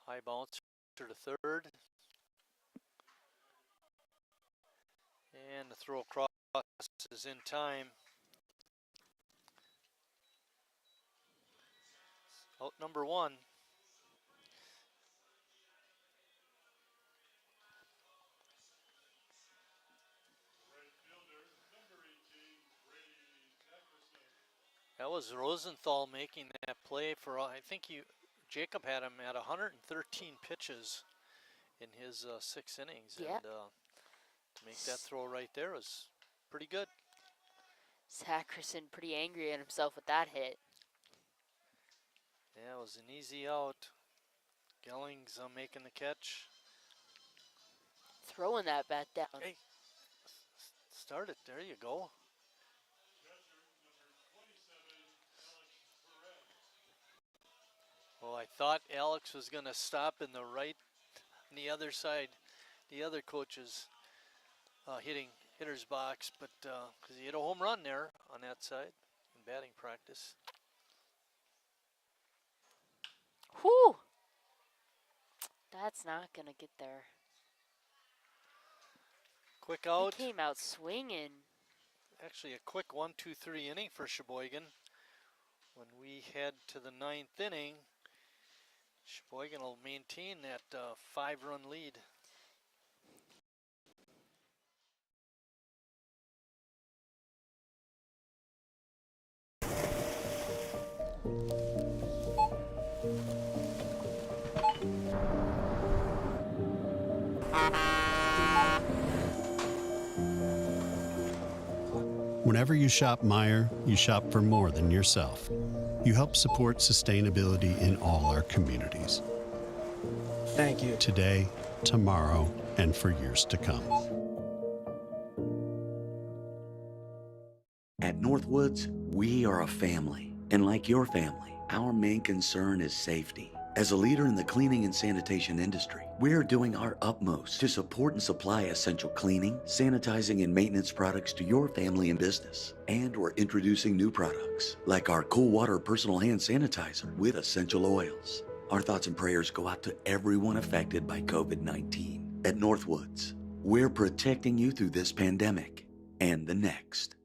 High bounce to third. And the throw across is in time. Out number 1. That was Rosenthal making that play for, I think Jacob had him at 113 pitches in his 6 innings. Yeah. And to make that throw right there was pretty good. Sackerson pretty angry at himself with that hit. Yeah, it was an easy out. Gellings making the catch. Throwing that bat down. Hey, start it. There you go. Well, I thought Alex was going to stop in the right, on the other side, the other coach's hitter's box, but because he hit a home run there on that side in batting practice. Whew! That's not going to get there. Quick out. He came out swinging. Actually, a quick 1-2-3 inning for Sheboygan. When we head to the 9th inning, Sheboygan will maintain that 5-run lead. Whenever you shop Meijer, you shop for more than yourself. You help support sustainability in all our communities. Thank you. Today, tomorrow, and for years to come. At Northwoods, we are a family. And like your family, our main concern is safety. As a leader in the cleaning and sanitation industry, we're doing our utmost to support and supply essential cleaning, sanitizing, and maintenance products to your family and business. And we're introducing new products, like our Cool Water Personal Hand Sanitizer with essential oils. Our thoughts and prayers go out to everyone affected by COVID-19. At Northwoods, we're protecting you through this pandemic and the next.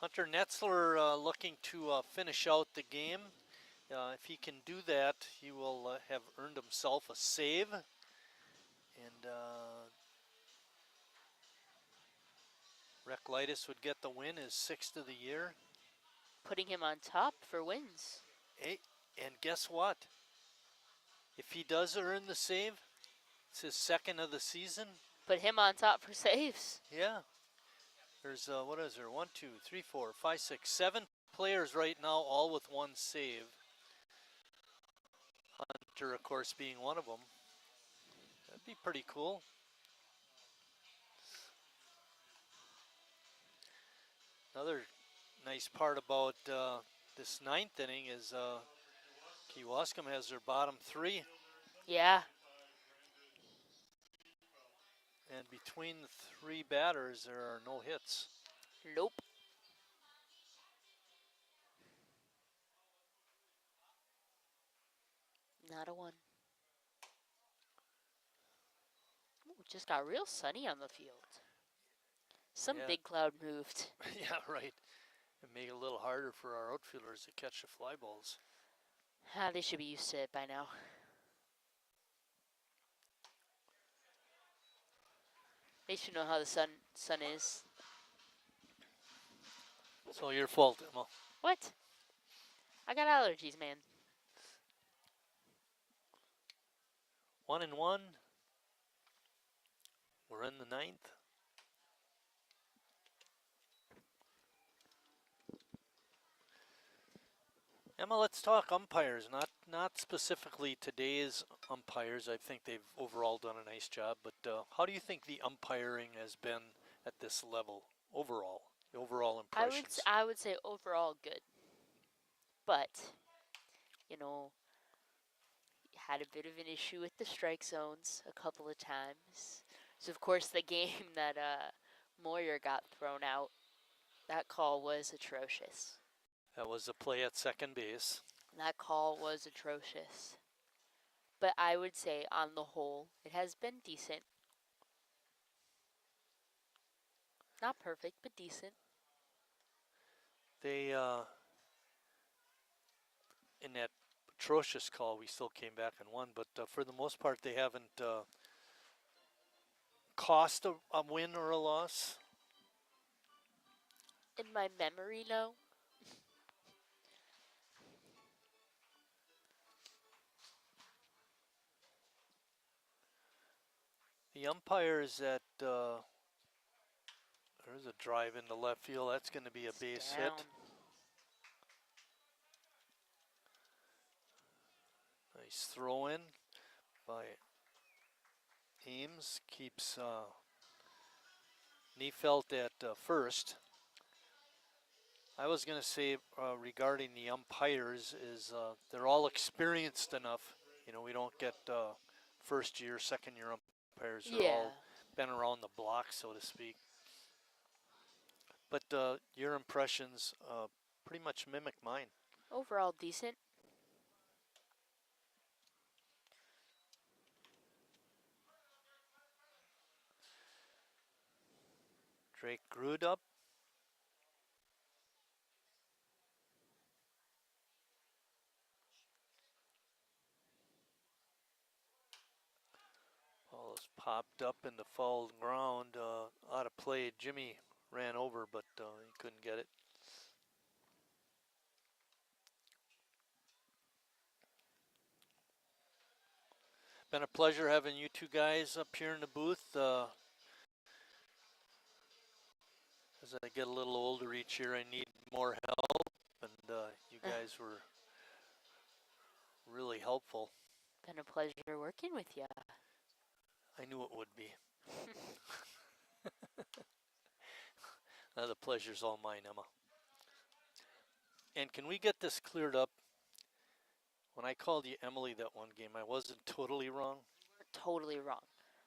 Hunter Netzler looking to finish out the game. If he can do that, he will have earned himself a save. And Reclitus would get the win, his 6th of the year. Putting him on top for wins. Hey, and guess what? If he does earn the save, it's his 2nd of the season. Put him on top for saves. Yeah. There's, what is there? 1, 2, 3, 4, 5, 6, 7 players right now, all with 1 save. Hunter, of course, being one of them. That'd be pretty cool. Another nice part about this 9th inning is Kewaskum has their bottom 3. Yeah. And between the 3 batters, there are no hits. Nope. Not a one. Ooh, just got real sunny on the field. Some big cloud moved. Yeah, right. And make it a little harder for our outfielders to catch the fly balls. They should be used to it by now. They should know how the sun is. It's all your fault, Emma. What? I got allergies, man. 1-1. We're in the 9th. Emma, let's talk umpires, not specifically today's umpires. I think they've overall done a nice job, but how do you think the umpiring has been at this level overall? The overall impressions. I would say overall good. But, you know, had a bit of an issue with the strike zones a couple of times. So, of course, the game that Moyer got thrown out, that call was atrocious. That was a play at second base. That call was atrocious. But I would say, on the whole, it has been decent. Not perfect, but decent. They, in that atrocious call, we still came back and won, but for the most part, they haven't cost a win or a loss. In my memory, no. The umpires at, there's a drive into left field. That's going to be a base hit. Nice throw in by Ames. Keeps Neefeld at first. I was going to say regarding the umpires is they're all experienced enough. You know, we don't get first year, second year umpires. They're all been around the block, so to speak. But your impressions pretty much mimic mine. Overall decent. Drake Grood up. Ball is popped up into foul ground. Out of play. Jimmy ran over, but he couldn't get it. Been a pleasure having you two guys up here in the booth. As I get a little older each year, I need more help, and you guys were really helpful. Been a pleasure working with you. I knew it would be. The pleasure's all mine, Emma. And can we get this cleared up? When I called you Emily that one game, I wasn't totally wrong. Totally wrong.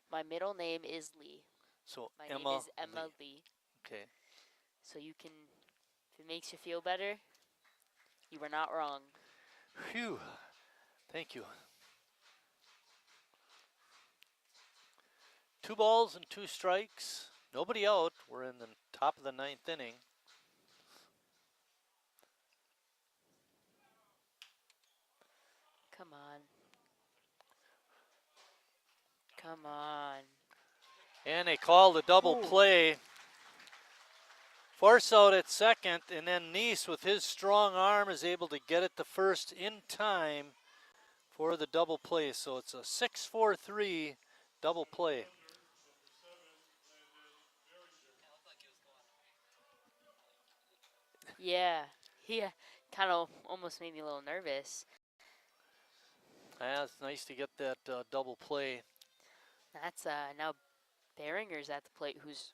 My middle name is Lee. So My Emma name is Emma Lee. Okay. So you can, if it makes you feel better, you were not wrong. Phew. Thank you. 2 balls and 2 strikes. Nobody out. We're in the top of the 9th inning. Come on. Come on. And they call the double play. Force out at second, and then Neese with his strong arm is able to get it to first in time for the double play. So it's a 6-4-3 double play. Yeah, he kind of almost made me a little nervous. Yeah, it's nice to get that double play. That's now Behringer's at the plate, who's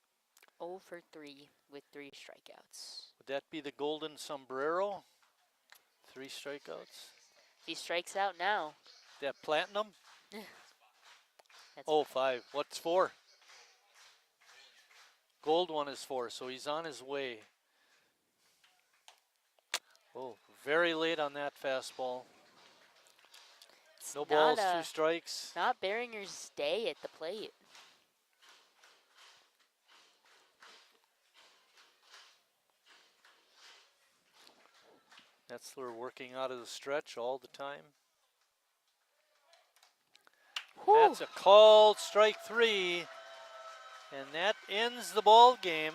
0 for 3 with 3 strikeouts. Would that be the golden sombrero? 3 strikeouts. He strikes out now. That platinum? That's 5. What's 4? Gold one is 4, so he's on his way. Oh, very late on that fastball. No balls, 2 strikes. Not Behringer's day at the plate. Netzler working out of the stretch all the time. Whew. That's a called strike 3, and that ends the ball game.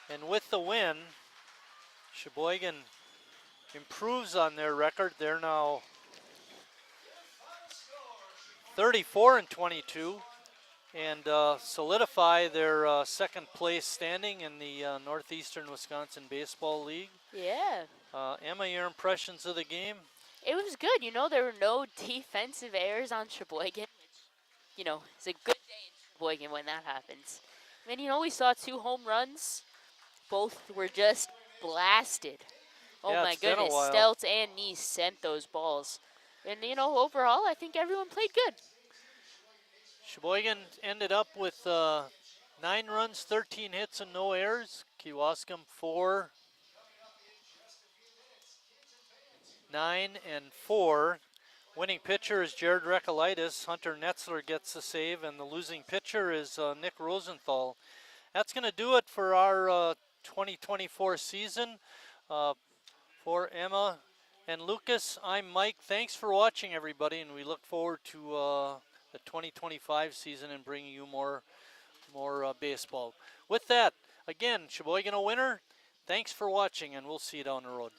And with the win, Sheboygan improves on their record. They're now 34-22 and solidify their second place standing in the Northeastern Wisconsin Baseball League. Yeah. Emma, your impressions of the game? It was good. You know, there were no defensive errors on Sheboygan, which, you know, it's a good day in Sheboygan when that happens. And, you know, we saw 2 home runs. Both were just blasted. Oh, yeah, my goodness. Stelz and Neese sent those balls. And, you know, overall, I think everyone played good. Sheboygan ended up with 9 runs, 13 hits, and no errors. Kewaskum 4, 9, and 4. Winning pitcher is Jared Recolaitis. Hunter Netzler gets the save, and the losing pitcher is Nick Rosenthal. That's going to do it for our 2024 season. For Emma and Lucas, I'm Mike. Thanks for watching, everybody, and we look forward to the 2025 season and bringing you more baseball. With that, again, Sheboygan a winner. Thanks for watching, and we'll see you down the road.